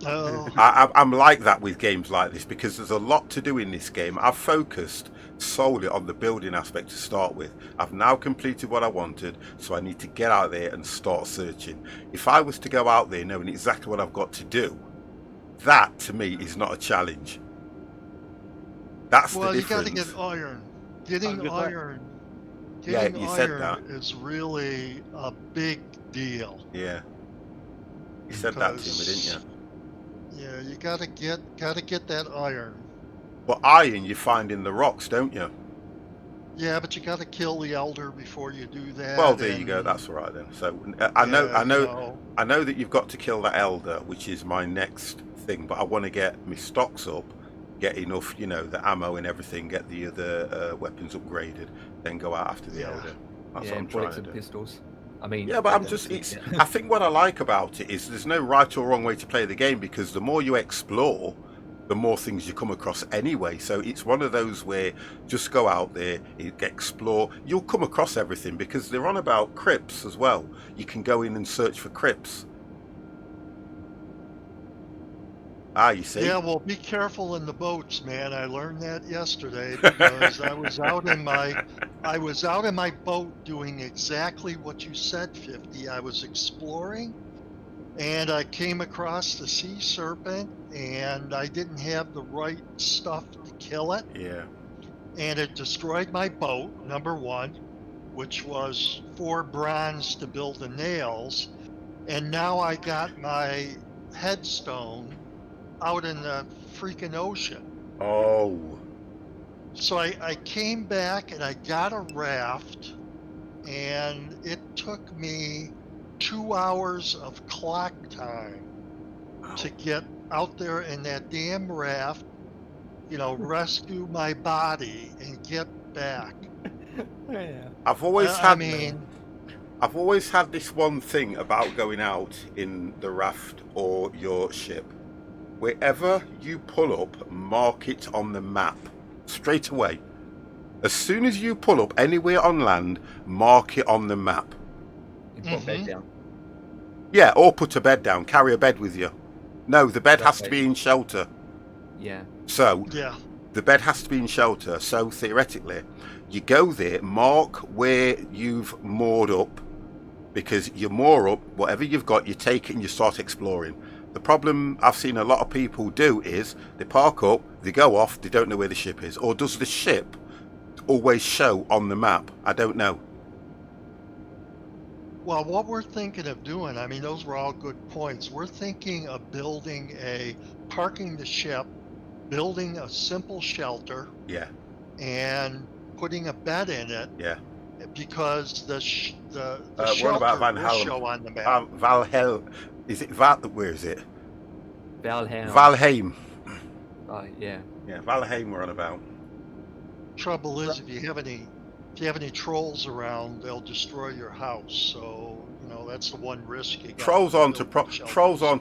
I'm like that with games like this because there's a lot to do in this game. I've focused solely on the building aspect to start with. I've now completed what I wanted, so I need to get out there and start searching. If I was to go out there knowing exactly what I've got to do, that to me is not a challenge. That's the difference. Well, you got to get iron. Getting iron. Getting iron is really a big deal. Yeah. You said that to me, didn't you? Yeah, you gotta get that iron. But iron you find in the rocks, don't you? Yeah, but you gotta kill the elder before you do that. Well, there you go. That's all right then. So I know that you've got to kill that elder, which is my next thing. But I want to get my stocks up, get enough, you know, the ammo and everything, get the other weapons upgraded, then go out after the elder. That's what I'm trying to do. Pistols. I mean, yeah, but I think what I like about it is there's no right or wrong way to play the game because the more you explore, the more things you come across anyway. So it's one of those where just go out there, explore. You'll come across everything because they're on about crypts as well. You can go in and search for crypts. You see? Yeah, well, be careful in the boats, man. I learned that yesterday because I was out in my boat doing exactly what you said, 50. I was exploring, and I came across the sea serpent, and I didn't have the right stuff to kill it. Yeah. And it destroyed my boat, number one, which was 4 bronze to build the nails, and now I got my headstone out in the freaking ocean. Oh. So I came back and I got a raft, and it took me 2 hours of clock time to get out there in that damn raft, you know, rescue my body and get back. I've always had. I've always had this one thing about going out in the raft or your ship. Wherever you pull up, mark it on the map straight away. As soon as you pull up anywhere on land, mark it on the map. You put a bed down. Yeah, or put a bed down. Carry a bed with you. No, the bed has to be in shelter. Yeah. So, Yeah. the bed has to be in shelter. So, theoretically, you go there, mark where you've moored up, because you moor up, whatever you've got, you take it and you start exploring. The problem I've seen a lot of people do is they park up, they go off, they don't know where the ship is. Or does the ship always show on the map? I don't know. Well, what we're thinking of doing, I mean, those were all good points. We're thinking of parking the ship, building a simple shelter. Yeah. And putting a bed in it. Yeah. Because the what shelter about Van will Halen? show on the map. Valhel. Is it where is it? Valheim. Valheim. Yeah. Yeah, Valheim we're on about. Trouble is, if you have any trolls around, they'll destroy your house. So that's the one risk you got. Trolls aren't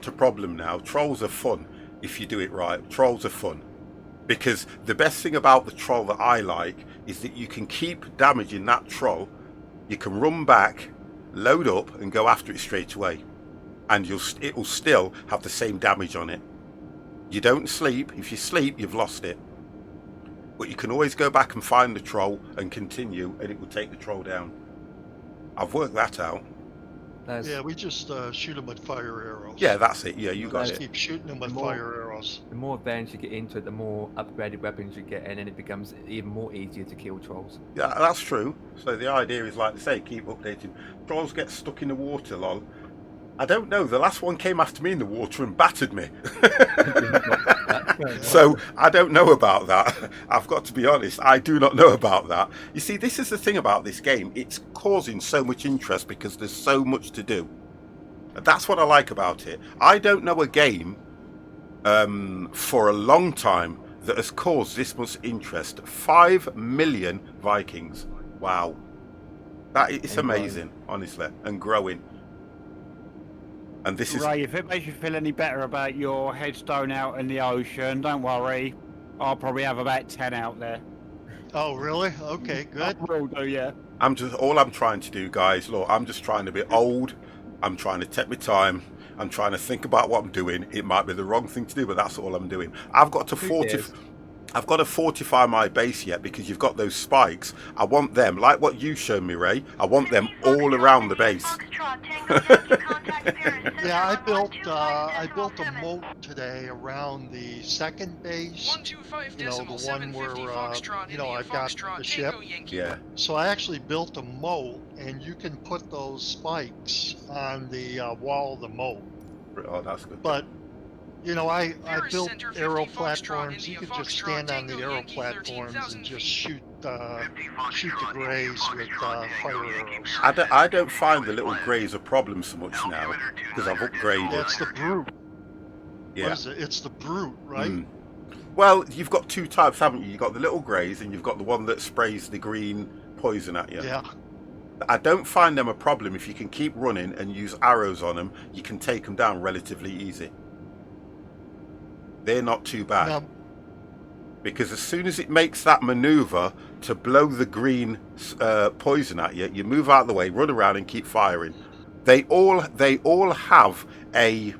a problem now. Trolls are fun if you do it right. Trolls are fun. Because the best thing about the troll that I like is that you can keep damaging that troll. You can run back, load up, and go after it straight away. And it will still have the same damage on it. You don't sleep. If you sleep, you've lost it. But you can always go back and find the troll and continue, and it will take the troll down. I've worked that out. Yeah, we just shoot them with fire arrows. Yeah, that's it. Yeah, you got it. Keep shooting them with fire arrows. The more advanced you get into it, the more upgraded weapons you get, and then it becomes even more easier to kill trolls. Yeah, that's true. So the idea is, like they say, keep updating. Trolls get stuck in the water, lol. I don't know. The last one came after me in the water and battered me. So I don't know about that. I've got to be honest. I do not know about that. You see, this is the thing about this game. It's causing so much interest because there's so much to do. That's what I like about it. I don't know a game for a long time that has caused this much interest. 5 million Vikings. Wow. It's amazing, honestly, and growing. And this is... Ray, if it makes you feel any better about your headstone out in the ocean, don't worry. I'll probably have about 10 out there. Oh, really? Okay, good. I will do, yeah. All I'm trying to do, guys, look, I'm just trying to be old. I'm trying to take my time. I'm trying to think about what I'm doing. It might be the wrong thing to do, but that's all I'm doing. I've got to fortify my base yet because you've got those spikes. I want them, like what you showed me, Ray. I want them all around the base. Yeah, I built a moat today around the second base. The one where I've got the ship. Yeah. So I actually built a moat, and you can put those spikes on the wall of the moat. Oh, that's good. But I built arrow platforms. You could just stand on the arrow platforms and just shoot the greys with fire arrows. I don't find the little greys a problem so much now because I've upgraded. It's the brute. Yeah. What is it? It's the brute, right? Well, you've got two types, haven't you? You've got the little greys and you've got the one that sprays the green poison at you. Yeah. I don't find them a problem. If you can keep running and use arrows on them, you can take them down relatively easy. They're not too bad. Now, because as soon as it makes that maneuver to blow the green poison at you, you move out of the way, run around and keep firing. They all have a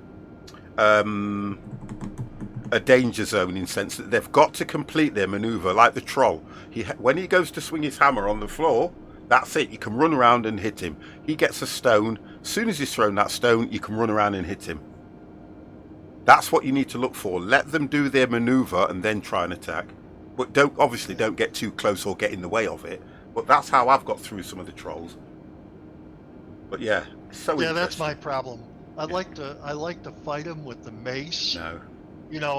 danger zone in the sense that they've got to complete their maneuver, like the troll. When he goes to swing his hammer on the floor, that's it. You can run around and hit him. He gets a stone. As soon as he's thrown that stone, you can run around and hit him. That's what you need to look for. Let them do their maneuver and then try and attack. But don't get too close or get in the way of it. But that's how I've got through some of the trolls. But yeah, it's so yeah, that's my problem. I like to fight them with the mace. No.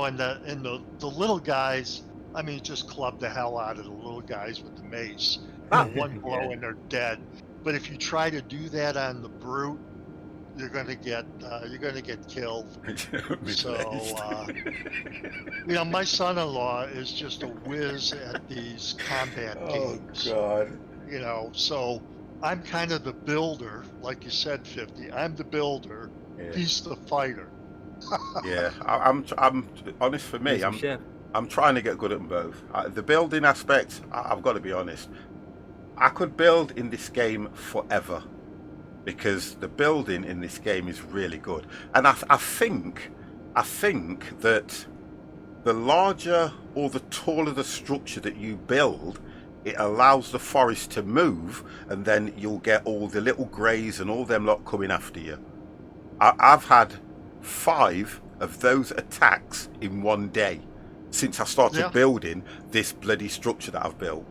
And the little guys. I mean, just club the hell out of the little guys with the mace. One blow and they're dead. But if you try to do that on the brute, you're gonna get killed. So my son-in-law is just a whiz at these combat games. Oh God. So I'm kind of the builder, like you said, 50. I'm the builder. Yeah. He's the fighter. Yeah, I'm honest. For me, He's a chef. I'm trying to get good at them both. The building aspect, I've got to be honest. I could build in this game forever because the building in this game is really good, and I think that the larger or the taller the structure that you build, it allows the forest to move, and then you'll get all the little greys and all them lot coming after you. I've had 5 of those attacks in one day since I started building this bloody structure that I've built.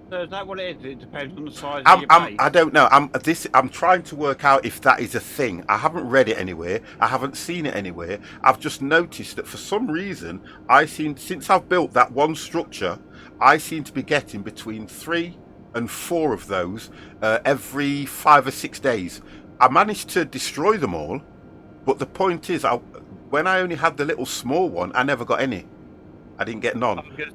So is that what it is? It depends on the size of your base? I don't know. I'm trying to work out if that is a thing. I haven't read it anywhere. I haven't seen it anywhere. I've just noticed that for some reason, since I've built that one structure, I seem to be getting between 3 and 4 of those every 5 or 6 days. I managed to destroy them all, but the point is, when I only had the little small one, I never got any. I didn't get none. I'm going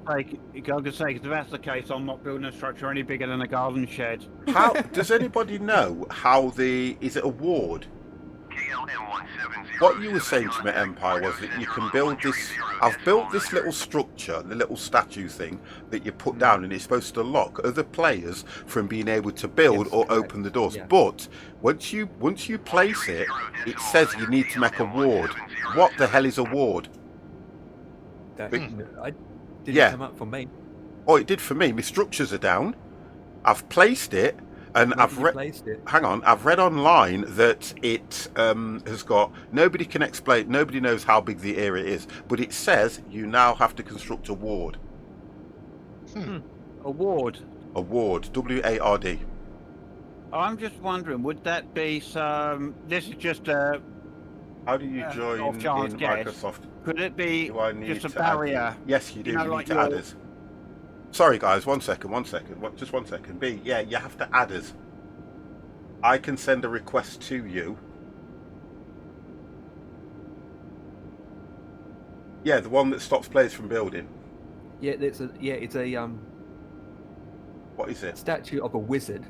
to say, because if that's the case, I'm not building a structure any bigger than a garden shed. How does anybody know how is it a ward? What you were saying to me, Empire, was that you can build this. I've built this little structure, the little statue thing that you put down, and it's supposed to lock other players from being able to build or open the doors. Yeah. But once you place it, it says you need to make a ward. What the hell is a ward? That didn't come up for me. Oh, it did for me. My structures are down. I've placed it, and I've read. Hang on, I've read online that it has got. Nobody can explain. Nobody knows how big the area is, but it says you now have to construct a ward. A ward. A ward. WARD. I'm just wondering, would that be some? This is just a. How do you join in Microsoft? Could it be just a barrier? Yes, you do. You need to add us. Sorry, guys. One second. Just 1 second. B. Yeah, you have to add us. I can send a request to you. Yeah, the one that stops players from building. Yeah, it's a What is it? Statue of a wizard.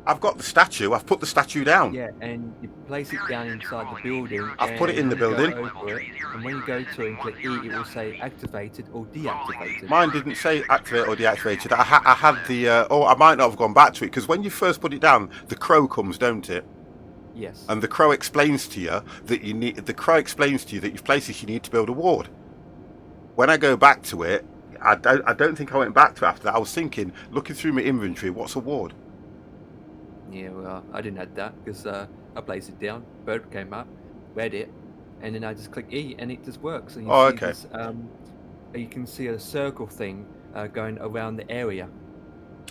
I've got the statue. I've put the statue down. Yeah, and you place it down inside the building. I've put it in the building. And when you go to it and click E, it will say activated or deactivated. Mine didn't say activate or deactivated. I had the. I might not have gone back to it because when you first put it down, the crow comes, don't it? Yes. And the crow explains to you that you need. The crow explains to you that you've places you need to build a ward. When I go back to it, I don't think I went back to it after that. I was thinking, looking through my inventory, what's a ward? Yeah, well, I didn't add that because I placed it down. Bird came up, read it, and then I just click E, and it just works. And you see this, you can see a circle thing going around the area.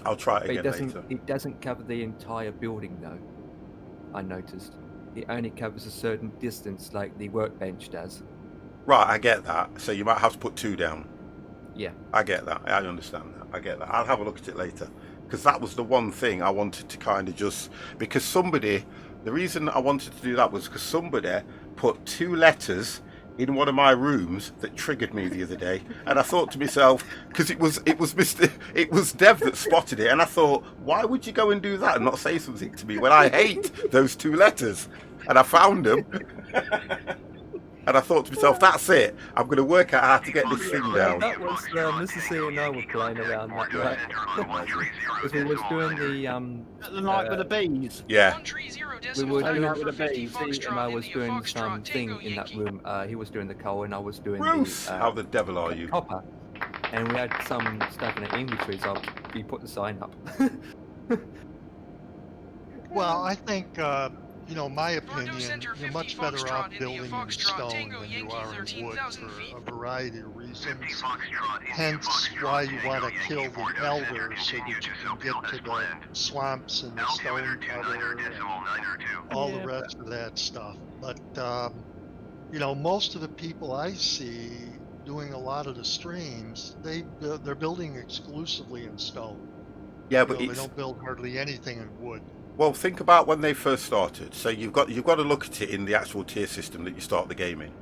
I'll try it again later. It doesn't cover the entire building, though. I noticed it only covers a certain distance, like the workbench does. Right, I get that. So you might have to put 2 down. Yeah, I get that. I understand that. I get that. I'll have a look at it later. Because that was the one thing I wanted to kind of just... Because the reason I wanted to do that was because somebody put 2 letters in one of my rooms that triggered me the other day. And I thought to myself, because it was Dev that spotted it. And I thought, why would you go and do that and not say something to me when I hate those 2 letters? And I found them. And I thought to myself, that's it. I'm going to work out how to get this thing down. That was Mr. C and I were playing around that, right? Because we was doing the night with the bees. Yeah. We were doing it with the bees, and I was doing something in that room. He was doing the coal, and I was doing Bruce, how the devil are you? Copper. And we had some stuff in the inventory, so we put the sign up. Well, I think. My opinion, you're much better off building in stone than you are in wood for a variety of reasons. Hence why you want to kill the elders so that you can get to the swamps and the stone cover and all the rest of that stuff. But, most of the people I see doing a lot of the streams, they're building exclusively in stone. Yeah, but they don't build hardly anything in wood. Well, think about when they first started. So you've got to look at it in the actual tier system that you start the game in.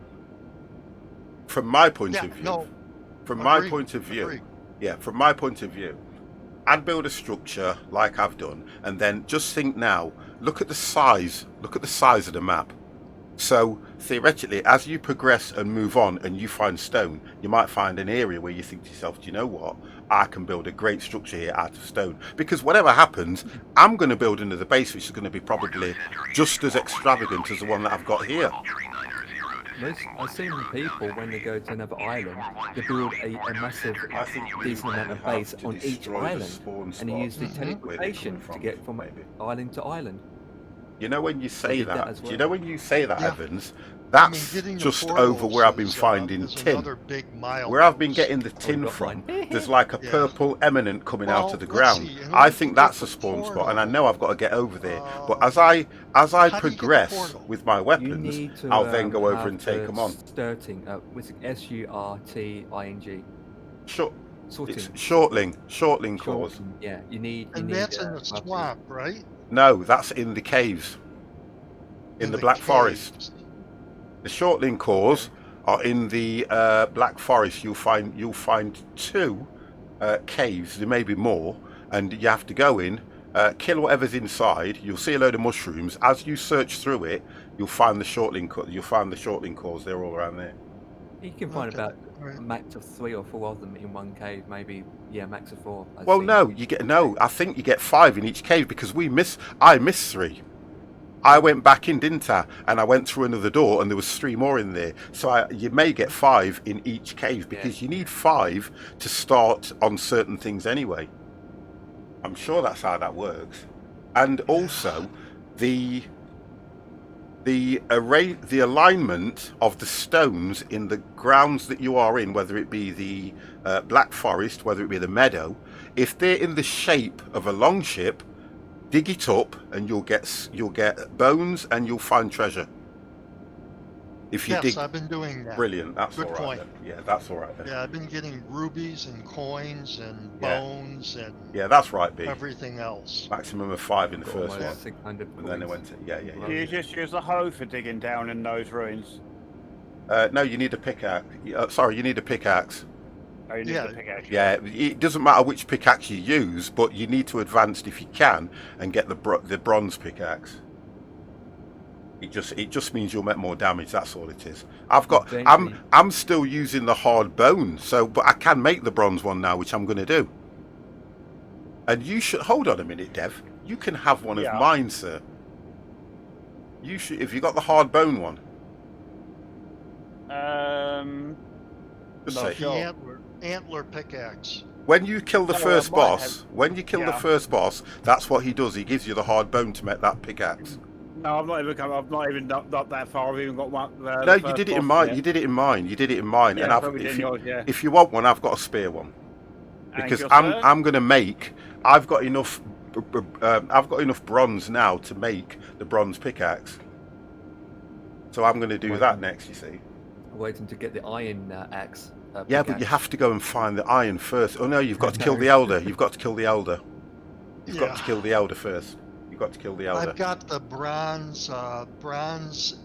From my point of view, from my point of view, I'd build a structure like I've done, and then just think now, look at the size of the map. So theoretically, as you progress and move on and you find stone, you might find an area where you think to yourself, do you know what, I can build a great structure here out of stone. Because whatever happens, I'm going to build another base which is going to be probably just as extravagant as the one that I've got here. I've seen people, when they go to another island, they build a massive, decent amount of base on each island, and they use the teleportation to get from island to island. You know when you say that, as well. do you know when you say that, Yeah. Evans, that's just over where I've been finding tin. Big Where I've been getting the tin from, there's like a purple eminent coming out of the ground. I think that's a spawn spot, and I know I've got to get over there. But as I progress with my weapons, I'll then go over and take them on. Sturting, S-U-R-T-I-N-G. Shortling cores. Yeah, you need. And that's in the swamp, right? No, that's in the caves. In the Black Forest. The shortling cores are in the Black Forest. You'll find 2 caves. There may be more, and you have to go in, kill whatever's inside. You'll see a load of mushrooms. As you search through it, you'll find the shortling cores. They're all around there. You can find about a max of 3 or 4 of them in one cave, maybe. Yeah, max of 4. I think you get 5 in each cave, because I missed 3. I went back in, didn't I? And I went through another door, and there was 3 more in there. So you may get 5 in each cave, because you need 5 to start on certain things anyway. I'm sure that's how that works. And also, the alignment of the stones in the grounds that you are in, whether it be the Black Forest, whether it be the meadow, if they're in the shape of a longship, dig it up and you'll get bones and you'll find treasure. If you dig, I've been doing that. Brilliant. That's Good all right. point. Then. Yeah, that's all right. Then. Yeah, I've been getting rubies and coins and bones and that's right, B. everything else. Maximum of 5 in the first one, 600 and then it went to Do you just use the hoe for digging down in those ruins? No, you need a pickaxe. Sorry, you need a pickaxe. Oh, you need the pickaxe. Yeah, it doesn't matter which pickaxe you use, but you need to advance if you can and get the bronze pickaxe. It just means you'll make more damage. That's all it is. I'm still using the hard bone, but I can make the bronze one now, which I'm going to do. And you should hold on a minute, Dev. You can have one of mine, sir. You should, if you got the hard bone one. Just say. The antler pickaxe. When you kill the first boss, that's what he does. He gives you the hard bone to make that pickaxe. No, I've not even not that far. I've even got one. No, you did it in mine. You did it in mine. Yeah, and if you want one, I've got a spare one. Because I'm going to make. I've got enough bronze now to make the bronze pickaxe. So I'm going to do that next. You see. Waiting to get the iron axe. Yeah, but you have to go and find the iron first. Oh no, you've got to kill the elder. You've got to kill the elder. You've got to kill the elder first. Got to kill the elder. I've got the bronze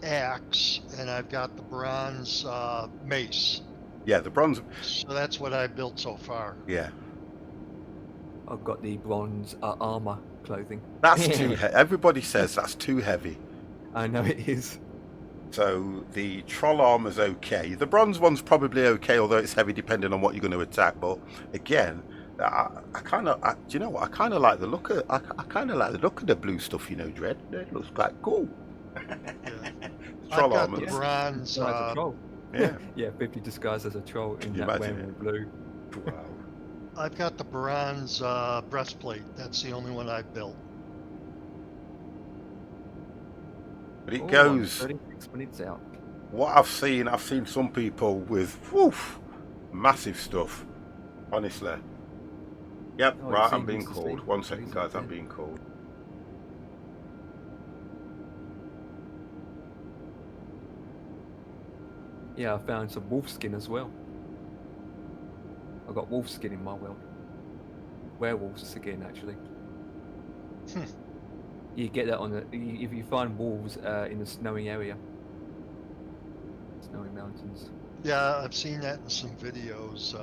axe, and I've got the bronze mace. Yeah, the bronze. So that's what I built so far. Yeah. I've got the bronze armor clothing. That's too heavy. Everybody says that's too heavy. I know it is. So the troll armor's okay. The bronze one's probably okay, although it's heavy depending on what you're going to attack. But again, I kind of, do you know what? I kind of like the look of. I kind of like the look of the blue stuff. You know, Dread. It looks quite cool. Troll armor. The bronze. Troll. Yeah. Yeah, 50 disguised as a troll in that wearing blue. Wow. I've got the bronze breastplate. That's the only one I've built. But it goes. 36 minutes out. What I've seen some people with massive stuff. Honestly. Yep, right, I'm being called. 1 second, guys, I'm being called. Yeah, I found some wolf skin as well. I got wolf skin in my world. Werewolves again, actually. You get that if you find wolves in a snowy area. Snowy mountains. Yeah, I've seen that in some videos.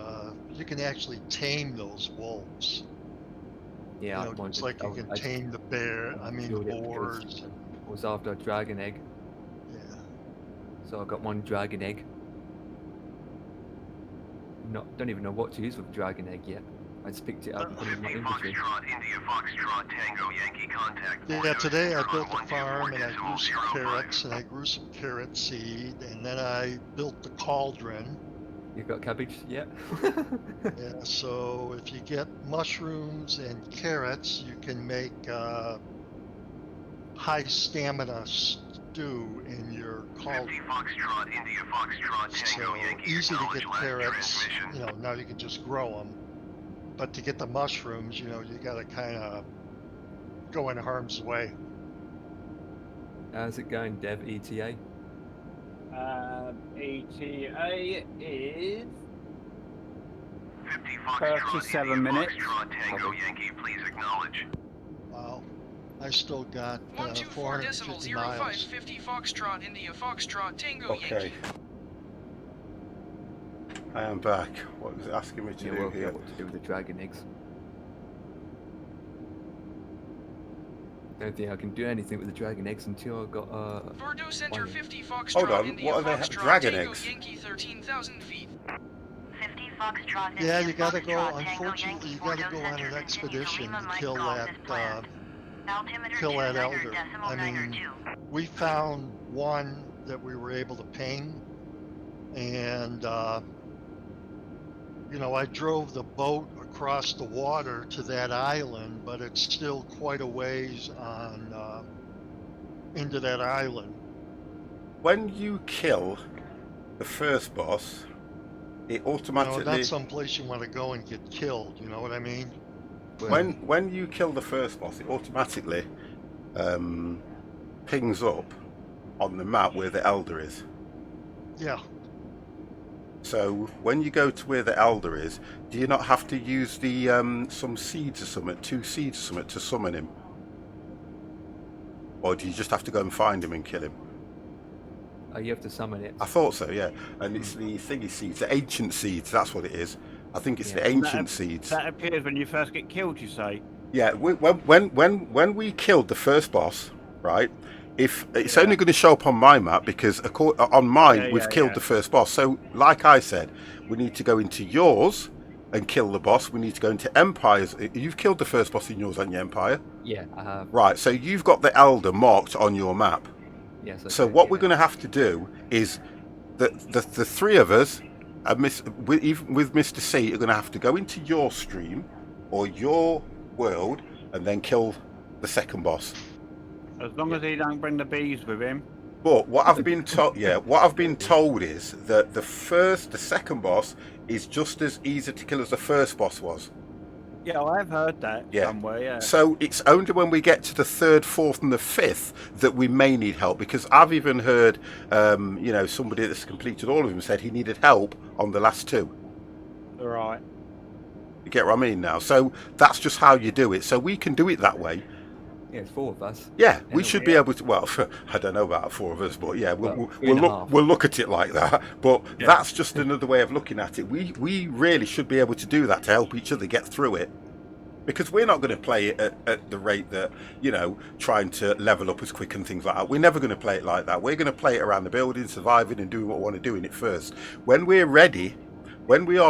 You can actually tame those wolves. Yeah, You know, just like you can tame the bear. I mean, the boars. I was after a dragon egg. Yeah. So I got one dragon egg. Don't even know what to use with a dragon egg yet. I just picked it up and put it in my inventory. Yeah, today I built a farm and I grew some carrots and I grew some carrot seed and then I built the cauldron. You got cabbage yet? Yeah, so if you get mushrooms and carrots, you can make high stamina stew in your cauldron. So easy to get carrots, you know, now you can just grow them. But to get the mushrooms, you know, you gotta kind of go in harm's way. How's it going, Dev? ETA? ETA is 37 minutes. Wow. I still got 450 miles. 50 Foxtrot, India Foxtrot, Tango Okay. Yankee. I am back. What was it asking me to do Work here? out what to do with the dragon eggs. Don't think I can do anything with the dragon eggs until I got Bordeaux Center 50 Foxtrot, Hold on, India what are they? Foxtrot, Dragon Tango eggs? Yankee 13,000 feet. 50 Foxtrot, Yeah, India you gotta go, Foxtrot, Tango unfortunately, you Yankee, gotta Bordeaux go on Center, an continue to expedition Lima to Mike kill Golf that, as planned. Altimeter kill that 29 elder. decimal I 9 or mean, 2. we found one that we were able to ping, and you know, I drove the boat across the water to that island, but it's still quite a ways on into that island. When you kill the first boss, it automatically. You know, not some place you want to go and get killed. You know what I mean? When you kill the first boss, it automatically pings up on the map where the elder is. Yeah. So when you go to where the elder is, do you not have to use the some seeds or something, 2 seeds or something to summon him? Or do you just have to go and find him and kill him? you have to summon it. I thought so, yeah. And it's the thingy seeds, the ancient seeds, that's what it is. I think it's the ancient seeds. That appears when you first get killed, you say? Yeah, when we killed the first boss, right? If it's only going to show up on my map because on mine we've killed the first boss. So, like I said, we need to go into yours and kill the boss. We need to go into Empire's. You've killed the first boss in yours, haven't you, Empire? Yeah, I have. Right. So you've got the Elder marked on your map. Yes. So what we're going to have to do is the 3 of us, even with Mr. C, are going to have to go into your stream or your world and then kill the second boss. As long as he don't bring the bees with him. But what I've been told, what I've been told is that the second boss is just as easy to kill as the first boss was. Yeah, I've heard that somewhere. Yeah. So it's only when we get to the 3rd, 4th, and the 5th that we may need help. Because I've even heard, somebody that's completed all of them said he needed help on the last 2. Right. You get what I mean now? So that's just how you do it. So we can do it that way. Yeah, it's 4 of us. Yeah, we should be able to. Well, I don't know about 4 of us, but yeah, we'll look at it like that. But that's just another way of looking at it. We really should be able to do that to help each other get through it, because we're not going to play it at the rate that trying to level up as quick and things like that. We're never going to play it like that. We're going to play it around the building, surviving, and doing what we want to do in it first. When we are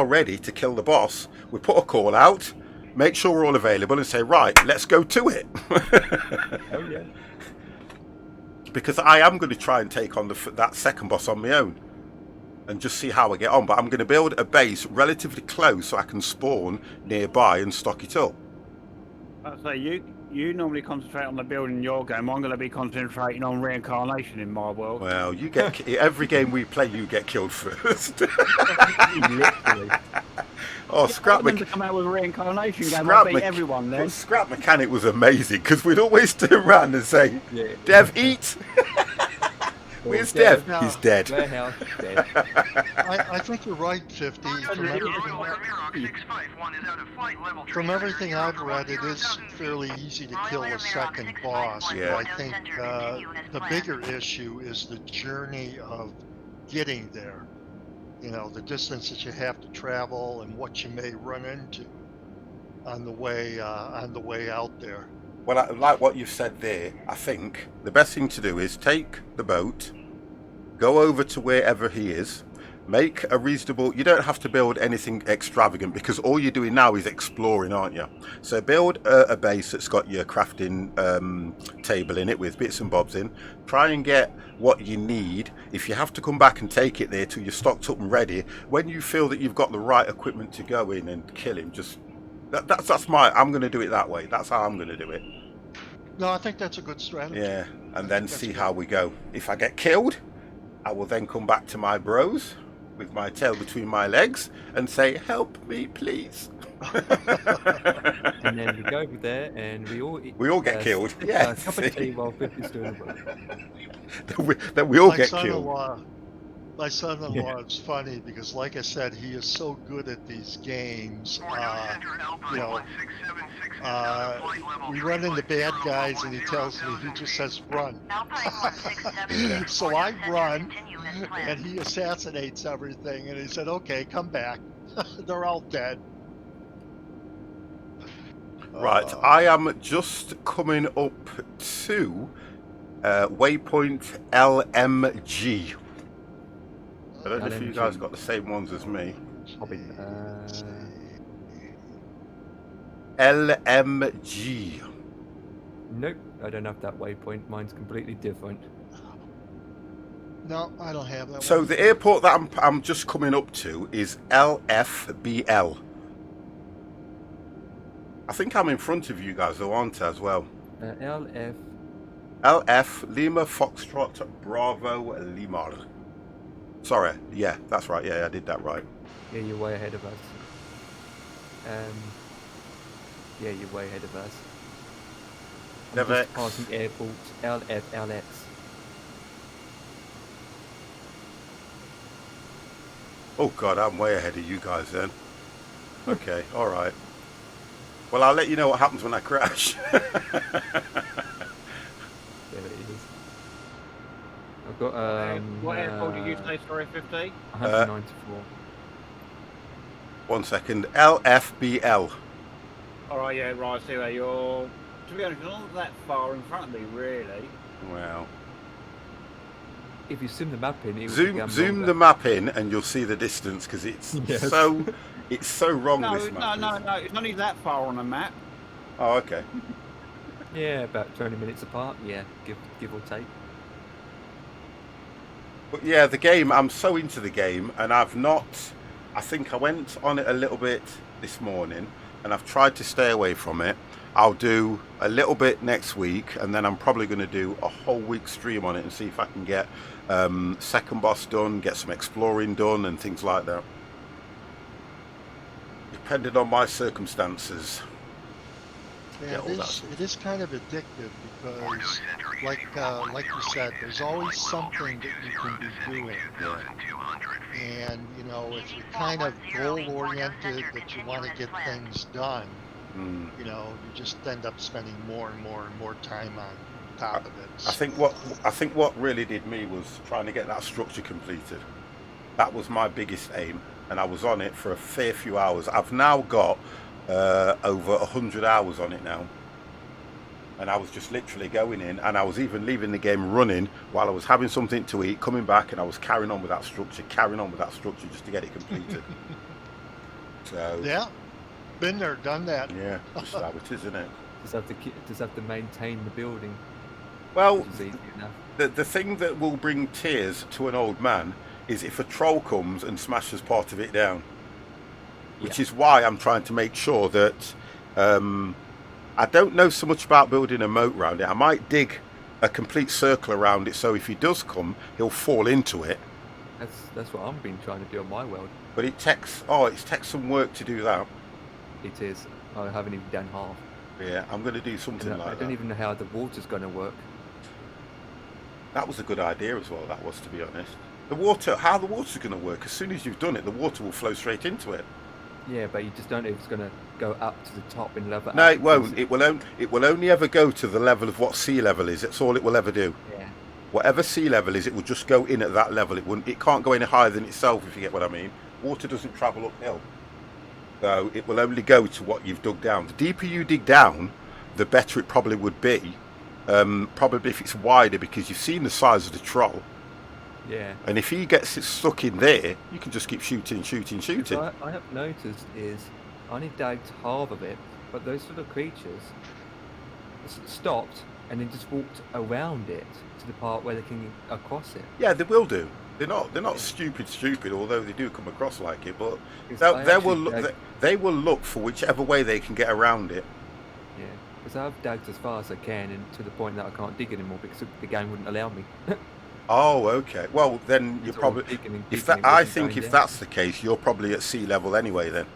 ready to kill the boss, we put a call out. Make sure we're all available and say, right, let's go to it. Oh, yeah. Because I am going to try and take on that second boss on my own and just see how I get on. But I'm going to build a base relatively close so I can spawn nearby and stock it up. So you normally concentrate on the building in your game. I'm going to be concentrating on reincarnation in my world. Well, you get every game we play, you get killed first. Literally. Oh, Scrap Mechanic! Come out with a reincarnation game. I'll beat everyone then. Scrap Mechanic was amazing because we'd always turn around and say, "Dev, eat." Where's Dev? He's dead. I think you're right, 50. From everything I've read, it is fairly easy to kill a second boss. Yeah. I think the bigger issue is the journey of getting there. The distance that you have to travel and what you may run into. on the way out there. Well, like what you've said there, I think the best thing to do is take the boat, go over to wherever he is, make a reasonable... You don't have to build anything extravagant because all you're doing now is exploring, aren't you? So build a base that's got your crafting table in it with bits and bobs in. Try and get what you need. If you have to come back and take it there till you're stocked up and ready, when you feel that you've got the right equipment to go in and kill him, just... That's I'm going to do it that way. That's how I'm going to do it. No, I think that's a good strategy. Yeah, and then see how we go. If I get killed, I will then come back to my bros with my tail between my legs and say, "Help me, please." And then we go over there and we all get killed. Yeah, a cup of tea while 50's doing the work. Then we all get killed. My son-in-law is funny because, like I said, he is so good at these games. You know, we run into bad guys and he tells me, he just says, "Run." So I run and he assassinates everything and he said, "Okay, come back." They're all dead. Right, I am just coming up to waypoint LMG. I don't know if you guys got the same ones as me. LMG. Nope, I don't have that waypoint. Mine's completely different. No, I don't have that. So one. the airport that I'm just coming up to is LFBL. I think I'm in front of you guys, though, aren't I, as well? LF Lima Foxtrot Bravo Lima. Sorry, yeah, that's right. Yeah, I did that right. Yeah, you're way ahead of us. Yeah, you're way ahead of us. I'm just passing airport LFLX. Oh God, I'm way ahead of you guys then. Okay, all right. Well, I'll let you know what happens when I crash. There it is. I've got what airport did you say? Sorry, 50. 194. 1 second. LFBL. All right, yeah, right. I see where you're. To be honest, you're not that far in front of me, really. Well. If you zoom the map in, zoom the map in, and you'll see the distance because it's so wrong. No, this map. No, it's not even that far on a map. Oh, okay. Yeah, about 20 minutes apart. Yeah, give or take. But yeah, the game. I'm so into the game, and I've not. I think I went on it a little bit this morning, and I've tried to stay away from it. I'll do a little bit next week, and then I'm probably going to do a whole week stream on it and see if I can get second boss done, get some exploring done, and things like that. Depending on my circumstances. Yeah, it is kind of addictive because, like you said, there's always something that you can be doing. Yeah. And, you know, if you're kind of goal-oriented, that you want to get things done, you know, you just end up spending more and more time on top of it. I think what really did me was trying to get that structure completed. That was my biggest aim, and I was on it for a fair few hours. I've now got over 100 hours on it now, and I was just literally going in, and I was even leaving the game running while I was having something to eat, coming back, and I was carrying on with that structure just to get it completed. So yeah, been there, done that. Yeah, just how it is, isn't it? Just have to maintain the building. Well, the thing that will bring tears to an old man is if a troll comes and smashes part of it down. Which is why I'm trying to make sure that I don't know so much about building a moat around it. I might dig a complete circle around it so if he does come, he'll fall into it. That's what I've been trying to do on my world. But it takes some work to do that. It is. I haven't even done half. Yeah, I'm going to do something like that. I don't even know how the water's going to work. That was a good idea as well, that was, to be honest. How the water's going to work, as soon as you've done it, the water will flow straight into it. Yeah, but you just don't know if it's going to go up to the top in level. No, it won't. It will only ever go to the level of what sea level is. That's all it will ever do. Yeah. Whatever sea level is, it will just go in at that level. It can't go any higher than itself, if you get what I mean. Water doesn't travel uphill. So it will only go to what you've dug down. The deeper you dig down, the better it probably would be. Probably if it's wider, because you've seen the size of the troll. Yeah. And if he gets it stuck in there, you can just keep shooting. What I have noticed is I only dagged half of it, but those little creatures stopped and then just walked around it to the part where they can across it. Yeah, they will do. They're not stupid, although they do come across like it. But they will look for whichever way they can get around it. Yeah, because I've dagged as far as I can, and to the point that I can't dig anymore because the game wouldn't allow me. Oh, okay. Well, then you're probably. If that's the case, you're probably at sea level anyway. Then.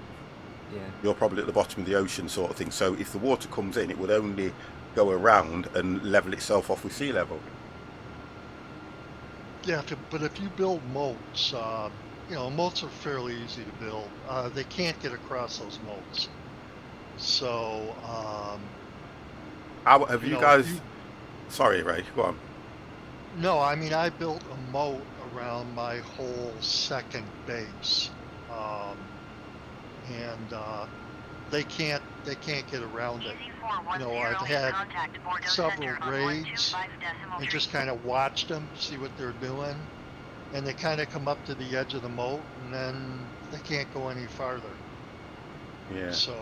Yeah. You're probably at the bottom of the ocean, sort of thing. So if the water comes in, it would only go around and level itself off with sea level. Yeah, but if you build moats, moats are fairly easy to build. They can't get across those moats. So, how have you guys? Sorry, Ray. Go on. No, I mean I built a moat around my whole second base, and they can't get around it. I've had several raids and just kind of watched them, see what they're doing, and they kind of come up to the edge of the moat, and then they can't go any farther. Yeah. So.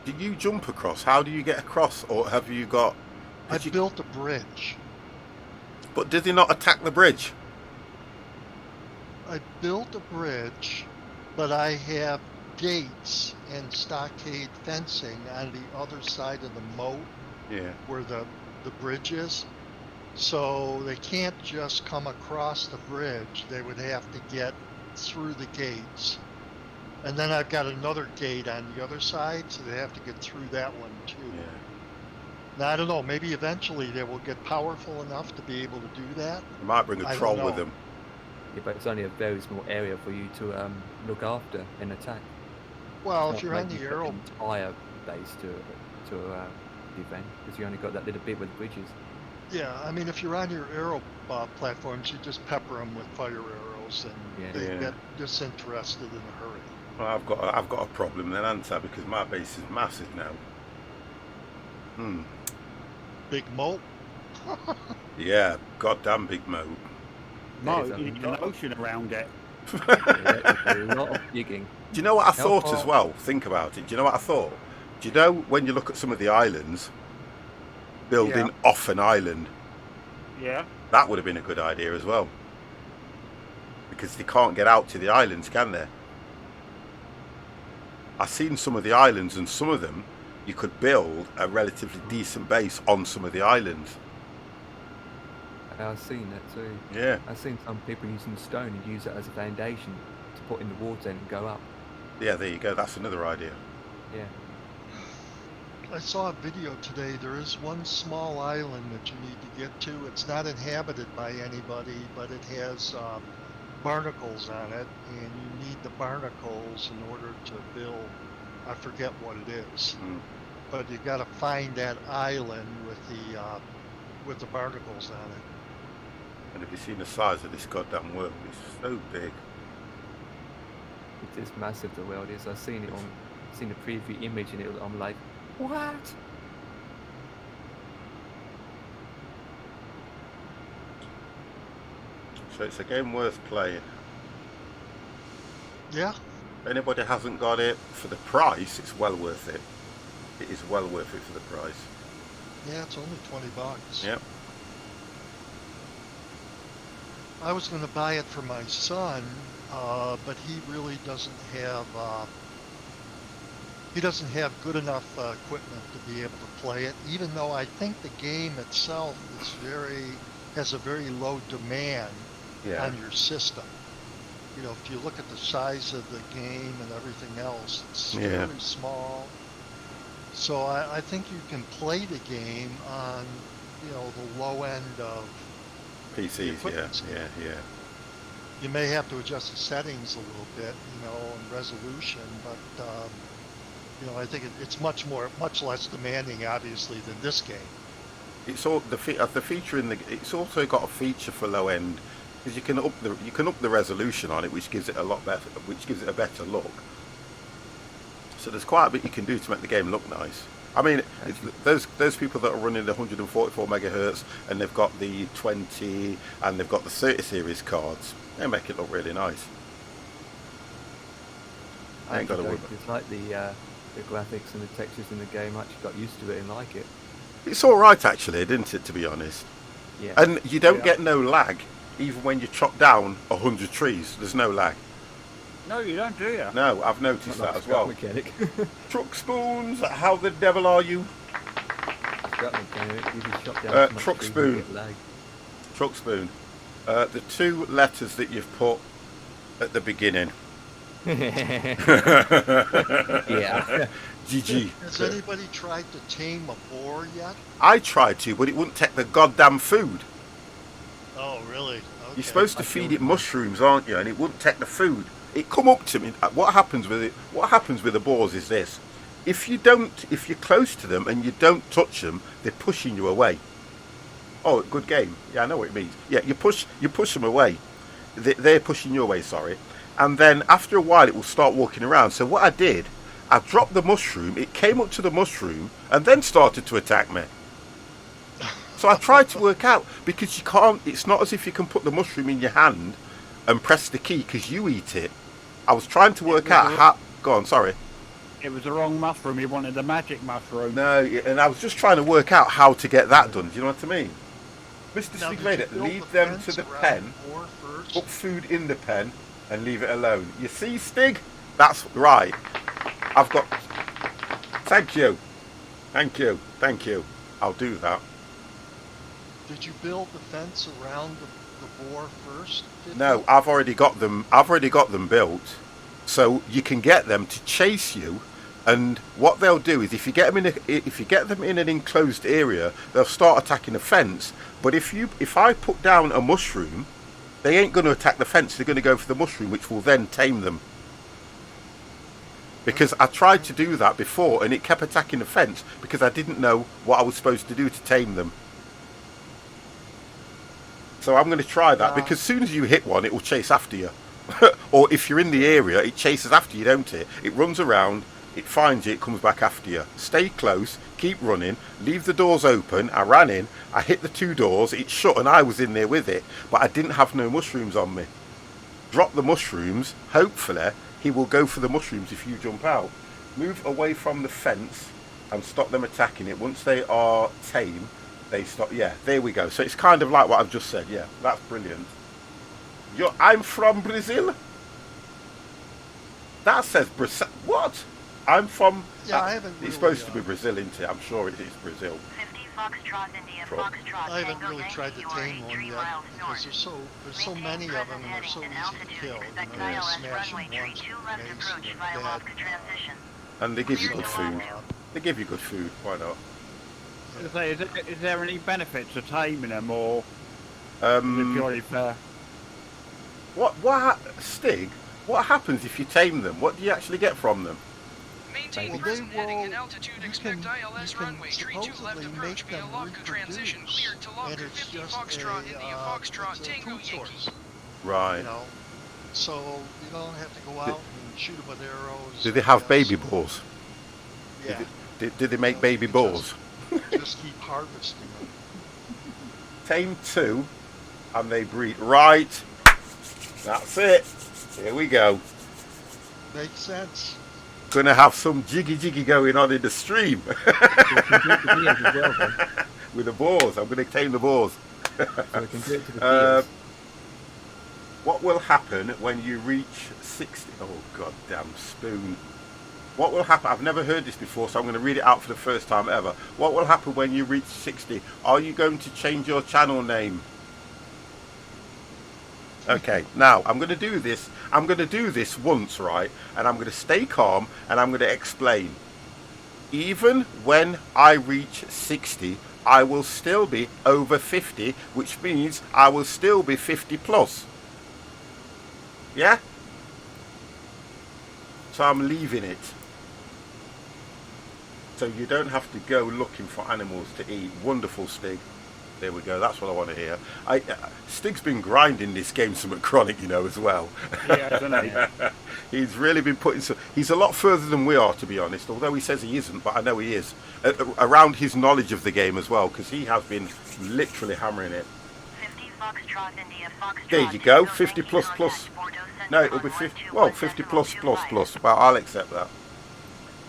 Do you jump across? How do you get across, or have you got? I built a bridge. But did they not attack the bridge? I built a bridge, but I have gates and stockade fencing on the other side of the moat. Yeah. Where the bridge is. So they can't just come across the bridge. They would have to get through the gates. And then I've got another gate on the other side, so they have to get through that one too. Yeah. Now, I don't know, maybe eventually they will get powerful enough to be able to do that. They might bring a troll with them. Yeah, but it's only a very small area for you to look after and attack. Well, if you're on the arrow entire base to defend, because you only got that little bit with bridges. Yeah, I mean, if you're on your arrow platforms, you just pepper them with fire arrows, and they get disinterested in a hurry. Well, I've got a problem then, haven't I? Because my base is massive now. Big moat. Yeah, goddamn big moat. No, you need an ocean around it. A lot of digging. Do you know what I thought as well? Think about it. Do you know what I thought? Do you know when you look at some of the islands, building off an island? Yeah. That would have been a good idea as well. Because they can't get out to the islands, can they? I've seen some of the islands, and some of them you could build a relatively decent base on some of the islands. I've seen that too. Yeah. I've seen some people using stone and use it as a foundation to put in the water and go up. Yeah, there you go. That's another idea. Yeah. I saw a video today. There is one small island that you need to get to. It's not inhabited by anybody, but it has barnacles on it, and you need the barnacles in order to build. I forget what it is, but you got to find that island with the barnacles on it. And have you seen the size of this goddamn world? It's so big. It is massive. The world is. I've seen the preview image, and I'm like, what? So it's a game worth playing. Yeah. If anybody hasn't got it for the price, it's well worth it. It is well worth it for the price. Yeah, it's only $20. Yep. I was going to buy it for my son, but he really doesn't have. He doesn't have good enough equipment to be able to play it. Even though I think the game itself has a very low demand on your system. You know, if you look at the size of the game and everything else, it's very small. So I think you can play the game on, the low end of PCs. Yeah. You may have to adjust the settings a little bit, and resolution, but I think it's much less demanding, obviously, than this game. It's all the feature in the. It's also got a feature for low end, because you can up the resolution on it, which gives it a lot better, which gives it a better look. So there's quite a bit you can do to make the game look nice. I mean, those people that are running the 144 megahertz and they've got the 20 and they've got the 30 series cards, they make it look really nice. I ain't got to worry. It's like the graphics and the textures in the game. I actually got used to it and like it. It's all right actually, didn't it? To be honest. Yeah. And you don't get no lag, even when you chop down 100 trees. There's no lag. No, you don't, do you? No, I've noticed that as well. Mechanic. Truck spoons, how the devil are you? Truck spoon. Truck spoon. The two letters that you've put at the beginning. Yeah. GG. Has anybody tried to tame a boar yet? I tried to, but it wouldn't take the goddamn food. Oh, really? Okay. You're supposed to feed it mushrooms, aren't you? And it wouldn't take the food. It come up to me. What happens with it? What happens with the boars is this: if you're close to them and you don't touch them, they're pushing you away. Oh, good game. Yeah, I know what it means. Yeah, you push them away. They're pushing you away. Sorry. And then after a while, it will start walking around. So what I did, I dropped the mushroom. It came up to the mushroom and then started to attack me. So I tried to work out, because you can't. It's not as if you can put the mushroom in your hand and press the key because you eat it. I was trying to work out how. Go on, sorry. It was the wrong mushroom. You wanted the magic mushroom. No, and I was just trying to work out how to get that done. Do you know what I mean? Mr. Stigmader, lead them to the pen, put food in the pen, and leave it alone. You see, Stig? That's right. I've got. Thank you. Thank you. Thank you. I'll do that. Did you build the fence around the boar first? No, I've already got them. I've already got them built, so you can get them to chase you. And what they'll do is, if you get them in an enclosed area, they'll start attacking the fence. But if I put down a mushroom, they ain't going to attack the fence. They're going to go for the mushroom, which will then tame them. Because I tried to do that before, and it kept attacking the fence because I didn't know what I was supposed to do to tame them. So I'm going to try that, because as soon as you hit one, it will chase after you. Or if you're in the area, it chases after you, don't it? It runs around, it finds you, it comes back after you. Stay close, keep running, leave the doors open. I ran in, I hit the two doors, it shut, and I was in there with it. But I didn't have no mushrooms on me. Drop the mushrooms, hopefully he will go for the mushrooms if you jump out. Move away from the fence and stop them attacking it. Once they are tame, they stop. Yeah, there we go. So it's kind of like what I've just said. Yeah, that's brilliant. I'm from Brazil. That says Brazil. What? I'm from. Yeah, I haven't. It's supposed to be Brazil, isn't it? I'm sure it is Brazil. 50 Foxtrot India Foxtrot. I haven't really tried to tame one yet because there's so many of them and they're so easy to kill. And smash them once, amazing and dead. And they give you good food. They give you good food. Why not? Is there any benefit to taming them, or is it purely fair? Stig? What happens if you tame them? What do you actually get from them? Maintain present heading and altitude, expect ILS runway, 32 left approach via Lofka transition, cleared to Lofka 50 Foxtrot, India Foxtrot, Tango Yankee. Right. You know, so you don't have to go out and shoot them with arrows. Do they have baby boars? Yeah. Did they make baby boars? Just keep harvesting them. Tame 2 and they breed. Right. That's it. Here we go. Makes sense. Gonna have some jiggy going on in the stream. With the boars. I'm gonna tame the boars. What will happen when you reach 60? Oh, goddamn spoon. What will happen? I've never heard this before, so I'm going to read it out for the first time ever. What will happen when you reach 60? Are you going to change your channel name? Okay, now I'm going to do this. I'm going to do this once, right? And I'm going to stay calm and I'm going to explain. Even when I reach 60, I will still be over 50, which means I will still be 50 plus. Yeah? So I'm leaving it. So you don't have to go looking for animals to eat. Wonderful, Stig. There we go. That's what I want to hear. Stig's been grinding this game somewhat chronic, you know, as well. Yeah, isn't he? He's really been putting some. He's a lot further than we are, to be honest. Although he says he isn't, but I know he is. Around his knowledge of the game as well, because he has been literally hammering it. 50 Foxtrot India Foxtrot. There you go. 50 plus plus. No, it'll be 50. Well, 50 plus plus plus. Well, I'll accept that.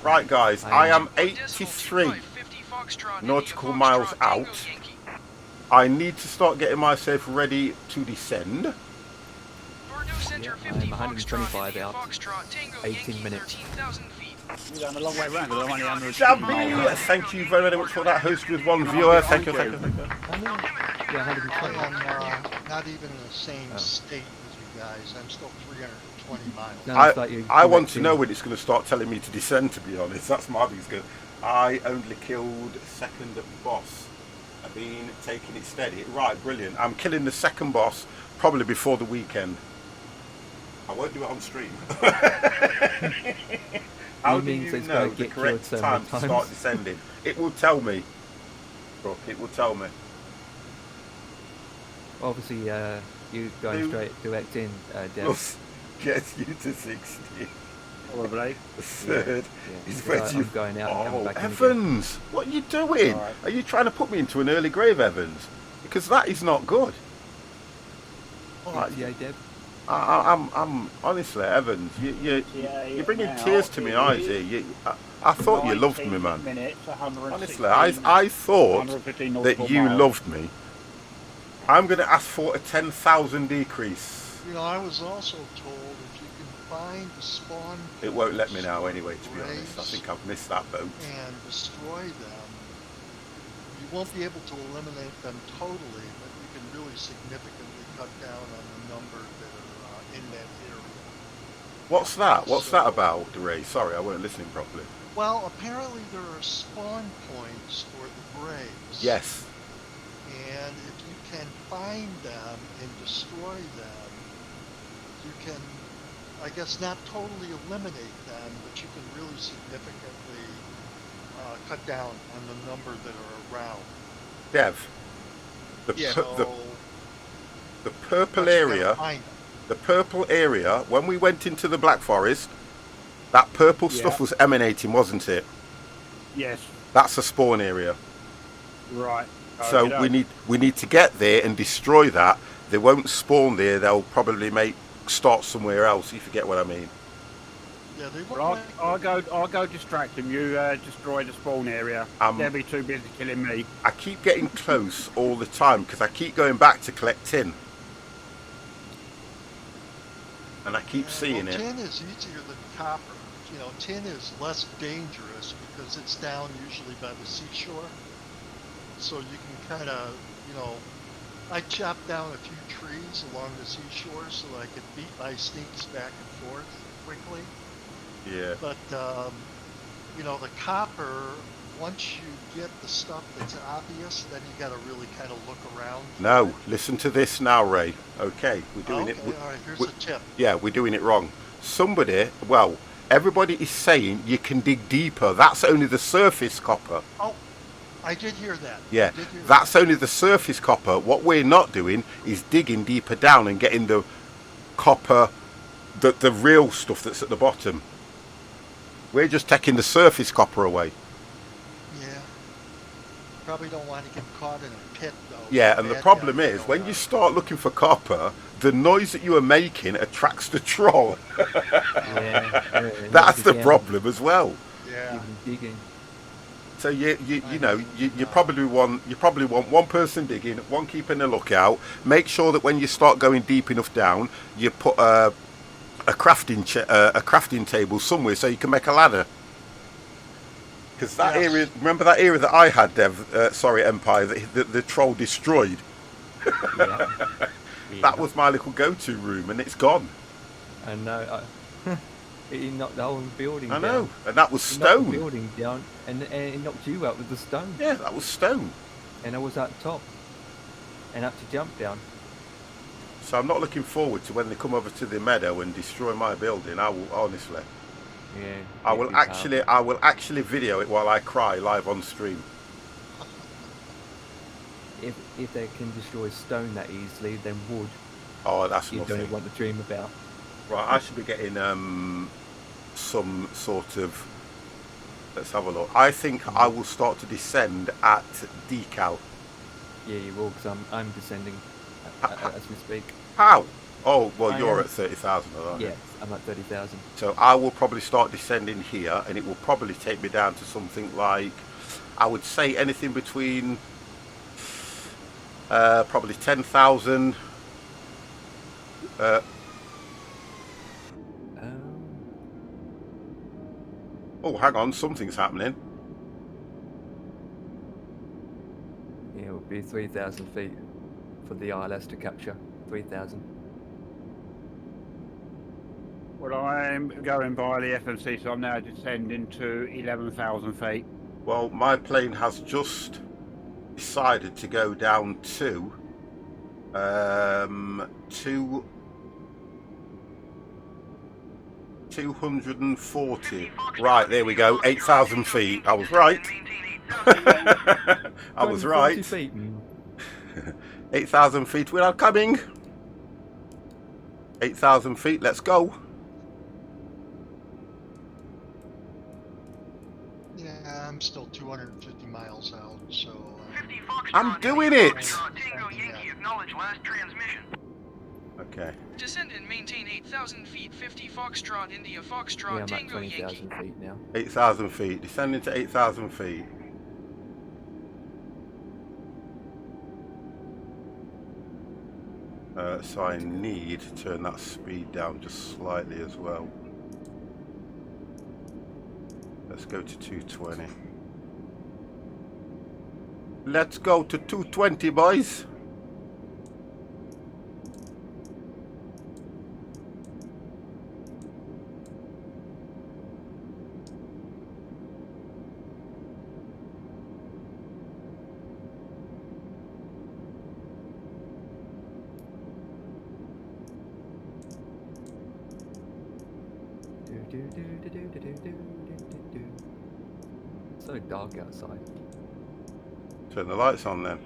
Right, guys. I am 83 nautical miles out. I need to start getting myself ready to descend. Yeah, I'm 125 out. 18 minutes. You're going a long way round. I'm only 100. Thank you very much for that host with one viewer. Thank you, thank you, thank you. Yeah, 120. I am not even in the same state as you guys. I'm still 320 miles. No, I want to know when it's going to start telling me to descend, to be honest. That's my biggest good. I only killed second boss. I've been taking it steady. Right, brilliant. I'm killing the second boss probably before the weekend. I won't do it on stream. How do you know the correct time to start descending? It will tell me. Brooke, it will tell me. Obviously, you going straight direct in, Dev. Plus gets you to 60. Probably. The third is where where I'm going out and coming back in Evans, what are you doing? Right. Are you trying to put me into an early grave, Evans? Because that is not good. Yeah, Dev. I'm honestly, Evans, you're bringing tears to my eyes here. I thought you loved me, man. Honestly, I thought that you loved me. I'm going to ask for a 10,000 decrease. You know, I was also told if you can find the spawn. It won't let me now anyway, to be honest. I think I've missed that boat. And destroy them. You won't be able to eliminate them totally, but you can really significantly cut down on the number that are in that area. What's that? What's that about, Ray? Sorry, I weren't listening properly. Well, apparently there are spawn points for the graves. Yes. And if you can find them and destroy them, you can, I guess, not totally eliminate them, but you can really significantly cut down on the number that are around. Dev, the purple area, when we went into the Black Forest, that purple stuff was emanating, wasn't it? Yes. That's a spawn area. Right. So we need to get there and destroy that. They won't spawn there. They'll probably start somewhere else. You forget what I mean. Yeah, they well, I'll go distract them. You destroy the spawn area. They'll be too busy killing me. I keep getting close all the time because I keep going back to collect tin, and I keep seeing it. Tin is easier than copper. You know, tin is less dangerous because it's down usually by the seashore. So you can kind of, you know, I chopped down a few trees along the seashore so that I could beat my sneaks back and forth quickly. Yeah. But, you know, the copper, once you get the stuff that's obvious, then you got to really kind of look around. No, listen to this now, Ray. Okay, we're doing it. All right, here's a tip. Yeah, we're doing it wrong. Everybody is saying you can dig deeper. That's only the surface copper. Oh, I did hear that. Yeah, that's only the surface copper. What we're not doing is digging deeper down and getting the copper, the real stuff that's at the bottom. We're just taking the surface copper away. Yeah. Probably don't want to get caught in a pit, though. Yeah, and the problem is, when you start looking for copper, the noise that you are making attracts the troll. That's the problem as well. Yeah. Digging. So you probably want one person digging, one keeping a lookout. Make sure that when you start going deep enough down, you put a crafting table somewhere so you can make a ladder. Because that area, remember that area that I had, Empire, that the troll destroyed. That was my little go-to room, and it's gone. I know. He knocked the whole building down. I know, and that was He knocked stone. the building down, and it knocked you out with the stone. Yeah, that was stone. And I was at the top, and had to jump down. So I'm not looking forward to when they come over to the meadow and destroy my building. I will honestly. Yeah. I will actually video it while I cry live on stream. If they can destroy stone that easily, then wood. Oh, that's you nothing. don't want to dream about. Right, I should be getting some sort of. Let's have a look. I think I will start to descend at decal. Yeah, you will, because I'm descending as we speak. How? Oh, well, I you're am. at 30,000, aren't you? Yeah, I'm at 30,000. So I will probably start descending here, and it will probably take me down to something like, I would say anything between probably 10,000. Oh, hang on, something's happening. Yeah, it will be 3,000 feet for the ILS to capture. 3,000. Well, I'm going by the FMC, so I'm now descending to 11,000 feet. Well, my plane has just decided to go down to 240. Right, there we go. 8,000 feet. I was right. I was right. 8,000 feet. We are coming. 8,000 feet. Let's go. Yeah, I'm still 250 miles out, so... I'm doing it! Tango Yankee, acknowledge last transmission. Okay. Descend and maintain 8,000 feet, 50 Foxtrot, India Foxtrot, Yeah, I'm at Tango 20,000 Yankee. feet now. 8,000 feet. Descending to 8,000 feet. So I need to turn that speed down just slightly as well. Let's go to 220. Let's go to 220, boys. So dark outside. Turn the lights on then.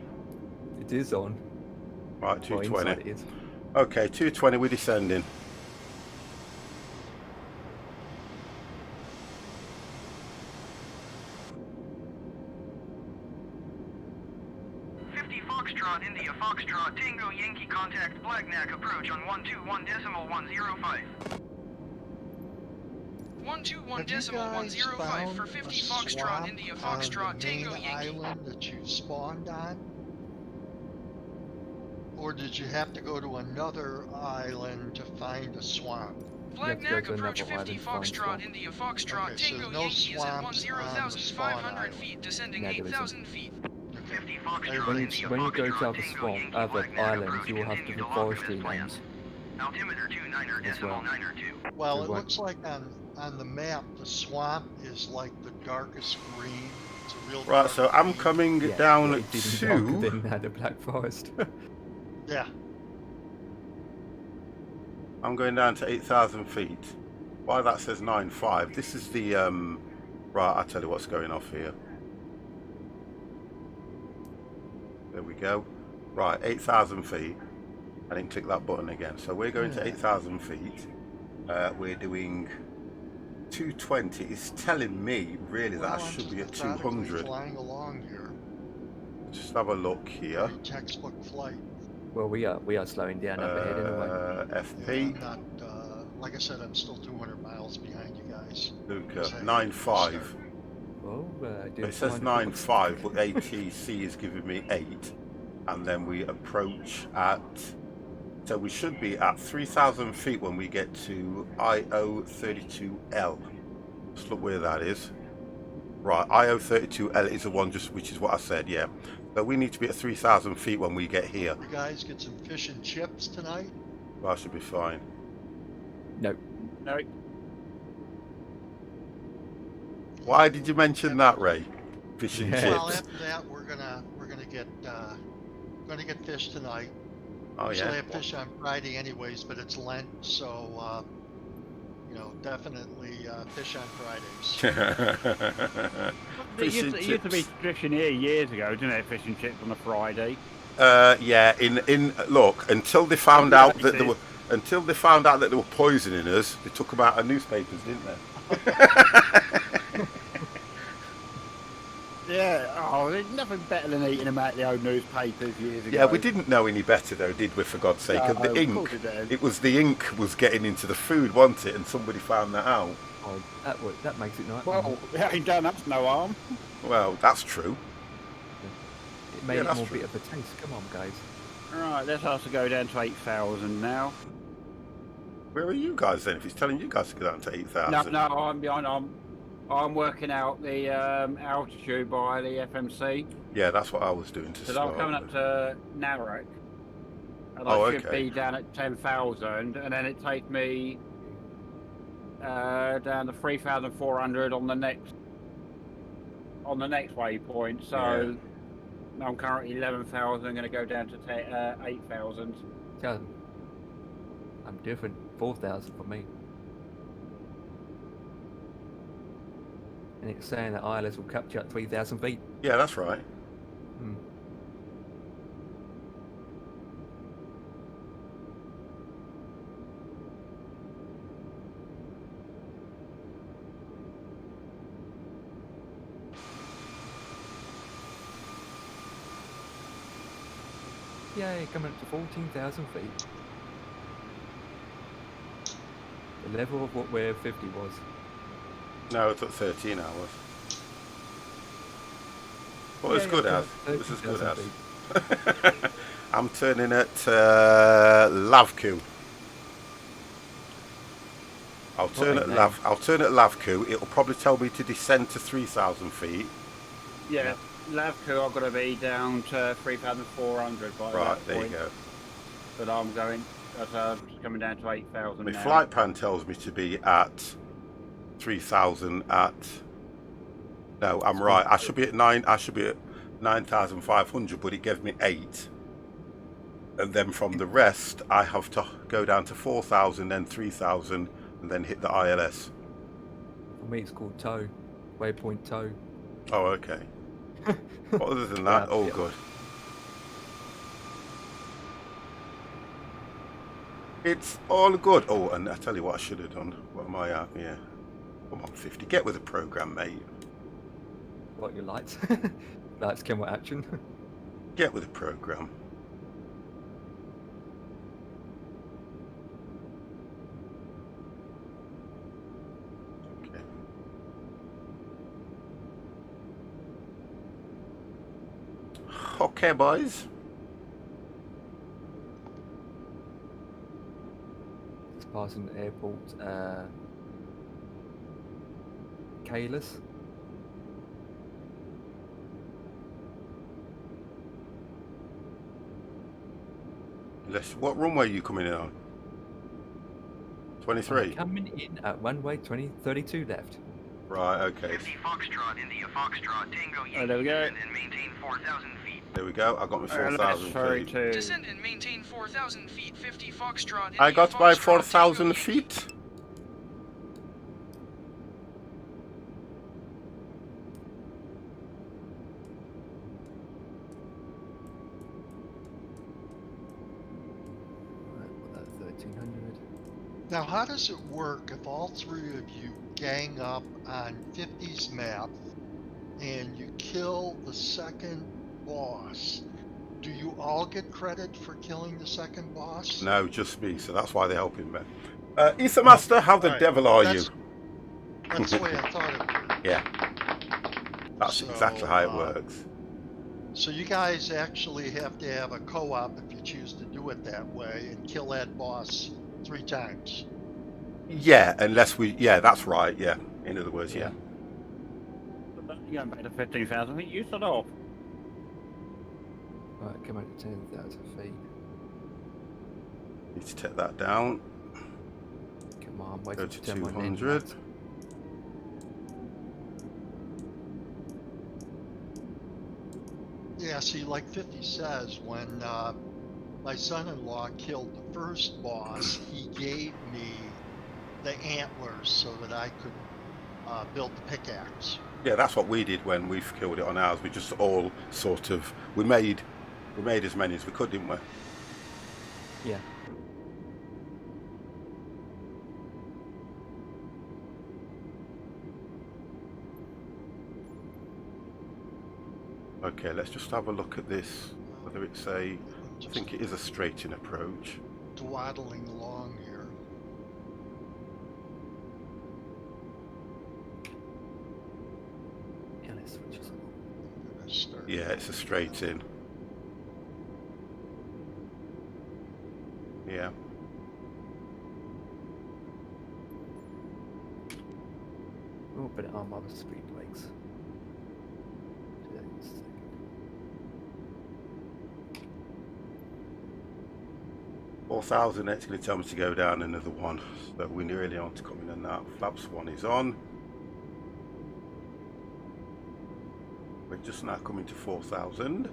It is on. Right, Well, 220. inside it is. Okay, 220, we're descending. Foxtrot, India Foxtrot, Tango Yankee, contact Blagnac, approach on 121.105. 121.105 for 50 Foxtrot, India Foxtrot, Tango main Yankee. island that you spawned on? Or did you have to go to another island to find a swamp? Blagnac, approach 50 Foxtrot, India Foxtrot, Okay, so Tango no Yankee is at swamps on the spawn 10,500 island. feet, descending No, there isn't. 8,000 feet. When you go to other islands, you will have different forestry names. Altimeter 29er, decimal 9er2. Well, Good it one. looks like on the map, the swamp is like the darkest green. It's a real Right, dark so I'm green. coming down it's even darker to... than the Black Forest. Yeah. I'm going down to 8,000 feet. Why that says 9.5? This is the... Right, I'll tell you what's going off here. There we go. Right, 8,000 feet. I didn't click that button again. So we're going to 8,000 feet. We're doing 220. It's telling me really that I should be at 200. Flying along here. Just have a look here. Very textbook flight. Well, we are slowing down up ahead anyway. FP. I'm not, like I said, I'm still 200 miles behind you guys. Luca, 9.5. Well, It says 9.5, but ATC is giving me 8. And then we approach at... So we should be at 3,000 feet when we get to IO32L. Just look where that is. Right, IO32L is the one just which is what I said, yeah. So we need to be at 3,000 feet when we get here. You guys get some fish and chips tonight? Well, I should be fine. No. No. Why did you mention that, Ray? Fish and Well, chips. after that, we're gonna get fish tonight. Oh Usually yeah. have fish on Friday anyways, but it's Lent, so you know, definitely fish on Fridays. It used to be tradition here years ago, didn't it? Fish and chips on a Friday. Yeah. In look, until they found out that there were Until they found out that they were poisoning us, they took them out of newspapers, didn't they? Yeah, oh, there's nothing better than eating them out the old newspapers years ago. Yeah, we didn't know any better though, did we, for God's sake? No, The of ink, course we didn't. it was the ink was getting into the food, wasn't it? And somebody found that out. Oh, that makes it nice. Well, it ain't done us no harm. Well, that's true. It made yeah, it that's more true. bit of a taste. Come on, guys. Right, let's have to go down to 8,000 now. Where are you guys then? If he's telling you guys to go down to 8,000. No, I'm behind. I'm working out the altitude by the FMC. Yeah, that's what I was doing to Because start I'm coming up with. to Narek. And Oh, I should okay. be down at 10,000, and then it takes me down to 3,400 on the next waypoint. So I'm currently 11,000. I'm going to go down to 8,000. Yeah, I'm different. 4,000 for me. And it's saying that ILS will capture at 3,000 feet. Yeah, that's right. Hmm. Yay, coming up to 14,000 feet. The level of what where 50 was. No, it took 13 hours. Well, it's good as. This is good as. I'm turning at Lavku. I'll turn at Lavku. It'll probably tell me to descend to 3,000 feet. Yeah, Lavku, I've got to be down to 3,400 by Right, that there point. you go. But I'm coming down to 8,000 My now. flight plan tells me to be at 3,000 at. No, I'm right. I should be at 9,500, but it gave me 8. And then from the rest, I have to go down to 4,000, then 3,000, and then hit the ILS. For me, it's called tow. Waypoint tow. Oh, okay. But other than that, Yeah, all yeah. good. It's all good. Oh, and I tell you what I should have done. What am I at? Yeah. Come on, 50. Get with the program, mate. What, your lights? Lights, camera, action. Get with the program. Okay. Okay, boys. Just passing the airport. Kalis. What runway are you coming in on? 23? Coming in at runway 32 left. Right, okay. 50 Foxtrot, India Foxtrot, Tango Yankee. There we go. Descend and maintain 4,000 feet. There we go. I got my 4,000 feet. Descend and maintain 4,000 feet. 50 Foxtrot, India I got my Foxtrot, 4,000 Tango feet. Right, put that 1,300. Now, how does it work if all three of you gang up on 50's map and you kill the second boss? Do you all get credit for killing the second boss? No, just me. So that's why they're helping me. Ether Master, how the Right, devil are you? That's the way I thought it worked. Yeah. That's So, exactly how it works. So you guys actually have to have a co-op if you choose to do it that way and kill that boss 3 times. Yeah, unless we... Yeah, that's right. Yeah. In other words, yeah. You're going back to 15,000 feet. You start off. Right, come out to 10,000 feet. Need to take that down. Come on, wait Go till to 10 my 200. name. Yeah, see, like 50 says, when my son-in-law killed the first boss, he gave me the antlers so that I could build the pickaxe. Yeah, that's what we did when we killed it on ours. We just all sort of... We made as many as we could, didn't we? Yeah. Okay, let's just have a look at this. Whether it's a, I think it is a straight-in approach. Dwaddling along here. Yeah, let's switch this on. Yeah, it's a straight-in. Yeah. Oh, but I'm on the speed brakes. 4,000, it's going to tell me to go down another one. So we're nearly on to coming on that. Flaps 1 is on. We're just now coming to 4,000.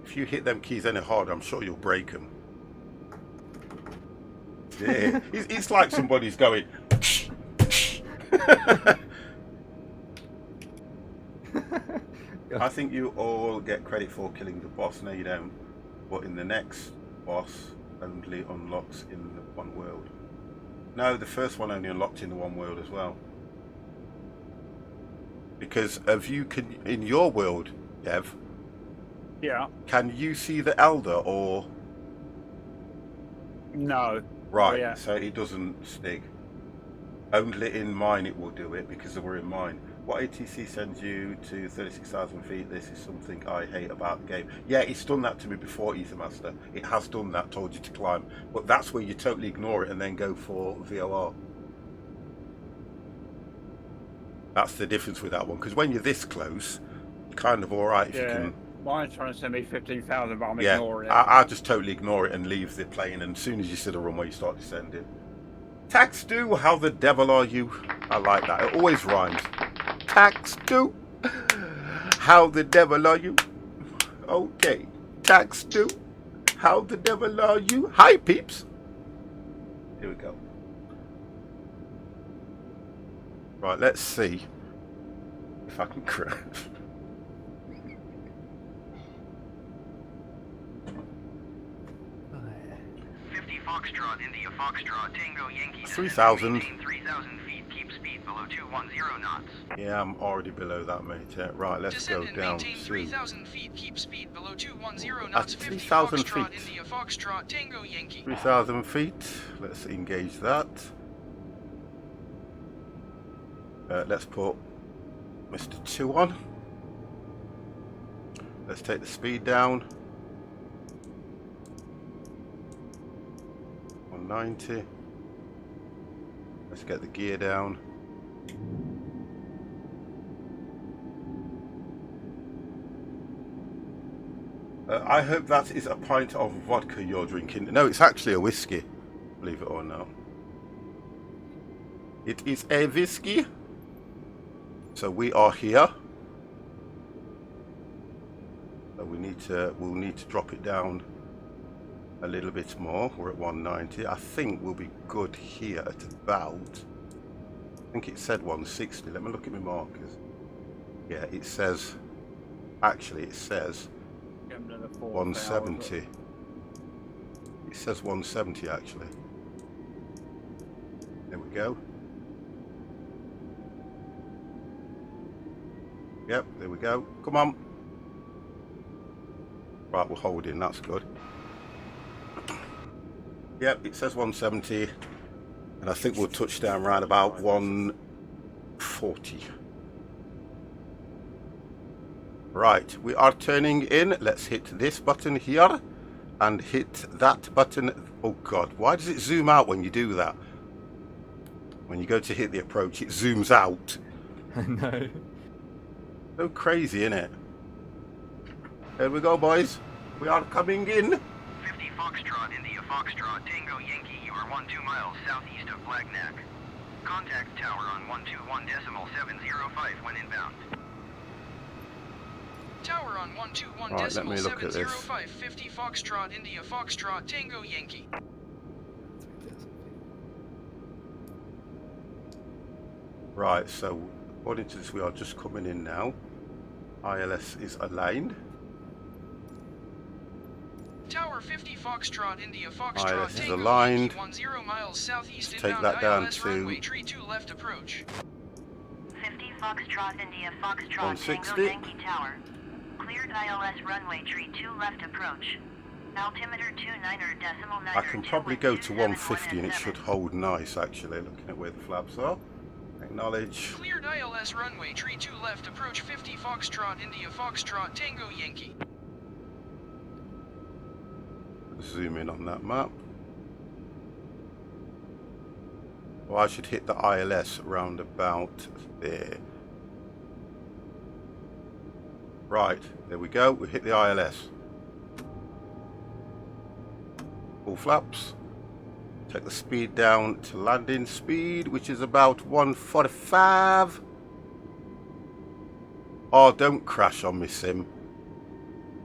If you hit them keys any harder, I'm sure you'll break them. Yeah. It's like somebody's going. I think you all get credit for killing the boss. No, you don't. But in the next boss, only unlocks in the one world. No, the first one only unlocked in the one world as well. Because if you can, in your world, Dev. Yeah. Can you see the Elder or? No. Right. Oh, yeah. So it doesn't stick. Only in mine it will do it because they were in mine. What ATC sends you to 36,000 feet? This is something I hate about the game. Yeah, it's done that to me before, Ether Master. It has done that, told you to climb. But that's where you totally ignore it and then go for VOR. That's the difference with that one. Because when you're this close, you're kind of alright if you can... Mine's trying to send me 15,000, but I'm yeah, ignoring it. I just totally ignore it and leave the plane. And as soon as you see the runway, you start descending. Tax do, how the devil are you? I like that. It always rhymes. Tax do, how the devil are you? Okay. Tax do, how the devil are you? Hi, peeps. Here we go. Right, let's see if I can crash. Foxtrot, India, Foxtrot, Tango, Yankee. 3,000. 3,000 feet. Keep speed below 210 knots. Yeah, I'm already below that, mate. Right, let's Descend go down maintain to 3,000 feet. Keep speed below 210 at knots. 50 3,000 Foxtrot, feet. India, Foxtrot, Tango, Yankee. 3,000 feet. Let's engage that. Let's put Mr. 2 on. Let's take the speed down. 190. Let's get the gear down. I hope that is a pint of vodka you're drinking. No, it's actually a whiskey, believe it or not. It is a whiskey. So we are here. So we'll need to drop it down a little bit more. We're at 190. I think we'll be good here at about, I think it said 160. Let me look at my markers. Yeah, it says, actually it says 170. It says 170 actually. There we go. Yep, there we go. Come on. Right, we're holding, that's good. Yep, it says 170, and I think we'll touch down around about 140. Right, we are turning in. Let's hit this button here and hit that button. Oh God, why does it zoom out when you do that? When you go to hit the approach, it zooms out. No. So crazy, isn't it? Here we go, boys. We are coming in. 50 Foxtrot, India, Foxtrot, Tango, Yankee. You are 12 miles southeast of Flag Neck. Contact tower on 121.705 when inbound. Tower on 121.705. Right, let me look at this. 50 Foxtrot, India, Foxtrot, Tango, Yankee. Right, so according to this, we are just coming in now. ILS is aligned. Tower 50 Foxtrot, India ILS Foxtrot, is Tango aligned. Yankee 10 miles southeast Let's take inbound that down ILS to runway, tree 2 left approach. 50 Foxtrot, India Foxtrot, 160. Tango Yankee Tower. Cleared ILS runway, tree 2 left approach. Altimeter 29.9. I can probably go to 150 and it should hold nice, actually, looking at where the flaps are. Acknowledge. Cleared ILS runway, tree 2 left approach 50 Foxtrot, India Foxtrot, Tango Yankee. Zoom in on that map. Well, I should hit the ILS round about there. Right, there we go. We hit the ILS. Full flaps. Take the speed down to landing speed, which is about 145. Oh, don't crash on me, Sim.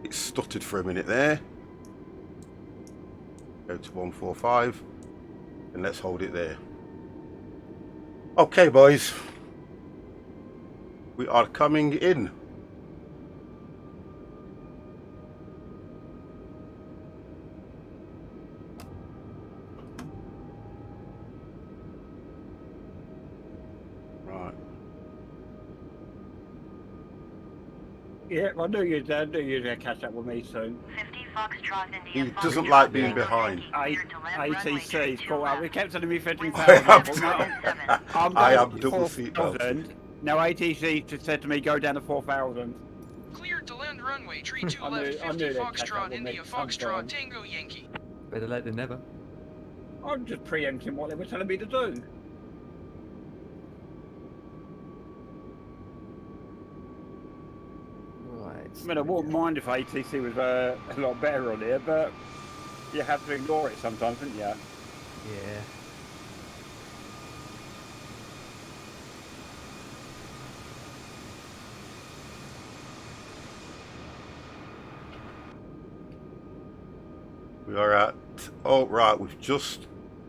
It stuttered for a minute there. Go to 145 and let's hold it there. Okay, boys, we are coming in. Right. Yeah, I knew you'd catch up with me soon. 50 Foxtrot, India He Foxtrot, doesn't like being Tango behind. Yankee, cleared to land runway, tree ATC's 2 caught up. left. He kept telling me 15,000. I am double seatbelted. Now ATC just said to me, go down to 4,000. Cleared to land runway, tree 2 I left knew 50 they'd catch up Foxtrot, with me India sometime. Foxtrot, Tango Yankee. Better late than never. I'm just preempting what they were telling me to do. Right. I mean, I wouldn't mind if ATC was a lot better on here, but you have to ignore it sometimes, don't you? Yeah. We are at, oh right, we've just,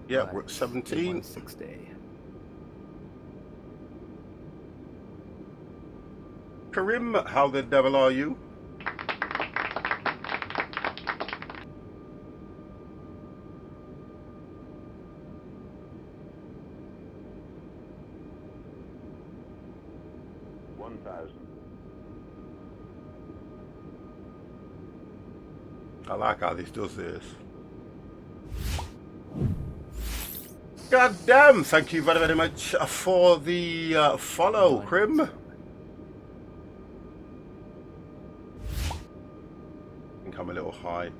yeah, Right, we're at 17. 160. Karim, how the devil are you? I like how this does this. God damn! Thank you very, very much for the follow, Krim. I think I'm a little high.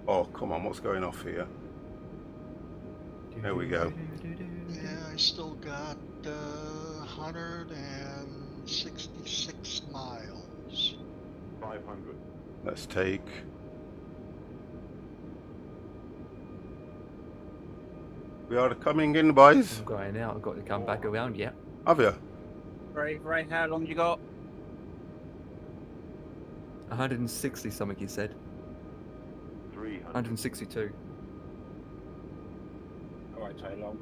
Oh, come on, what's going off here? There we go. Yeah, I still got 166 miles. 500. Let's take... We are coming in, boys. I'm going out. I've got to come back around. Yeah. Have you? Right, how long you got? 160 something he said. 300. 162. All right, take long.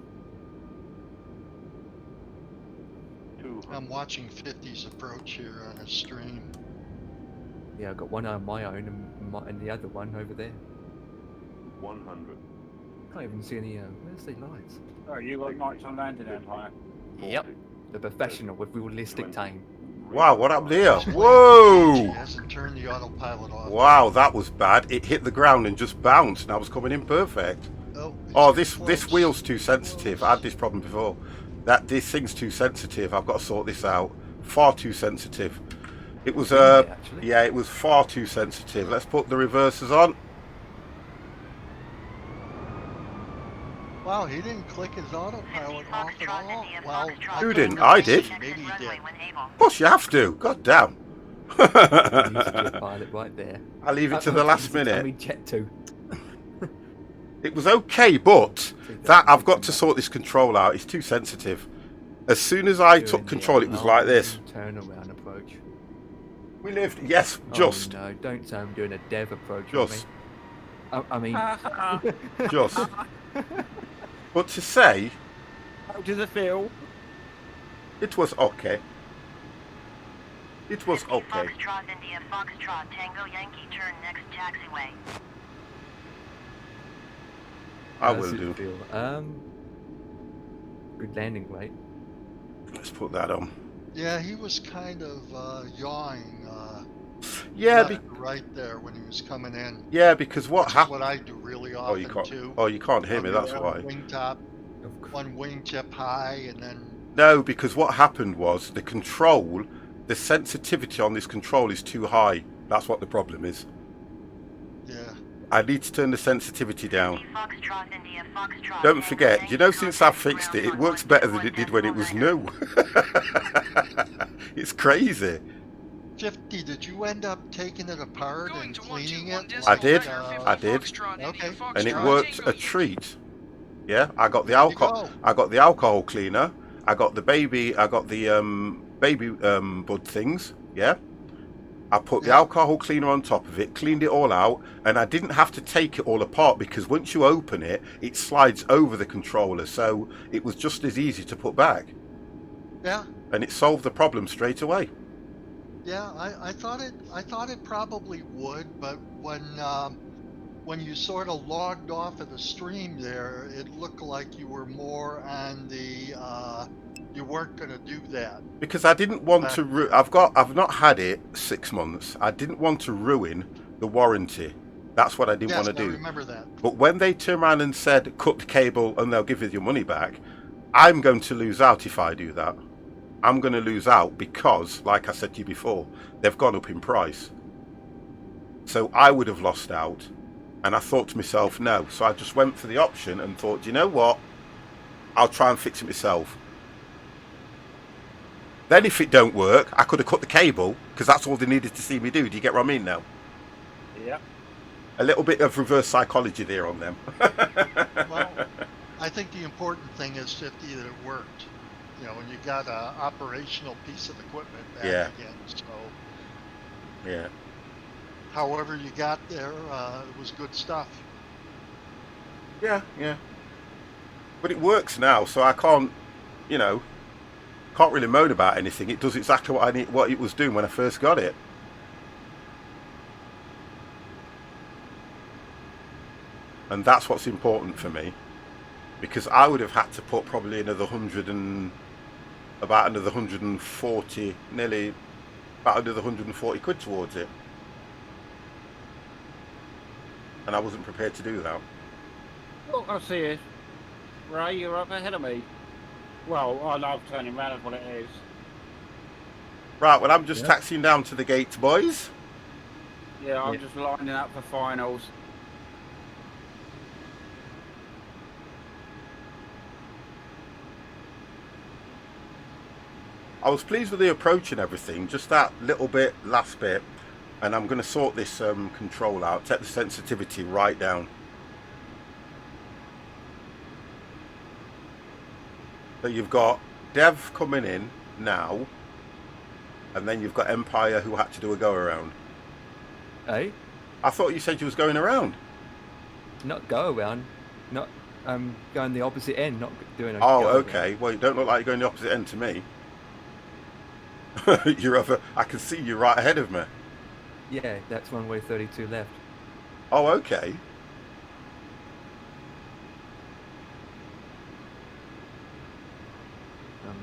200. I'm watching 50's approach here on a stream. Yeah, I've got one on my own and the other one over there. 100. Can't even see any. Where's the lights? Oh, you got nights on landing Empire. Yep. The professional with realistic time. Wow, what happened here? He Whoa! hasn't turned the autopilot off. Wow, that was bad. It hit the ground and just bounced, and I was coming in perfect. Oh, this wheel's too sensitive. I had this problem before. This thing's too sensitive. I've got to sort this out. Far too sensitive. It was yeah, it was far too sensitive. Let's put the reversers on. Wow, he didn't click his autopilot off at all. Well, Who didn't? I did. Maybe he did. Of course you have to. God damn. Pilot right there. I leave it to the last minute. Jet 2. It was okay, but that I've got to sort this control out. It's too sensitive. As soon as I took control, it was like this. Turn around approach. We lived, yes, just. Oh, no, don't say I'm doing a dev approach. Just. I mean, just. But to say, how does it feel? It was okay. It was 50 okay. Foxtrot India Foxtrot Tango Yankee turn next taxiway. I How will does it do. feel? Good landing weight. Let's put that on. Yeah, he was kind of yawing Yeah, left to right there when he was coming in. yeah, because what Which is happened? what I do really Oh, you often can't. too. Oh, you can't hear me. You That's have why. Wing top, one wingtip high, and then No, because what happened was the control, the sensitivity on this control is too high. That's what the problem is. yeah. I need to turn the sensitivity down. 50 Foxtrot India Foxtrot Don't Tango forget, Yankee you know, since I've fixed it, ground it on works better than 121 it did when it was decimal new. It's crazy. 50, did you end up taking it apart and cleaning it? I did. I Okay. And it Alright. worked a treat. Yeah, I got the There you alcohol. go. I got the alcohol cleaner. I got the baby. I got the baby bud things. Yeah. I put the alcohol cleaner on top of it, cleaned it all out, and I didn't have to take it all apart because once you open it, it slides over the controller, so it was just as easy to put back. Yeah. And it solved the problem straight away. Yeah, I thought it probably would, but when you sort of logged off of the stream there, it looked like you were more on the you weren't going to do that. Because I didn't want to. I've not had it 6 months. I didn't want to ruin the warranty. That's what I didn't want to do. I remember that. But when they turned around and said cut the cable and they'll give you your money back, I'm going to lose out if I do that. I'm going to lose out because, like I said to you before, they've gone up in price. So I would have lost out. And I thought to myself, no. So I just went for the option and thought, you know what? I'll try and fix it myself. Then if it don't work, I could have cut the cable because that's all they needed to see me do. Do you get what I mean now? Yep. A little bit of reverse psychology there on them. Well, I think the important thing is 50 that it worked. You know, when you got an operational piece of equipment back again. So yeah. However you got there, it was good stuff. Yeah, yeah. But it works now, so I can't, you know, can't really moan about anything. It does exactly what it was doing when I first got it. And that's what's important for me, because I would have had to put probably another 140, nearly about another 140 quid towards it. And I wasn't prepared to do that. Look, I see it. Ray, you're up ahead of me. Well, I love turning around, is what it is. Right, well, I'm just taxiing down to the gates, boys. Yeah, I'm just lining up for finals. I was pleased with the approach and everything, just that little bit, last bit, and I'm going to sort this control out, take the sensitivity right down. So you've got Dev coming in now, and then you've got Empire who had to do a go around. Hey? I thought you said you was going around. Not go around, not going the opposite end, not doing a Oh, go okay. around. Well, you don't look like you're going the opposite end to me. You're over. I can see you right ahead of me. Yeah, that's one way 32 left. Oh, okay.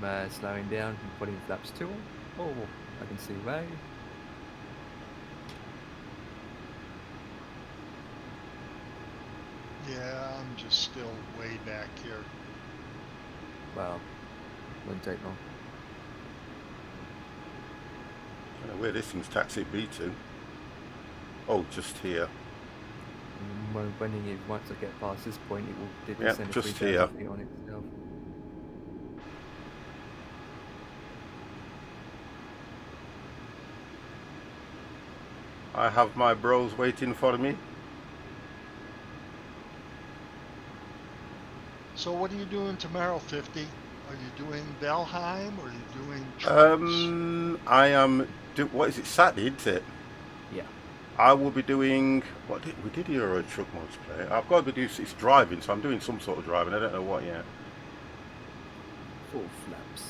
I'm slowing down and putting flaps 2 on. Oh, I can see Ray. Yeah, I'm just still way back here. Well, wouldn't take long. I don't know where this thing's taxi B2. Oh, just here. When once I get past this point, it will Yep, just here. on itself. I have my bros waiting for me. So what are you doing tomorrow, 50? Are you doing Valheim or are you doing trucks? I am. What is it? Saturday, isn't it? Yeah. I will be doing. We did Euro Truck multiplayer. I've got to do. It's driving, so I'm doing some sort of driving. I don't know what yet. 4 flaps.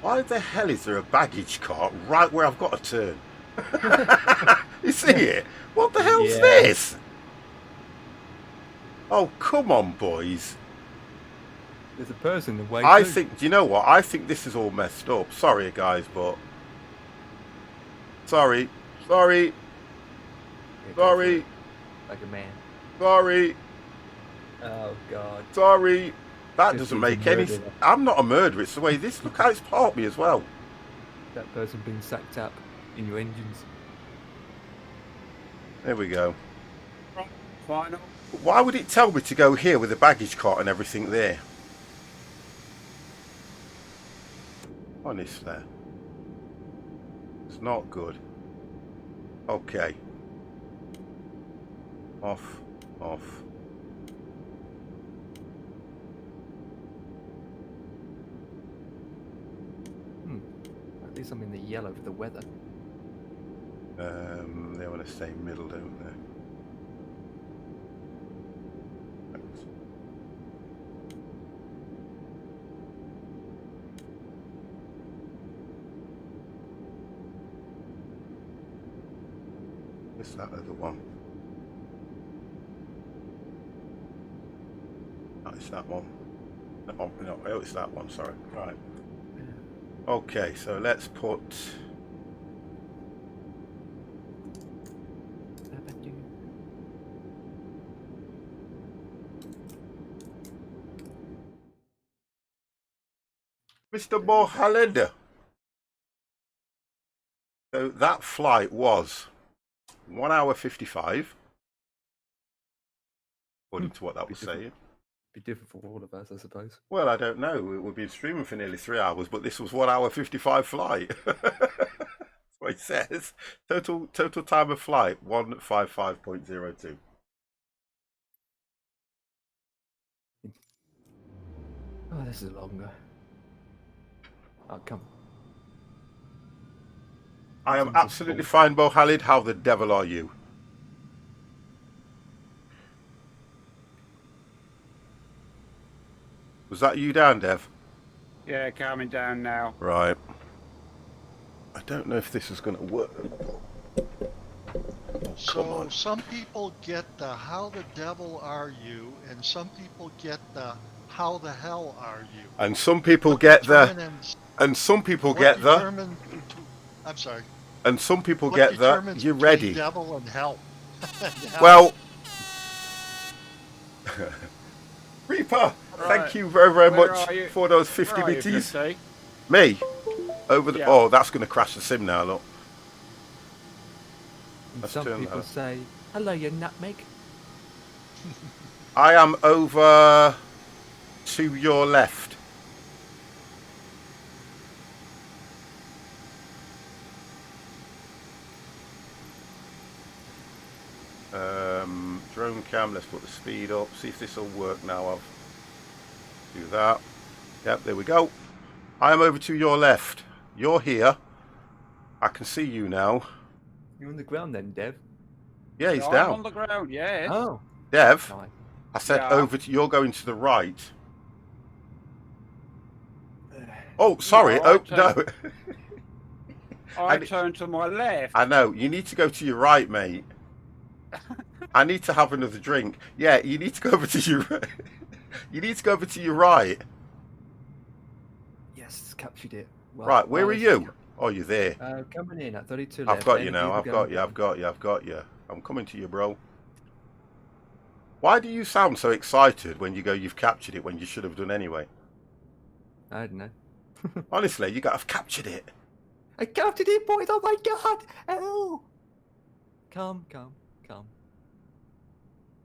Why the hell is there a baggage cart right where I've got to turn? You see it? What the hell's this? Oh, come on, boys. There's a person in the way. I think, do you know what? I think this is all messed up. Sorry, guys, but... Sorry. Sorry. Sorry. Like a man. Sorry. Oh, God. Sorry. That This doesn't is make a any... murderer. I'm not a murderer. It's the way this... Look how it's parked me as well. That person being sucked up in your engines. There we go. Final. Why would it tell me to go here with the baggage cart and everything there? Honestly. It's not good. Okay. Off. Off. At least I'm in the yellow for the weather. They want to stay middle, don't they? What's that other one? Oh, it's that one. Oh, no, oh, it's that one, sorry. Right. Okay, so let's put... Mr. Mohammed. So that flight was 1 hour 55, according to what that was saying. Be different for all of us, I suppose. Well, I don't know. We've been streaming for nearly 3 hours, but this was 1 hour 55 flight. That's what it says. Total time of flight 155.02. Oh, this is longer. Oh, come on. I am absolutely fine, Mohammed. How the devil are you? Was that you down, Dev? Yeah, calming down now. Right. I don't know if this is going to work. So some people get the how the devil are you, and some people get the how the hell are you. And some people get the... And some people get the... I'm sorry. And some people What get the... determines You're between ready. devil and hell? Well... Reaper, thank you very, very much for those 50 bitties. Me? Over the... Yeah. Oh, that's going to crash the sim now, look. And Let's some turn people that. say, hello, you nutmeg. I am over to your left. Drone cam, let's put the speed up, see if this will work now. I'll do that. Yep, there we go. I am over to your left. You're here. I can see you now. You're on the ground then, Dev? Yeah, he's I'm down. on the ground, yes. Oh. Dev, Right. I said Yeah. over to... You're going to the right. Oh, sorry. No, No. I turned to my left. I know. You need to go to your right, mate. I need to have another drink. Yeah, you need to go over to your... You need to go over to your right. Yes, captured it. Well, Right, where are you? Oh, you're there. Coming in at 32 I've left. got you now. I've got you. I've got you. I've got you. I'm coming to you, bro. Why do you sound so excited when you go, you've captured it, when you should have done anyway? I don't know. Honestly, you got to have captured it. I captured it, boys! Oh my god! Oh! Calm.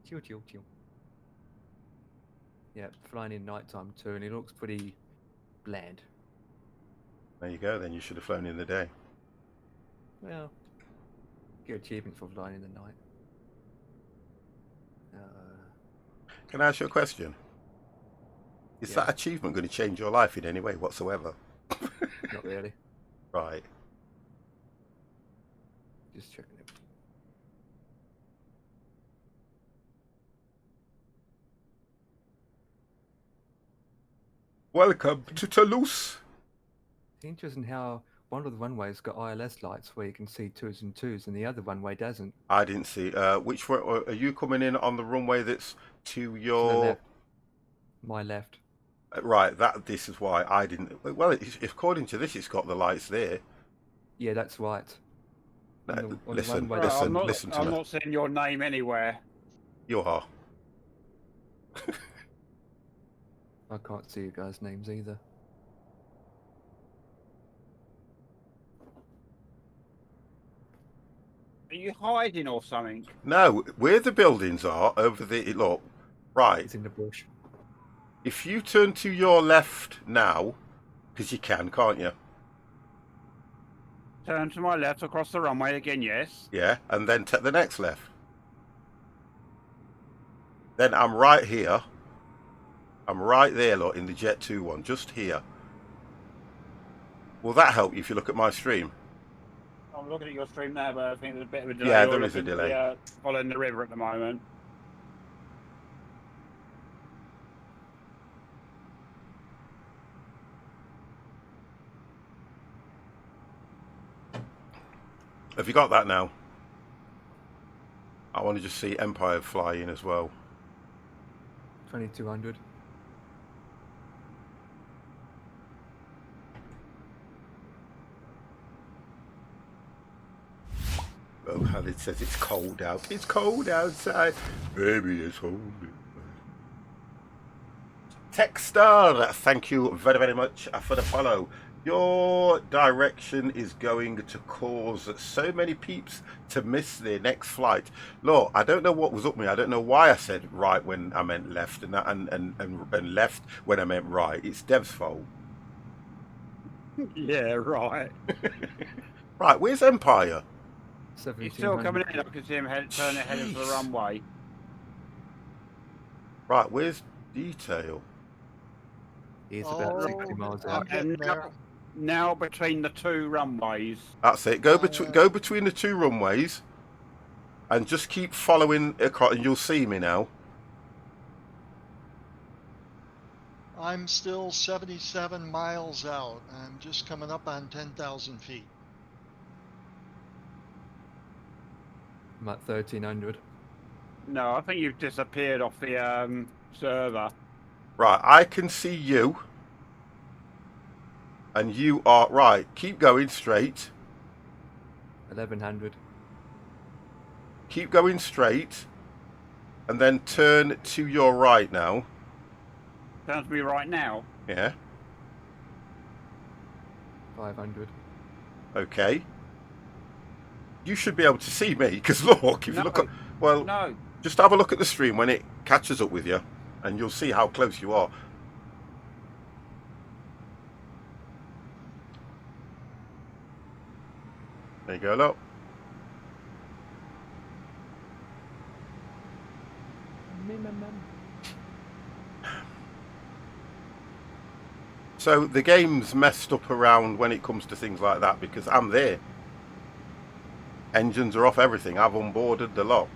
Chill. Yeah, flying in nighttime too, and it looks pretty bland. There you go, then you should have flown in the day. Well, get achievements for flying in the night. Can I ask you a question? Is Yeah. that achievement going to change your life in any way whatsoever? Not really. Right. Just checking it. Welcome to Toulouse. It's interesting how one of the runways got ILS lights where you can see 2s and 2s, and the other runway doesn't. I didn't see. Which way are you coming in on the runway that's to To the your left. My left. right? This is why I didn't. Well, according to this, it's got the lights there. Yeah, that's right. Listen, Right, listen to I'm me. not seeing your name anywhere. You are. I can't see you guys' names either. Are you hiding or something? No, where the buildings are over the look, right. It's in the bush. If you turn to your left now, because you can, can't you? Turn to my left across the runway again, yes. Yeah, and then take the next left. Then I'm right here. I'm right there, look, in the Jet 2 one, just here. Will that help you if you look at my stream? I'm looking at your stream now, but I think there's a bit of a delay. Yeah, You're there is a looking delay. at following the river at the moment. Have you got that now? I want to just see Empire fly in as well. 2200. Oh, how it says it's cold out. It's cold outside. Baby, it's cold. Techstar, thank you very, very much for the follow. Your direction is going to cause so many peeps to miss their next flight. Look, I don't know what was up with me. I don't know why I said right when I meant left and left when I meant right. It's Dev's fault. Yeah, right. Right, where's Empire? He's still coming in. I can see him turn ahead of the runway. Right, where's Detail? He's about 60 miles I'm out. getting there. Now between the two runways. That's it. Go between the two runways, and just keep following across, and you'll see me now. I'm still 77 miles out. I'm just coming up on 10,000 feet. I'm at 1300. No, I think you've disappeared off the server. Right, I can see you. And you are right. Keep going straight. 1100. Keep going straight. And then turn to your right now. Turn to me right now. Yeah. 500. Okay. You should be able to see me, because look, if you look at... Well, no. Just have a look at the stream when it catches up with you, and you'll see how close you are. There you go, look. So the game's messed up around when it comes to things like that because I'm there. Engines are off, everything. I've onboarded the lot.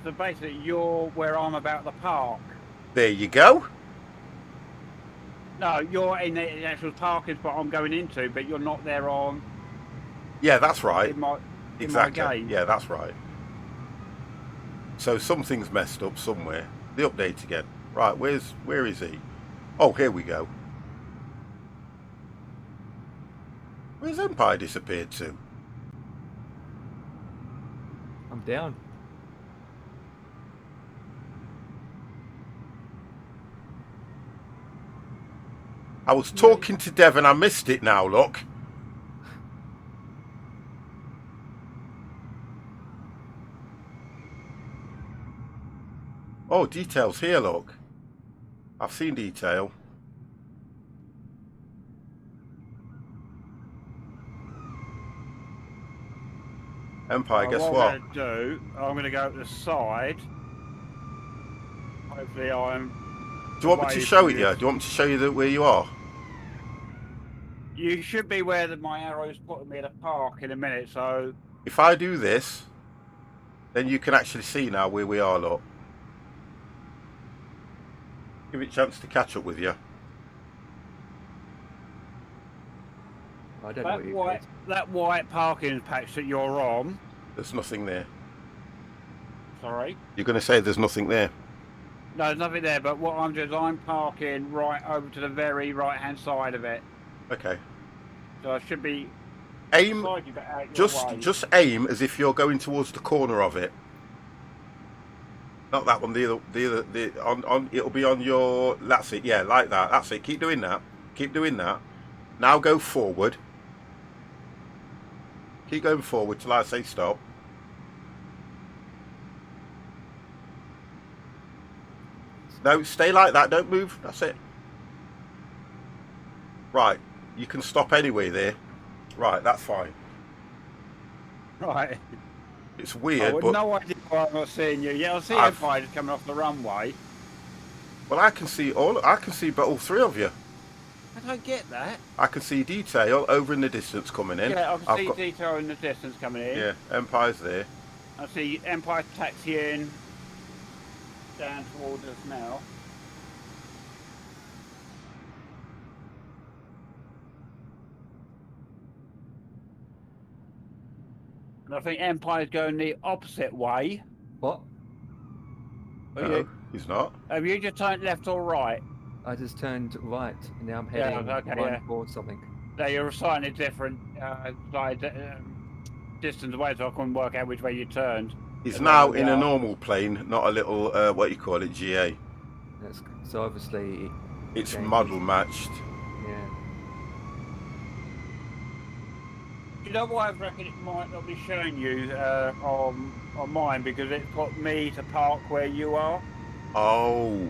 So basically, you're where I'm about the park. There you go. No, you're in the actual parking spot I'm going into, but you're not there on. Yeah, that's right. In my exactly. Yeah, that's right. So something's messed up somewhere. The update again. Right, where is he? Oh, here we go. Where's Empire disappeared to? I'm down. I was talking to Dev and I missed it now, look. Oh, Detail's here, look. I've seen Detail. Empire, guess what? I'm going to go to the side. Hopefully I'm... Do you want me to show it you? Do you want me to show you where you are? You should be where my arrow's putting me at a park in a minute, so... If I do this, then you can actually see now where we are, look. Give it a chance to catch up with you. I don't know what you guys. That white parking patch that you're on. There's nothing there. Sorry? You're going to say there's nothing there? No, there's nothing there, but what I'm doing is I'm parking right over to the very right-hand side of it. Okay. So I should be... Aim, just aim as if you're going towards the corner of it. Not that one, the other, it'll be on your, that's it, yeah, like that, that's it, keep doing that, keep doing that. Now go forward. Keep going forward till I say stop. No, stay like that, don't move, that's it. Right, you can stop anyway there. Right, that's fine. Right. It's weird, but... no idea why I'm not seeing you. Yeah, I see Empire just coming off the runway. Well, I can see but all three of you. I don't get that. I can see detail over in the distance coming in. Yeah, I can see detail in the distance coming in. Yeah, Empire's there. I see Empire taxiing down towards us now. And I think Empire's going the opposite way. What? No, he's not. Have you just turned left or right? I just turned right, and now I'm heading right towards something. No, you're slightly different distance away, so I couldn't work out which way you turned. He's now in a normal plane, not a little, what you call it, GA. So obviously... It's model matched. Yeah. You know why I reckon it might not be showing you on mine, because it put me to park where you are. Oh.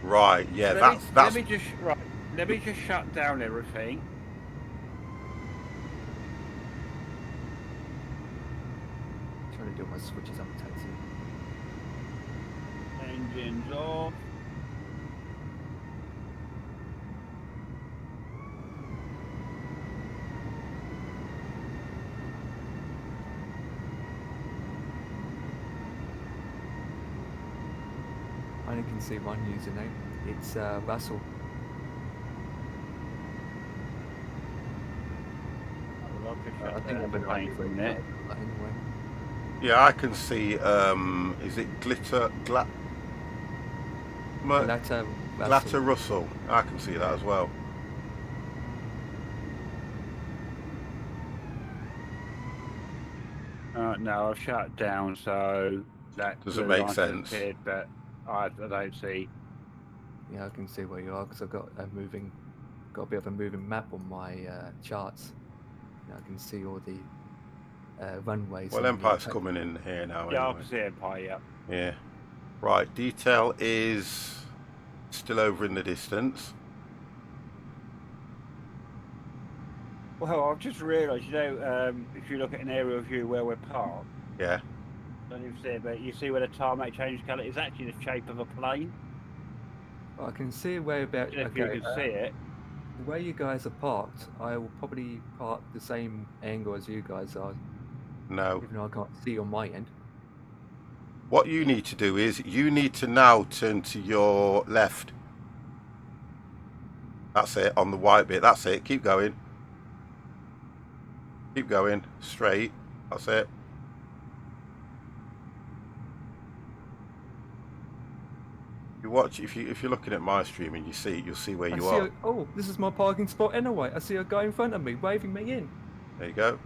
Right, yeah, that's... Let me just shut down everything. Trying to do my switches on the taxi. Engines off. I only can see one username. It's Russell. I think I've been playing for a minute. Anyway. Yeah, I can see, is it Glitter Russell? I can see that as well. No, I've shut down, so that doesn't make sense. But I don't see. Yeah, I can see where you are because I've got a bit of a moving map on my charts. I can see all the runways. Well, Empire's coming in here now. Yeah, anyway. I can see Empire. Yeah. Yeah. Right. Detail is still over in the distance. Well, I've just realised, if you look at an aerial view where we're parked. Yeah. Don't even see it, but you see where the tarmac change colour is actually the shape of a plane. Well, I can see where about. If you can see it. The way you guys are parked, I will probably park the same angle as you guys are. No. Even though I can't see on my end. What you need to do is you need to now turn to your left. That's it, on the white bit. That's it. Keep going. Keep going. Straight. That's it. You watch, if you're looking at my stream and you see it, you'll see where you are. Oh, this is my parking spot anyway. I see a guy in front of me waving me in. There you go.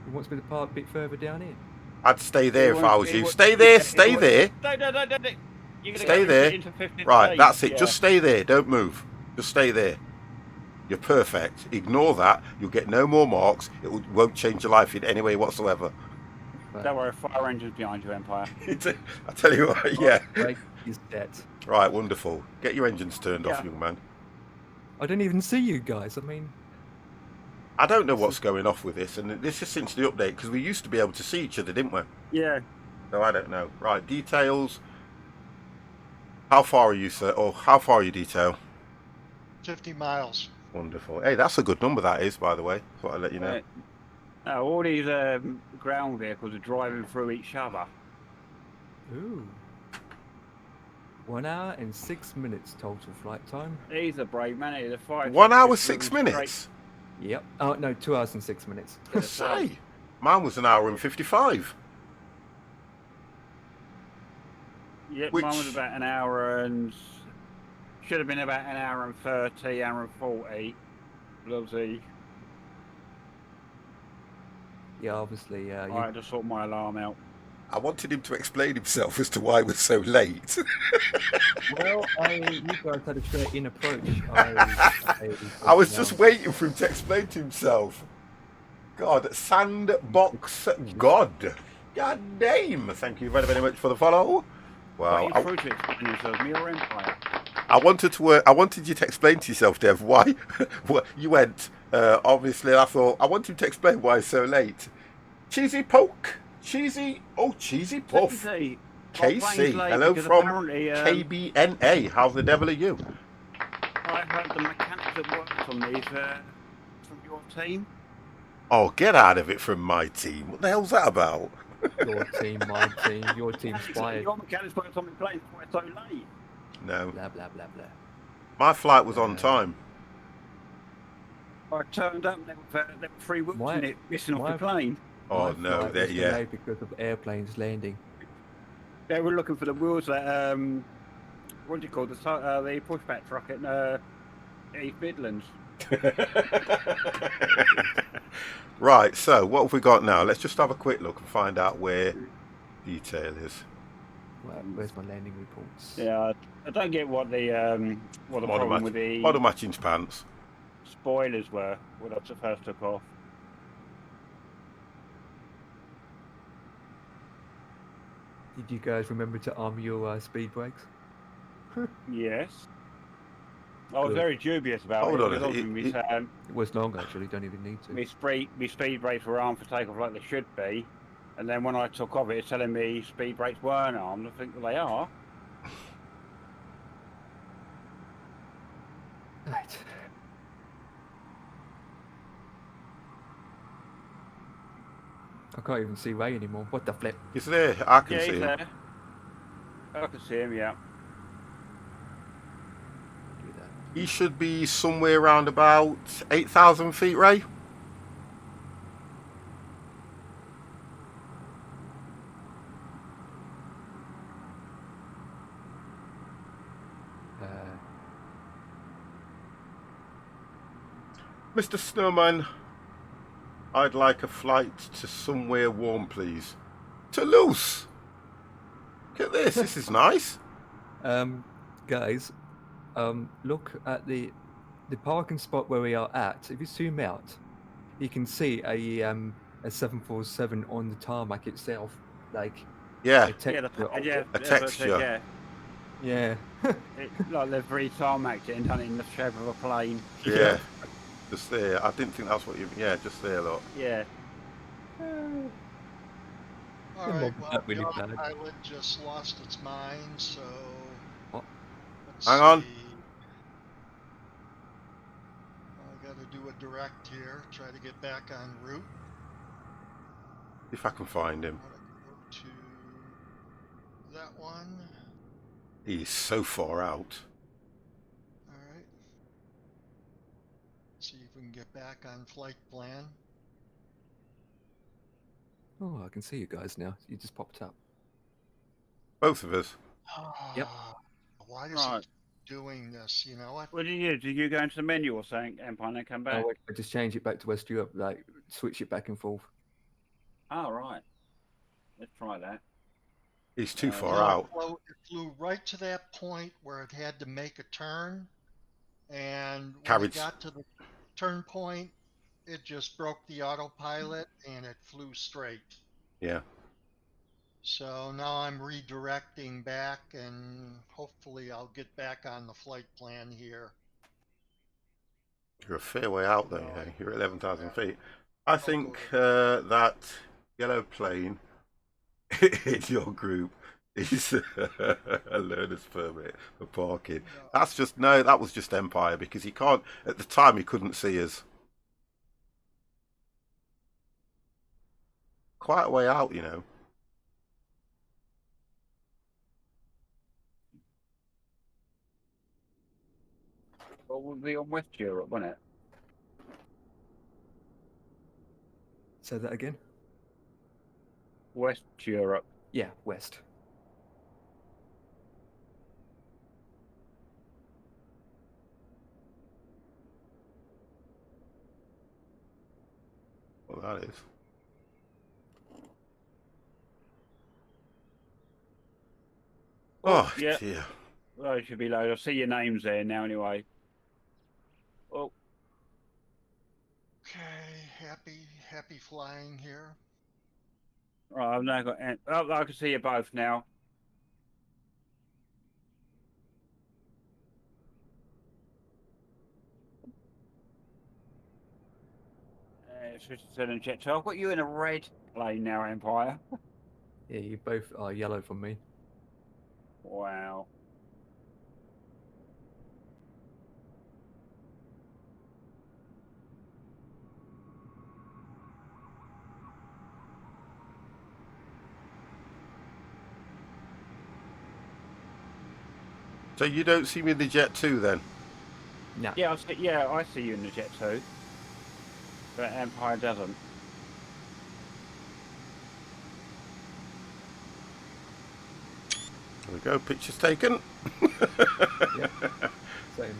He wants me to park a bit further down in. I'd stay there if I was you. Stay there, stay there. Stay there. Right, that's it. Just stay there. Don't move. Just stay there. You're perfect. Ignore that. You'll get no more marks. It won't change your life in any way whatsoever. Don't worry, fire engines behind you, Empire. I tell you what, yeah. He's dead. Right, wonderful. Get your engines turned off, young man. I don't even see you guys. I mean, I don't know what's going off with this, and this is since the update, because we used to be able to see each other, didn't we? Yeah. No, I don't know. Right, details. How far are you, sir? Or how far are you, detail? 50 miles. Wonderful. Hey, that's a good number, that is, by the way. That's what I let you know. All these ground vehicles are driving through each other. Ooh. 1 hour and 6 minutes total flight time. He's a brave man. He's a fighter. 1 hour, Just 6 moving minutes? straight. Yep. Oh, no, 2 hours and 6 minutes. I say, mine was 1 hour and 55. Yep, Which- mine was about an hour and... Should have been about an hour and 30, hour and 40. Bloody. Yeah, obviously. I had to sort my alarm out. I wanted him to explain himself as to why we're so late. Well, you guys had a straight in approach. I was just waiting for him to explain to himself. God, Sandbox God. God damn. Thank you very, very much for the follow. Wow. Well, to explain yourself, Mirror Empire. I wanted you to explain to yourself, Dev, why you went. Obviously, I thought I want him to explain why it's so late. Cheesy poke, cheesy puff. Cheesy. KC, hello from KBNA. How the devil are you? I heard the mechanics that worked on these from your team. Oh, get out of it from my team. What the hell's that about? Your team, my team, your team's fired. Your mechanics worked on me playing, that's why it's so late. No. Blah, blah, blah, blah. My flight was on time. I turned up and there were 3 whoops in it, missing off the plane. Oh no, yeah. Because of airplanes landing. They were looking for the wheels that what do you call the pushback truck at East Midlands. Right, so what have we got now? Let's just have a quick look and find out where detail is. Well, where's my landing reports? Yeah, I don't get what the problem with the model matching pants spoilers were when I first took off. Did you guys remember to arm your speed brakes? Yes. I was very dubious about Hold it. on, it was long actually. Don't even need to. My speed brakes were armed for takeoff like they should be, and then when I took off, it's telling me speed brakes weren't armed. I think they are. Right. I can't even see Ray anymore. What the flip? He's there. I can see he's him. there. I can see him. Yeah. He should be somewhere around about 8,000 feet, Ray. Mr. Snowman, I'd like a flight to somewhere warm, please. Toulouse! Look at this, this is nice. Guys, look at the parking spot where we are at. If you zoom out, you can see a 747 on the tarmac itself. Like, yeah, a texture. A texture. Yeah. Like they've re-tarmacked it and done it in the shape of a plane. Yeah. Just there. I didn't think that's what you... Yeah, just there, look. Yeah. All right, well, really the bad. pilot just lost its mind, so... Hang on. I got to do a direct here, try to get back on route. If I can find him. Go to that one. He's so far out. Alright. See if we can get back on flight plan. Oh, I can see you guys now. You just popped up. Both of us. Yep. Why is he doing this? You know what? What did you do? Did you go into the menu or something, Empire, and then come back? Oh, I just change it back to West Europe, like switch it back and forth. Oh, right. Let's try that. He's too far out. It flew right to that point where it had to make a turn, and when Carriage. it got to the turn point, it just broke the autopilot and it flew straight. Yeah. So now I'm redirecting back, and hopefully I'll get back on the flight plan here. You're a fair way out though, yeah. You're 11,000 feet. I think that yellow plane in your group is a learner's permit for parking. That's just, no, that was just Empire, because he can't, at the time he couldn't see us. Quite a way out, you know. Well, we'll be on West Europe, won't it? Say that again? West Europe. Yeah, west. Well, that is. Oh, yeah. dear. Well, it should be low. I see your names there now anyway. Oh. Okay, happy flying here. Right, I've now got. Oh, I can see you both now. Switch to turn and check. So I've got you in a red lane now, Empire. Yeah, you both are yellow from me. Wow. So you don't see me in the Jet 2 then? No. Yeah, I see you in the Jet 2. But Empire doesn't. There we go, pictures taken. Yep. Same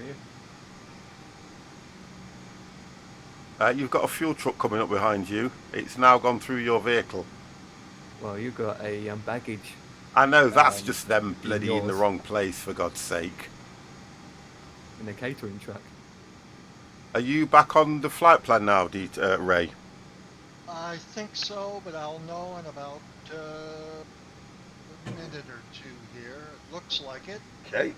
here. You've got a fuel truck coming up behind you. It's now gone through your vehicle. Well, you've got a baggage. I know, that's just them bloody in the yours. wrong place, for God's sake. In a catering truck. Are you back on the flight plan now, Ray? I think so, but I'll know in about a minute or two here. It looks like it. Okay.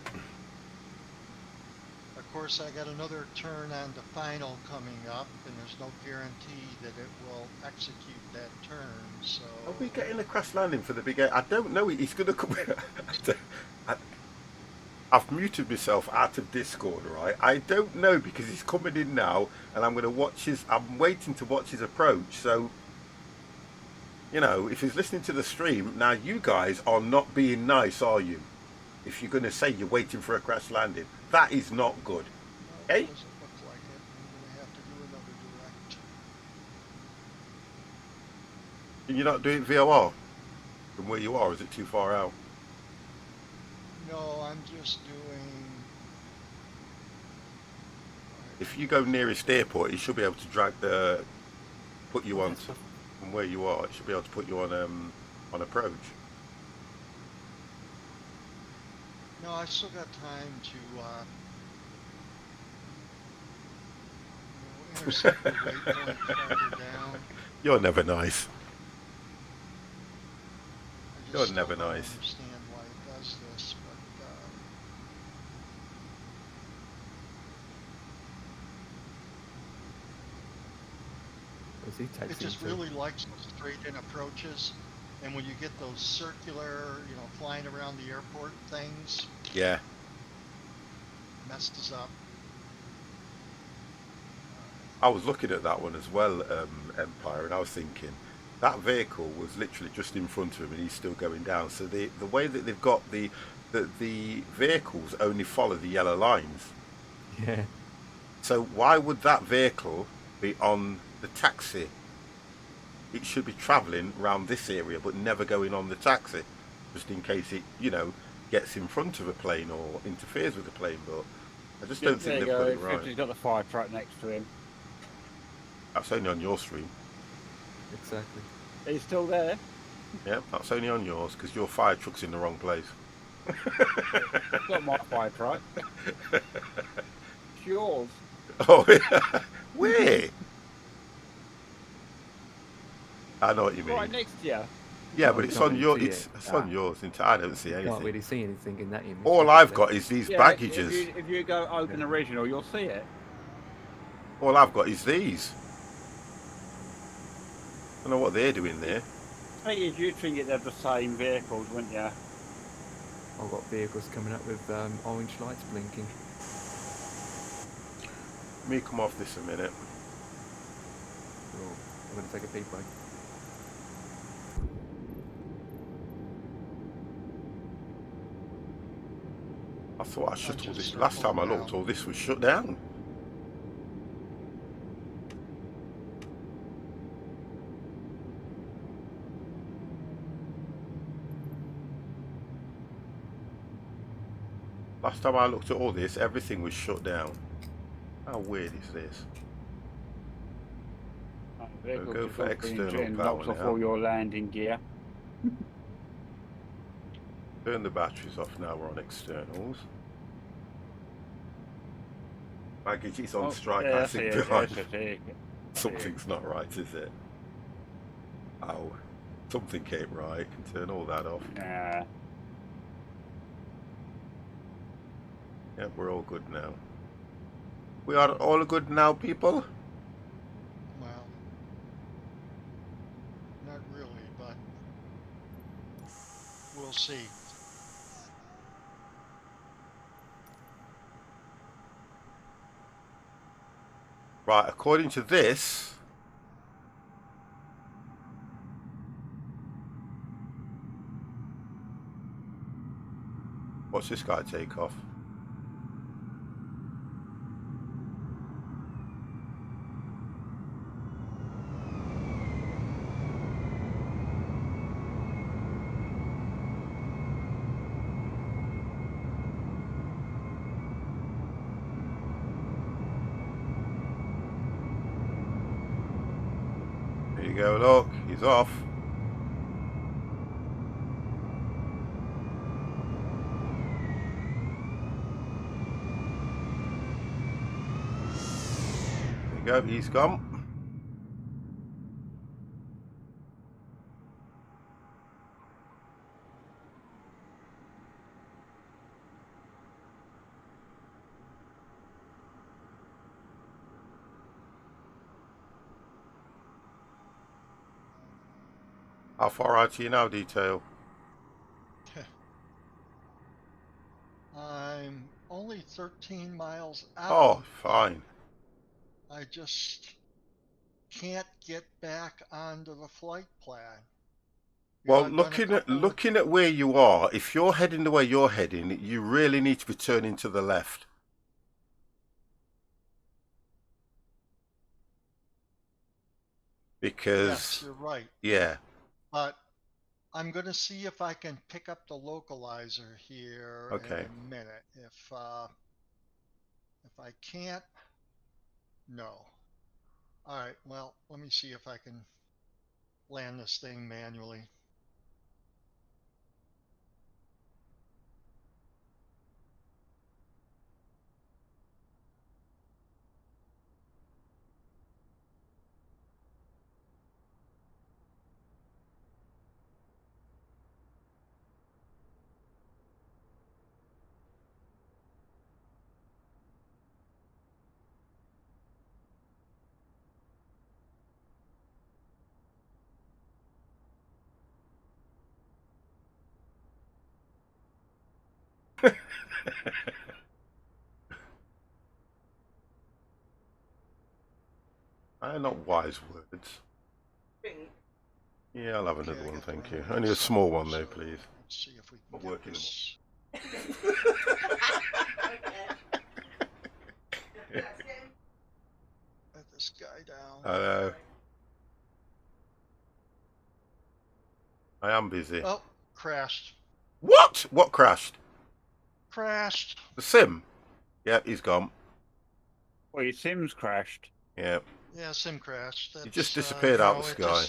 Of course, I got another turn on the final coming up, and there's no guarantee that it will execute that turn, so... Are we getting a crash landing for the big... I don't know, he's going to come... I've muted myself out of Discord, right? I don't know, because he's coming in now, and I'm going to watch his... I'm waiting to watch his approach, so... You know, if he's listening to the stream, now you guys are not being nice, are you? If you're going to say you're waiting for a crash landing. That is not good. No, Okay? it doesn't look like it. I'm going to have to do another direct. Can you not do it VOR? From where you are, is it too far out? No, I'm just doing... If you go nearest airport, it should be able to drag the... Put you on... From where you are, it should be able to put you on approach. No, I still got time to intercept the waypoint farther down. You're never nice. I You're just never don't nice. understand why it does this, but it just really likes straight-in approaches, and when you get those circular, flying around the airport things, Yeah. messes up. I was looking at that one as well, Empire, and I was thinking that vehicle was literally just in front of him, and he's still going down. So the way that they've got the vehicles only follow the yellow lines. Yeah. So why would that vehicle be on the taxi? It should be travelling around this area, but never going on the taxi, just in case it, gets in front of a plane or interferes with the plane. But I just don't think they've got it right. He's got the fire truck next to him. That's only on your stream. Exactly. He's still there. Yeah, that's only on yours because your fire truck's in the wrong place. It's not my fire truck. It's yours. Oh, yeah. Where? I know what you mean. Right next to you. Yeah, Oh, but you it's can't on really your. see It's it. on yours. I don't see You anything. can't really see anything in that image. All I've got is these Yeah, baggages. If you go open original, you'll see it. All I've got is these. I don't know what they're doing there. You'd think they're the same vehicles, wouldn't you? I've got vehicles coming up with orange lights blinking. Let me come off this a minute. Oh, I'm going to take a peek break. I thought I shut all this. just Last time I circling looked, now. all this was shut down. Last time I looked at all this, everything was shut down. How weird is this? Vehicle Go to for external and power knocks off now. all your landing gear. Turn the batteries off now, we're on externals. Baggage is on strike, yeah, I think, that's behind. it. Something's not right, is it? Oh, something ain't right. Can turn all that off. Yeah. Yep, we're all good now. We are all good now, people? Well, not really, but we'll see. Right, according to this... What's this guy take off? There you go, look, he's off. There you go, he's gone. How far out are you now, Detail? I'm only 13 miles out. Oh, fine. I just can't get back onto the flight plan. Well, looking at where you are, if you're heading the way you're heading, you really need to be turning to the left. Because... Yes, you're right. Yeah. But I'm going to see if I can pick up the localizer here in a minute. If I can't, no. All right, well, let me see if I can land this thing manually. Not wise words. Yeah, I'll have another one, thank you. Only a small one, though, please. Let's see if we can Not working this. Let this guy down. Hello. I am busy. Oh, crashed. What? What crashed? Crashed. The sim? Yeah, he's gone. Well, your sim's crashed. Yeah. Yeah, sim crashed. He just disappeared out of the sky.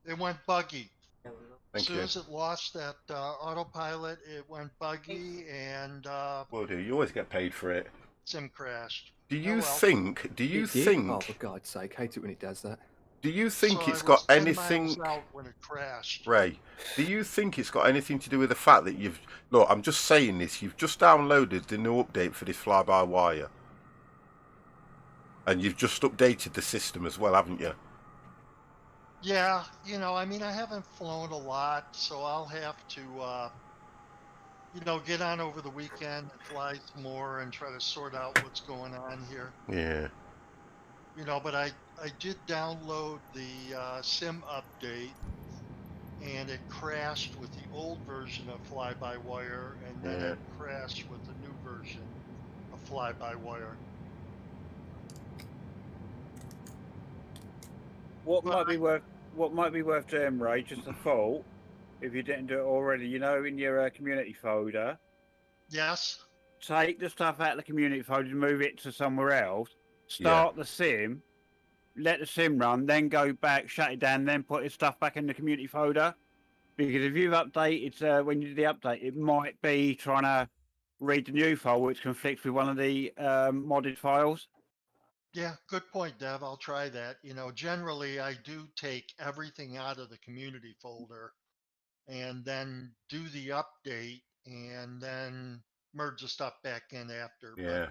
It went buggy. Thank you. As soon as it lost that autopilot, it went buggy and... Will do. You always get paid for it. Sim crashed. Do you think... Oh, for God's sake, hate it when it does that. Do you think So it's got 10 anything... miles out when it crashed. Ray, do you think it's got anything to do with the fact that you've... Look, I'm just saying this. You've just downloaded the new update for this fly-by-wire. And you've just updated the system as well, haven't you? Yeah, you know, I mean, I haven't flown a lot, so I'll have to, you know, get on over the weekend and fly some more and try to sort out what's going on here. Yeah. You know, but I did download the sim update, and it crashed with the old version of fly-by-wire, and then it crashed with the new version of fly-by-wire. What might be worth doing, Ray, just a thought, if you didn't do it already, you know, in your community folder, Yes. take the stuff out of the community folder and move it to somewhere else, Yeah. start the sim, let the sim run, then go back, shut it down, then put his stuff back in the community folder. Because if you've updated, when you do the update, it might be trying to read the new file, which conflicts with one of the modded files. Yeah, good point, Dev. I'll try that. You know, generally I do take everything out of the community folder and then do the update and then merge the stuff back in after. Yeah.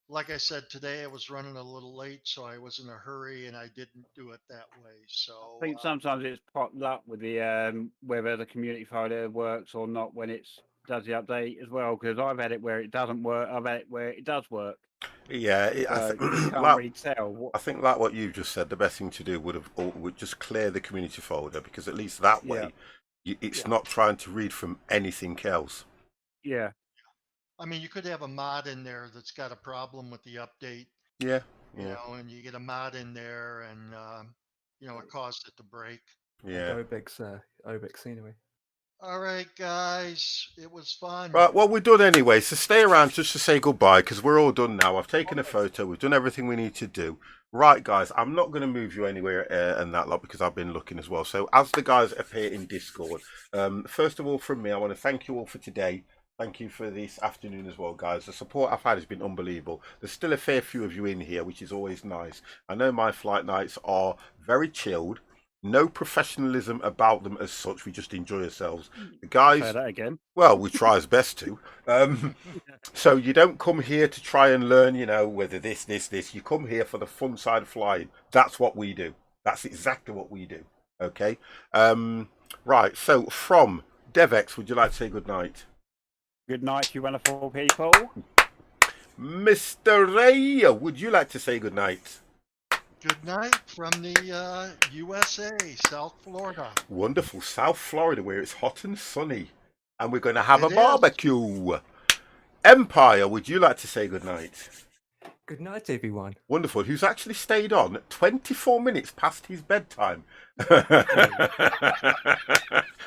But like I said, today I was running a little late, so I was in a hurry and I didn't do it that way. So I think sometimes it's popped up with the whether the community folder works or not when it does the update as well. Because I've had it where it doesn't work. I've had it where it does work. Yeah, So you can't like, really tell. I think like what you've just said, the best thing to do would just clear the community folder, because at least that way it's not trying to read from anything else. Yeah. I mean, you could have a mod in there that's got a problem with the update. Yeah. You know, and you get a mod in there, and you know, it caused it to break. Yeah. Obex anyway. All right, guys, it was fun. Right, well, we're done anyway, so stay around just to say goodbye, because we're all done now. I've taken a photo, we've done everything we need to do. Right, guys, I'm not going to move you anywhere and that lot, because I've been looking as well. So as the guys appear in Discord, first of all, from me, I want to thank you all for today. Thank you for this afternoon as well, guys. The support I've had has been unbelievable. There's still a fair few of you in here, which is always nice. I know my flight nights are very chilled. No professionalism about them as such. We just enjoy ourselves. The guys, say that again. Well, we try as best to. So you don't come here to try and learn, you know, whether this. You come here for the fun side of flying. That's what we do. That's exactly what we do. Okay. Right. So from Devex, would you like to say good night? Good night, you wonderful people. Mr. Ray, would you like to say good night? Good night from the USA, South Florida. Wonderful South Florida, where it's hot and sunny, and we're going to have a barbecue. Empire, would you like to say good night? Good night, everyone. Wonderful. Who's actually stayed on 24 minutes past his bedtime,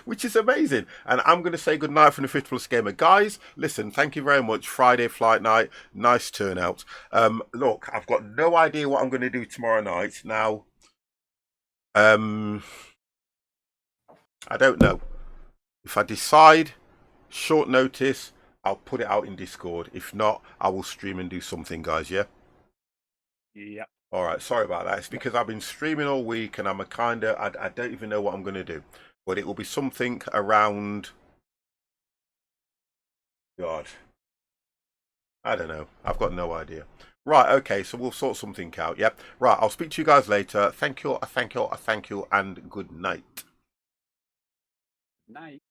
which is amazing. And I'm going to say good night from the 50 Plus Gamer. Guys, listen, thank you very much. Friday flight night, nice turnout. Look, I've got no idea what I'm going to do tomorrow night. Now, I don't know. If I decide short notice, I'll put it out in Discord. If not, I will stream and do something, guys, yeah? Yep. All right, sorry about that. It's because I've been streaming all week and I'm I don't even know what I'm going to do. But it will be something around... God. I don't know. I've got no idea. Right, okay, so we'll sort something out, yep. Right, I'll speak to you guys later. Thank you, and good night. Night.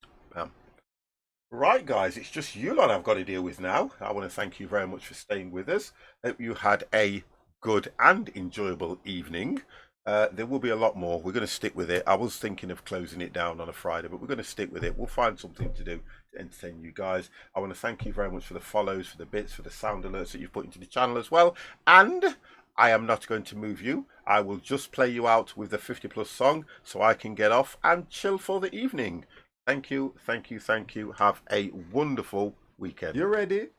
Right, guys, it's just you lot I've got to deal with now. I want to thank you very much for staying with us. Hope you had a good and enjoyable evening. There will be a lot more. We're going to stick with it. I was thinking of closing it down on a Friday, but we're going to stick with it. We'll find something to do to entertain you guys. I want to thank you very much for the follows, for the bits, for the sound alerts that you've put into the channel as well. And I am not going to move you. I will just play you out with the 50 Plus song so I can get off and chill for the evening. Thank you, thank you, thank you. Have a wonderful weekend. You ready?